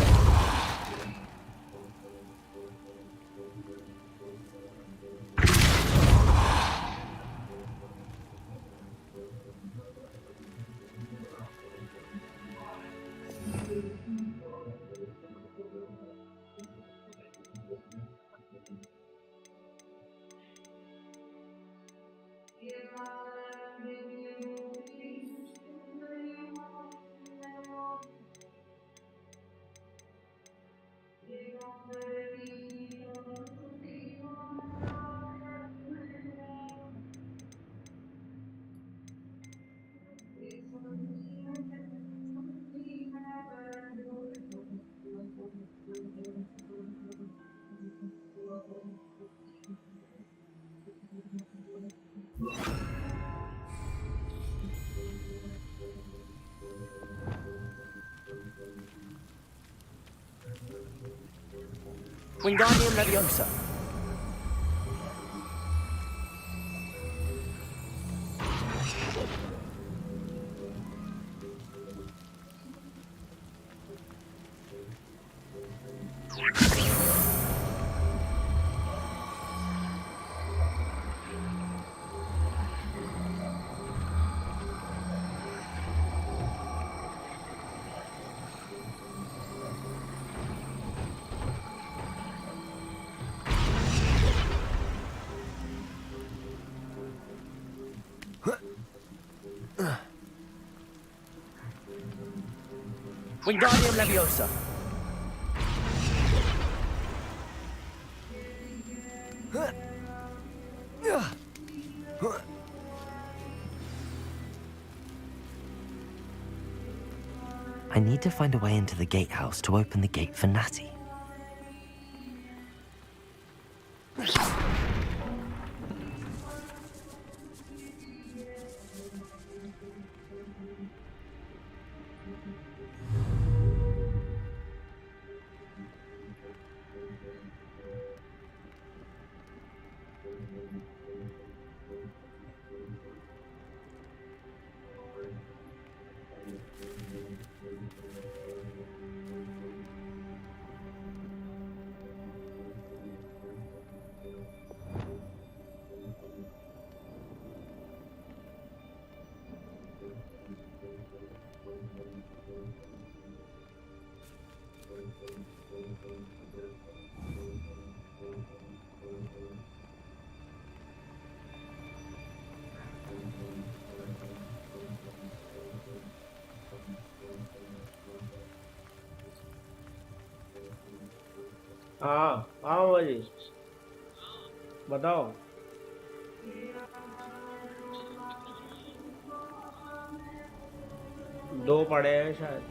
Wingardium Leviosa. Wingardium Leviosa. I need to find a way into the gatehouse to open the gate for Natty. हाँ हाँ भाई बताओ। दो पड़े हैं शायद।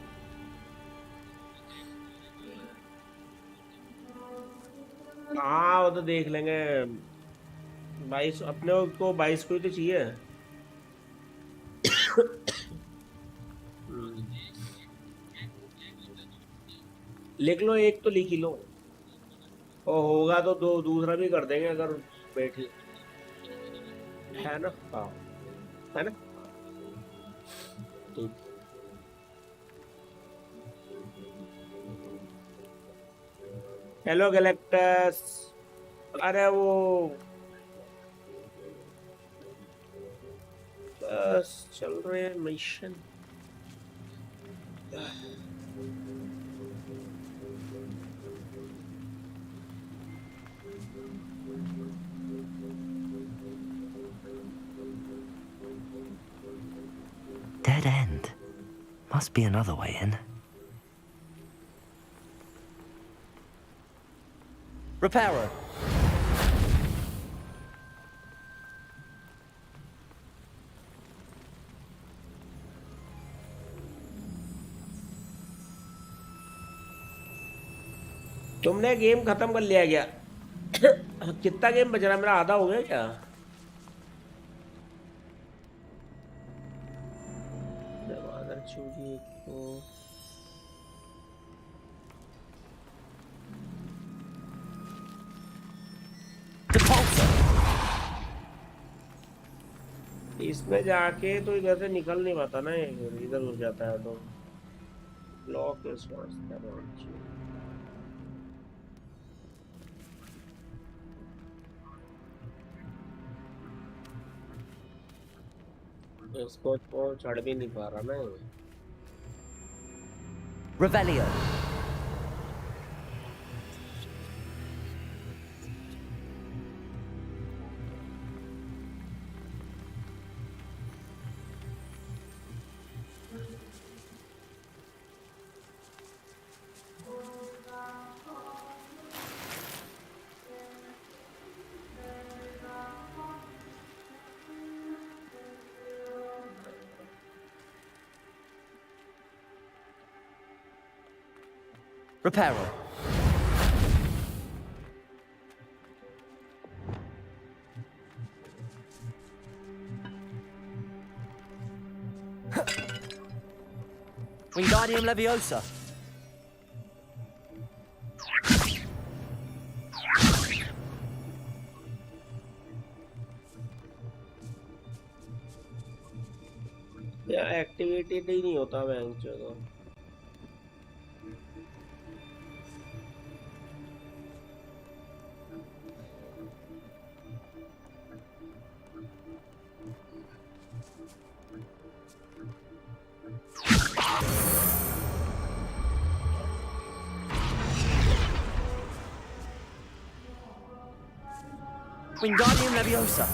हाँ वो तो देख लेंगे। 22 अपने को 22 को ही तो चाहिए। लिख लो, एक तो लिख ही लो और होगा तो दो दूसरा भी कर देंगे अगर बैठी है ना। हाँ है ना ठीक। Hello Galactus. अरे वो बस चल रहे हैं mission. Dead end. Must be another way in. Repairer. तुमने गेम खत्म कर लिया क्या? कितना गेम बच रहा है? मेरा आधा हो गया क्या? इसमें जाके तो इधर से निकल नहीं पाता ना, इधर हो जाता है तो लॉक इस इसको तो चढ़ भी नहीं पा रहा ना। Revelio. Reparo. Wingardium Leviosa. या एक्टिवेटेड ही नहीं होता बैंक जो Wingardium Leviosa.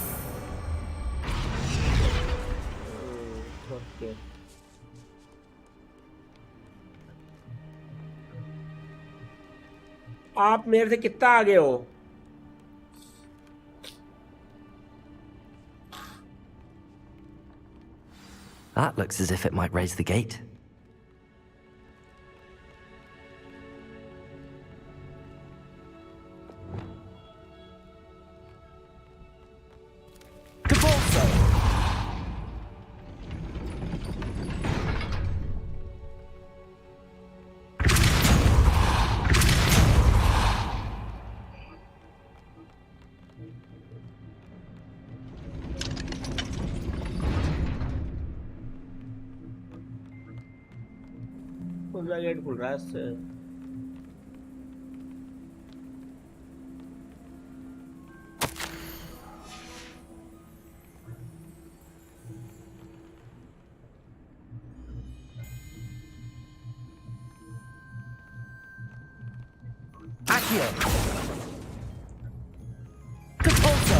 Okay. आप मेरे से कितना आगे हो? That looks as if it might raise the gate. Gate खुल रहा है इससे Accio. Compulso.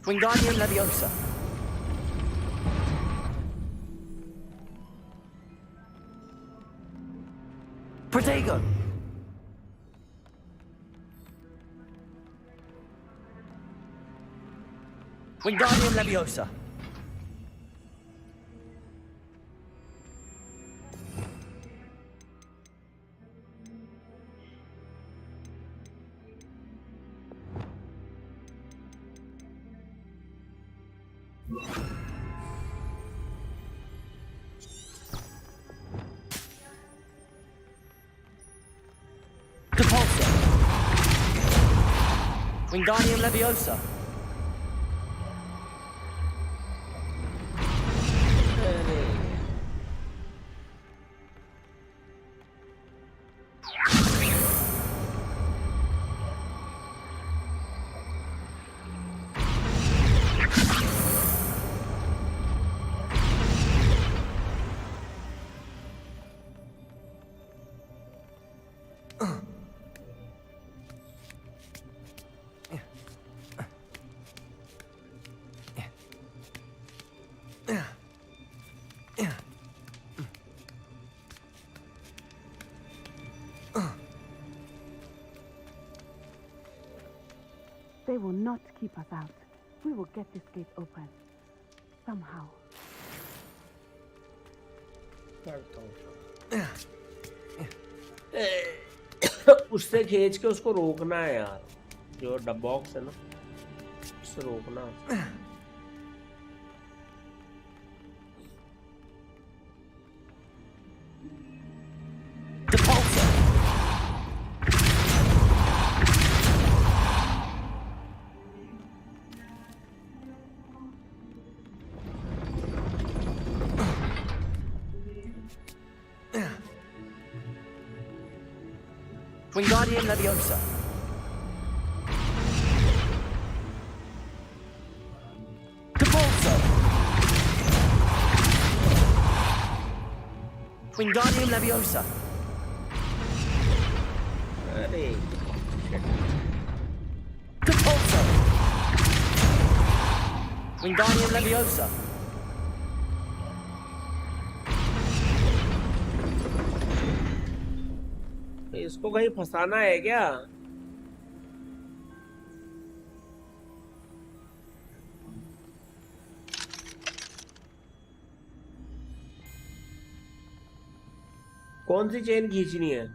Wingardium Leviosa. Protego. Wingardium Leviosa. Compulso. Wingardium Leviosa. They will not keep us out. We will get this gate open. Somehow. उससे खींच के उसको रोकना है यार जो डब बॉक्स है ना उससे रोकना Wingardium Leviosa. Compulso. Wingardium Leviosa. अरे Compulso. Wingardium Leviosa. इसको कहीं फंसाना है क्या? कौन सी चेन खींचनी है?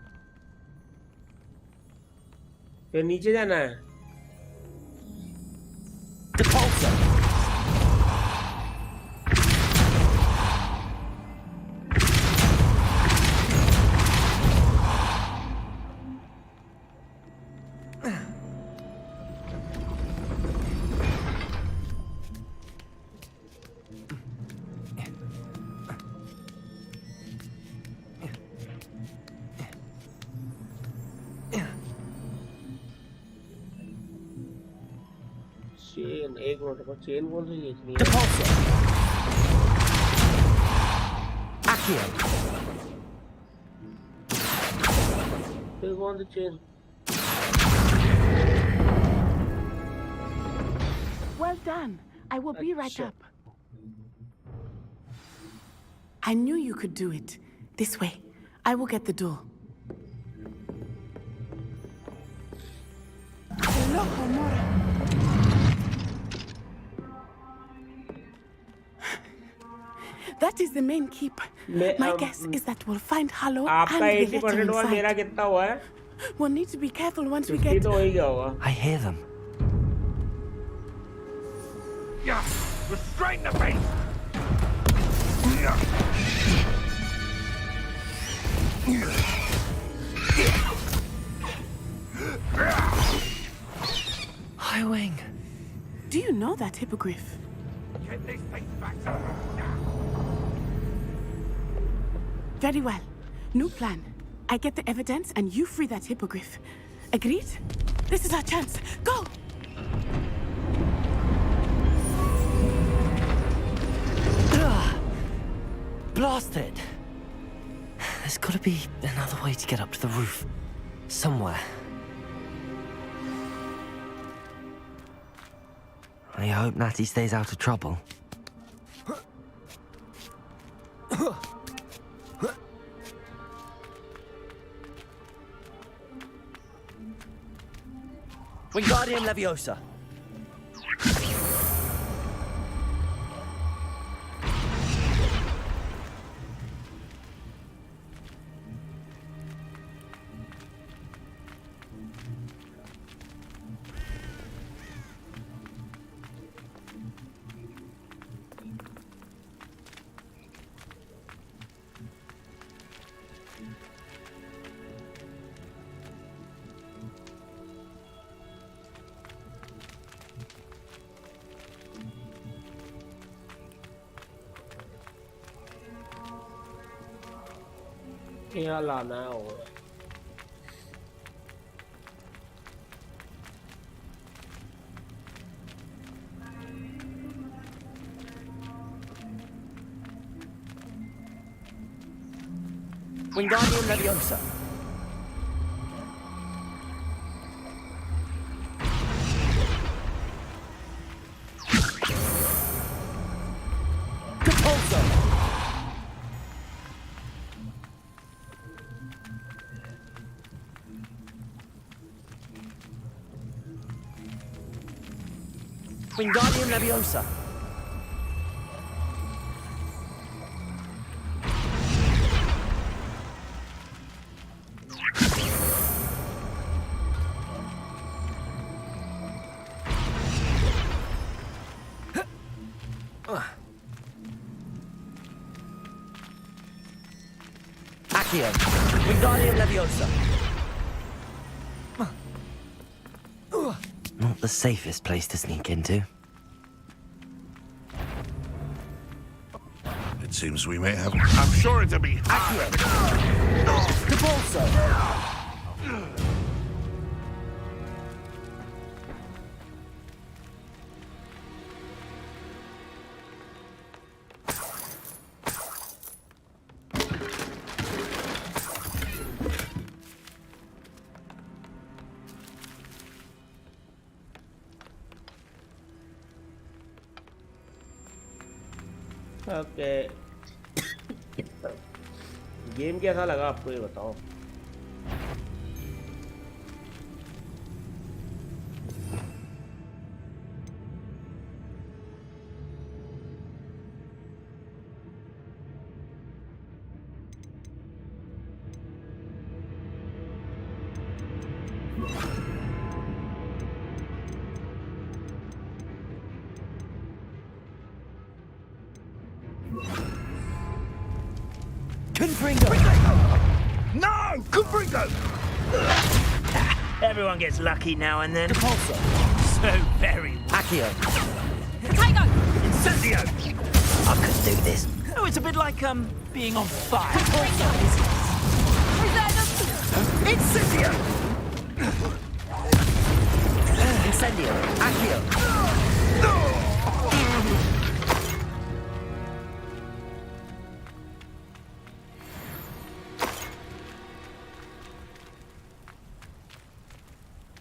फिर नीचे जाना है? चेन, एक मिनट को चेन कौन सी खींचनी है? फिर कौन सी chain? Well done. I will be right up. I knew you could do it. This way. I will get the door. Loco, Mora. That is the main keep. My guess is that we'll find Hollow and the letter inside. मेरा कितना हुआ है? We'll need to be careful once we get. तो हो ही गया होगा. I hear them. Yeah, restrain the beast. Highwing. Do you know that hippogriff? Get these things back. Very well. New plan. I get the evidence and you free that hippogriff. Agreed? This is our chance. Go! Blasted! There's got to be another way to get up to the roof. Somewhere. I hope Natty stays out of trouble. Wingardium Leviosa. यहाँ लाना है और Wingardium Leviosa. Wingardium Leviosa. Accio. Wingardium Leviosa. Not the safest place to sneak into. It seems we may have. I'm sure it'll be hard. Okay game कैसा लगा आपको ये बताओ। No! Confringo! Everyone gets lucky now and then. So very. Accio. Potato! Incendio! I could do this. Oh, it's a bit like, being on fire. Incendio! Incendio. Accio.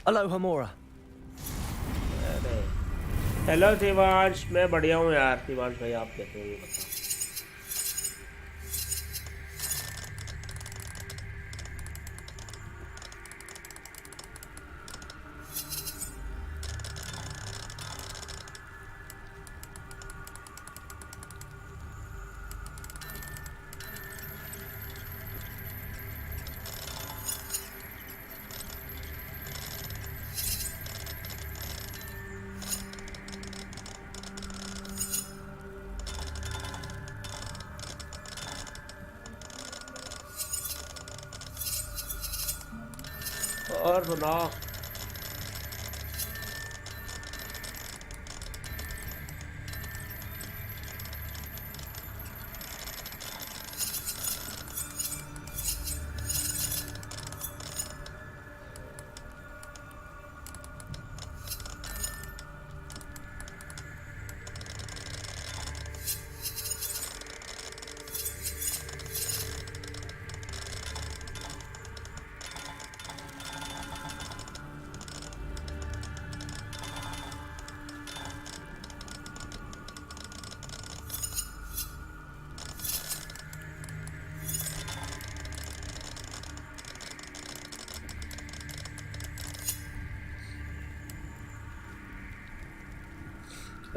Aloha Mora. Hello Shivansh, मैं बढ़िया हूँ यार। शिवांश भाई आप कैसे हो ये बताओ। और सुनाओ।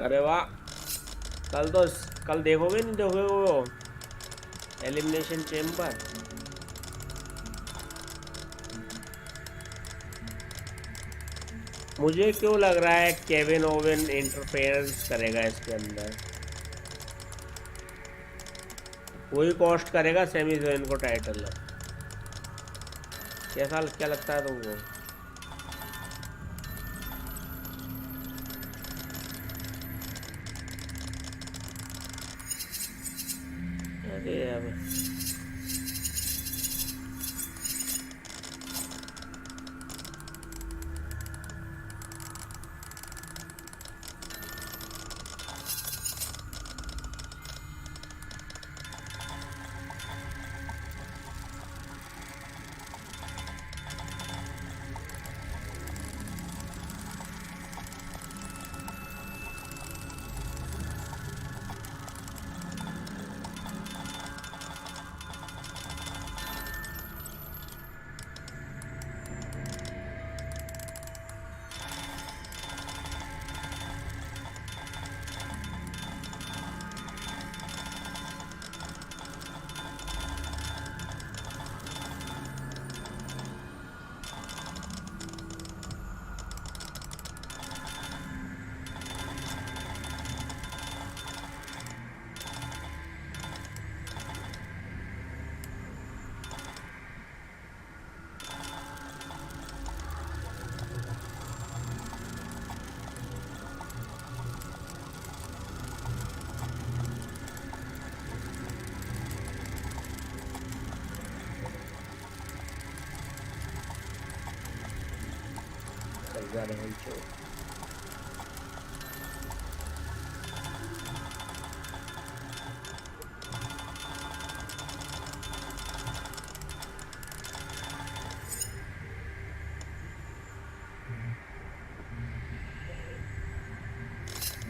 अरे वाह, कल देखोगे नहीं देखोगे वो एलिमिनेशन चेम्बर? मुझे क्यों लग रहा है केविन ओवन इंटरफेरेंस करेगा इसके अंदर। वही कॉस्ट करेगा सेमी जोन को टाइटल। क्या लगता है तुमको?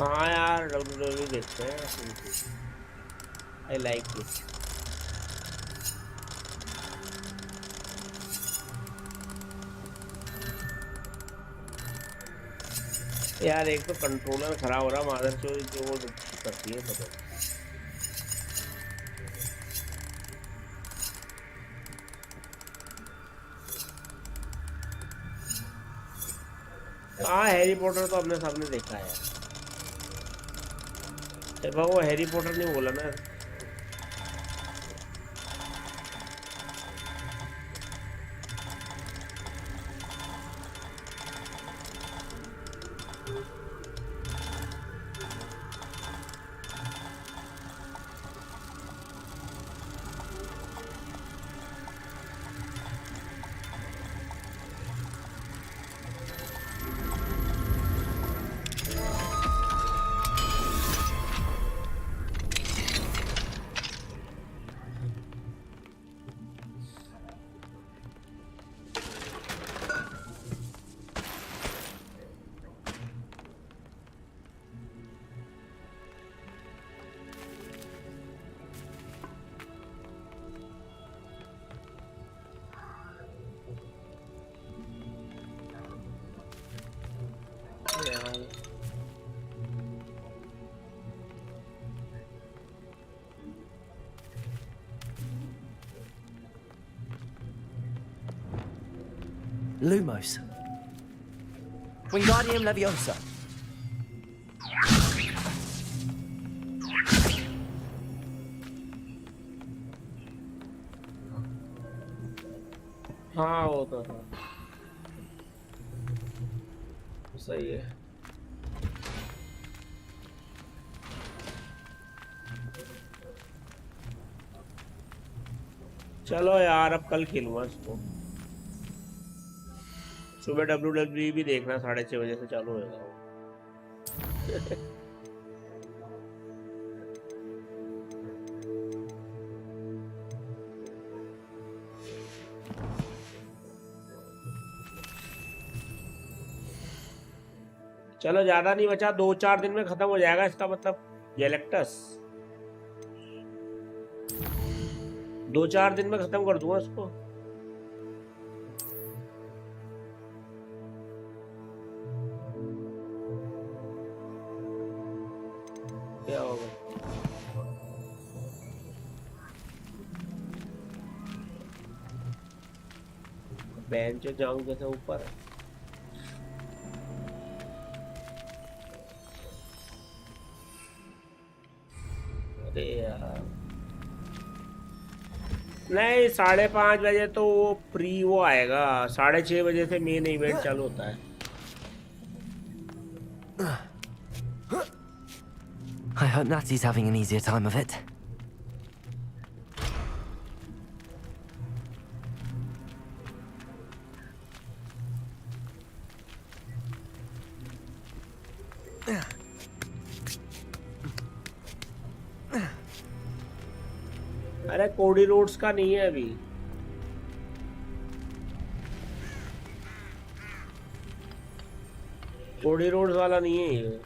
हाँ यार WWE देखते हैं। I like it. यार एक तो कंट्रोलर खराब हो रहा, मदरचोद जो वो करती है पता। हाँ हैरी पॉटर तो अपने सामने देखा है यार। वो हैरी पॉटर नहीं बोला ना। Lumos. Wingardium Leviosa. हाँ वो तो था, सही है। चलो यार अब कल खेलूंगा इसको। सुबह WWE भी देखना 6:30 बजे से चालू होगा। चलो ज्यादा नहीं बचा, 2-4 दिन में खत्म हो जाएगा इसका मतलब गैलेक्टस। 2-4 दिन में खत्म कर दूंगा इसको। क्या होगा? बेंच जाऊं कैसे ऊपर? अरे यार नहीं, 5:30 बजे तो वो प्री वो आएगा, 6:30 बजे से मेन इवेंट चालू होता है। I hope Natty's having an easier time of it. अरे कोडी रोड्स का नहीं है अभी। कोडी रोड्स वाला नहीं है ये।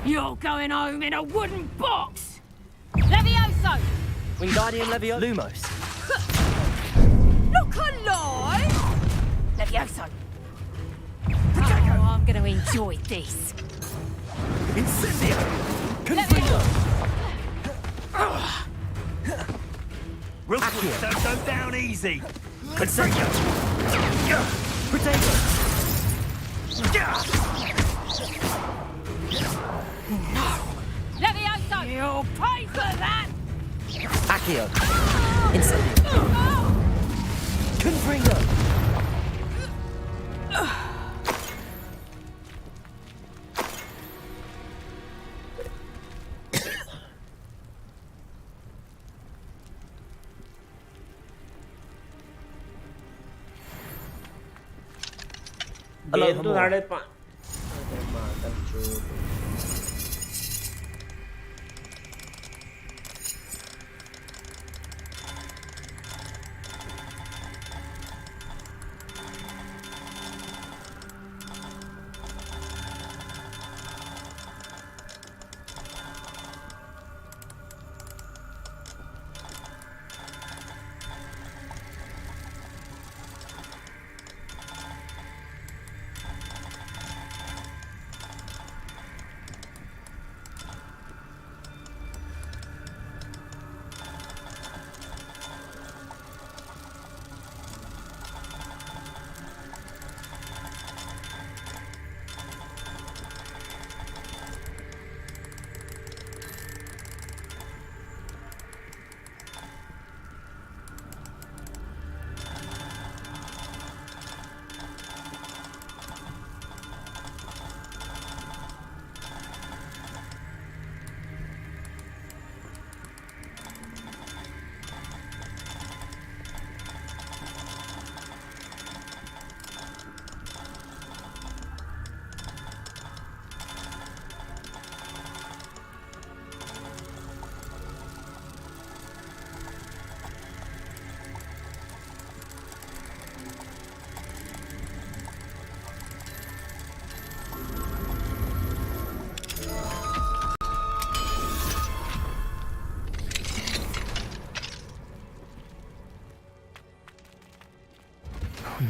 You're going home in a wooden box! Levioso! Wingardium Leviosa. Lumos. Look alive! Levioso! Oh, I'm going to enjoy this. Incendio. Confringo. Accio. Don't go down easy. Confringo. Potato. No! Levioso! You'll pay for that! Accio. Incendio. Confringo. बेल तो 5:30।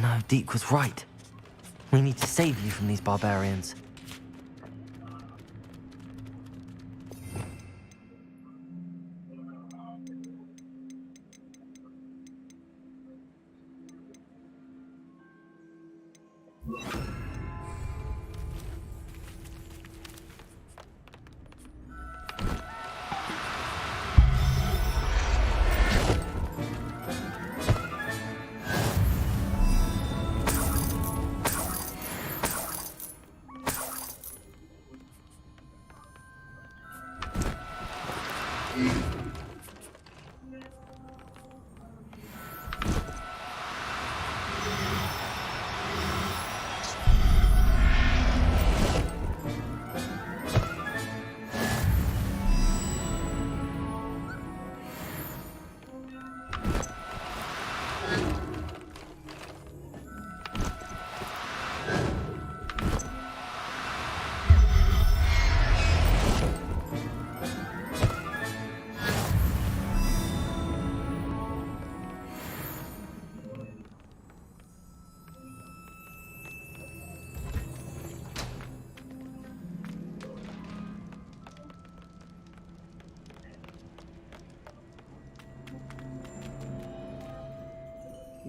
no, Deke was right. We need to save you from these barbarians.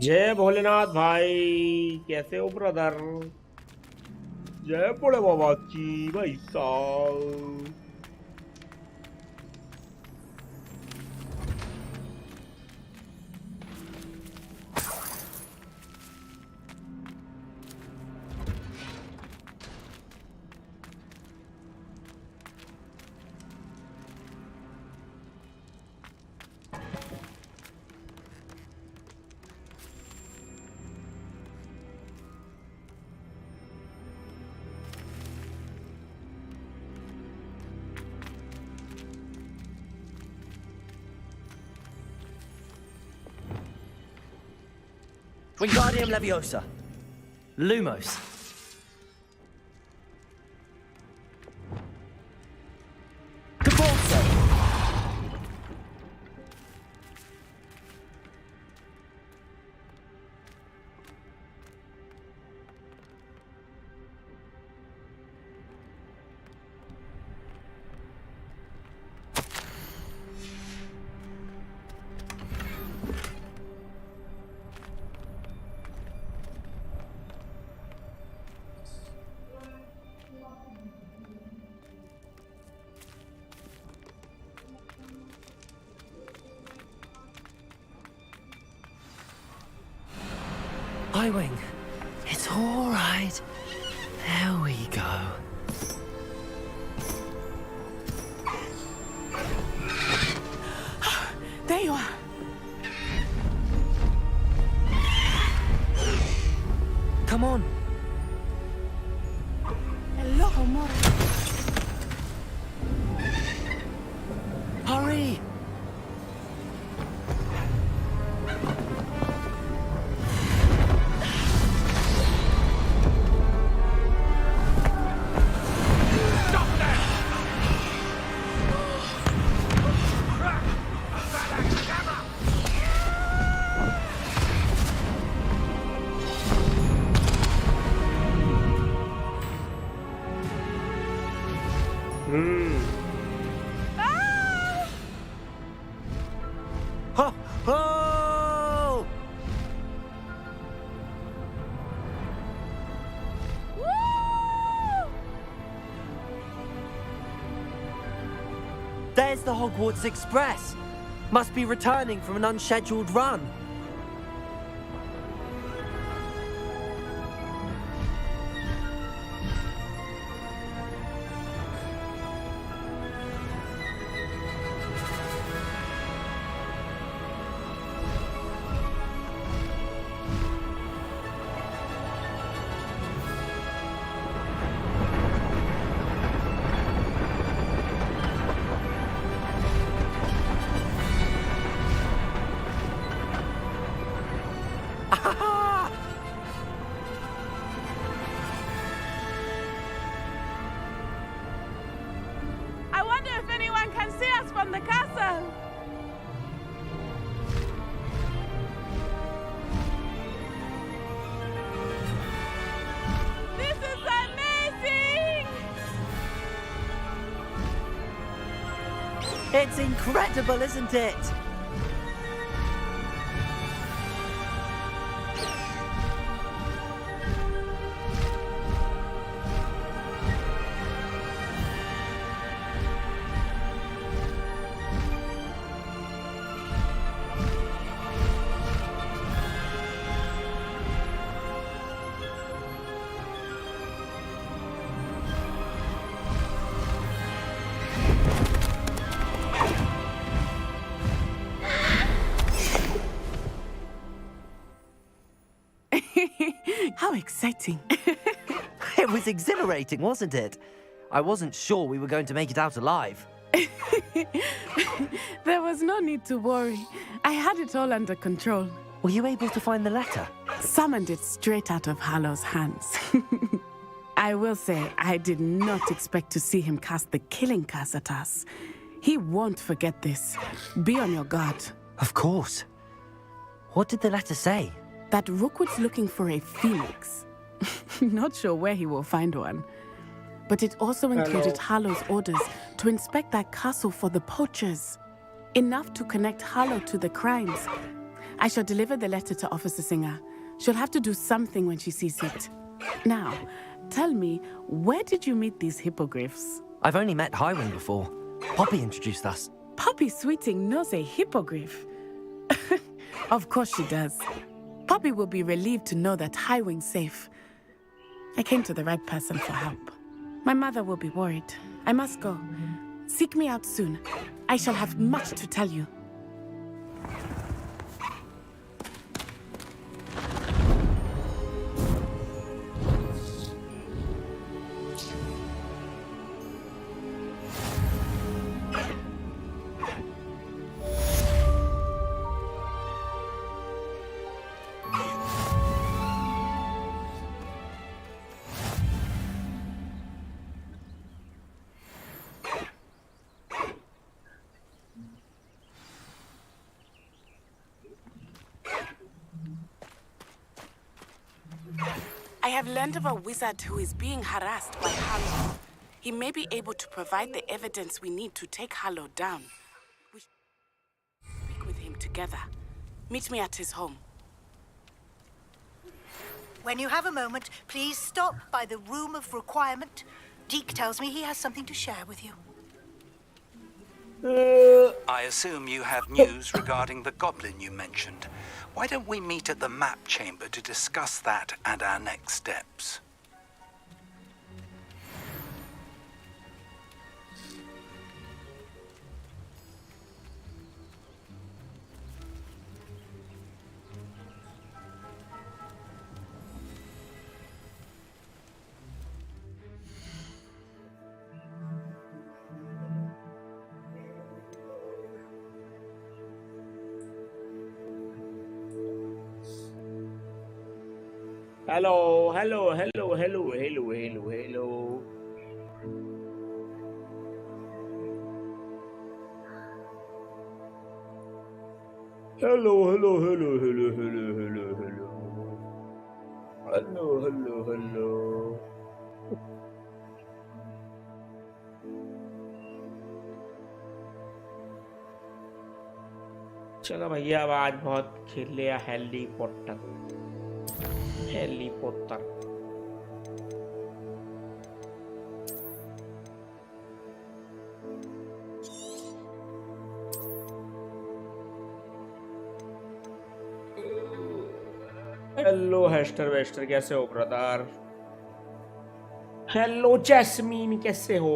जय भोलेनाथ भाई, कैसे हो brother? जय भोले बाबा की भाई साहब। Wingardium Leviosa. Lumos. Caborso. Wing, it's all right. There we go. There you are. Come on. Hello, more. Hurry! There's the Hogwarts Express. Must be returning from an unscheduled run. I wonder if anyone can see us from the castle. It's incredible, isn't it? How exciting. It was exhilarating, wasn't it? I wasn't sure we were going to make it out alive. There was no need to worry. I had it all under control. Were you able to find the letter? Summoned it straight out of Harlow's hands. I will say, I did not expect to see him cast the killing curse at us. He won't forget this. Be on your guard. Of course. What did the letter say? That Rookwood's looking for a phoenix. Not sure where he will find one. But it also included Harlow's orders to inspect that castle for the poachers. Enough to connect Harlow to the crimes. I shall deliver the letter to Officer Singer. She'll have to do something when she sees it. Now, tell me, where did you meet these hippogriffs? I've only met Highwind before. Poppy introduced us. Poppy Sweeting knows a hippogriff. Of course she does. Poppy will be relieved to know that Highwing's safe. I came to the right person for help. My mother will be worried. I must go. Seek me out soon. I shall have much to tell you. I have learned of a wizard who is being harassed by Harlow. He may be able to provide the evidence we need to take Harlow down. We should speak with him together. Meet me at his home. When you have a moment, please stop by the Room of Requirement. Deke tells me he has something to share with you. I assume you have news regarding the goblin you mentioned. Why don't we meet at the map chamber to discuss that and our next steps? Hello, hello, hello, hello, hello, hello, hello. Hello, hello, hello, hello, hello, hello, hello. Hello, hello, hello. चलो भैया अब आज बहुत खेल लिया Harry Potter Harry Potter hello Hester Wester कैसे हो brother hello jasmine कैसे हो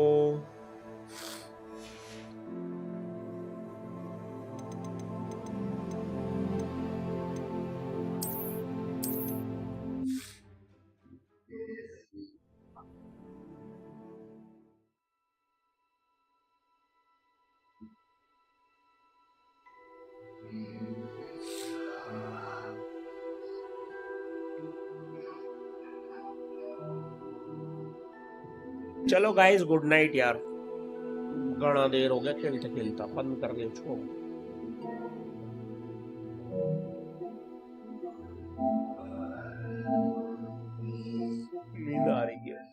चलो गाइस गुड नाइट यार घना देर हो गया खेलते खेलता बंद कर दे उसको नींद आ रही है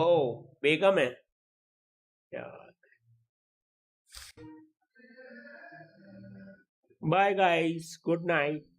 ओ बेगम है क्या? Bye guys, good night.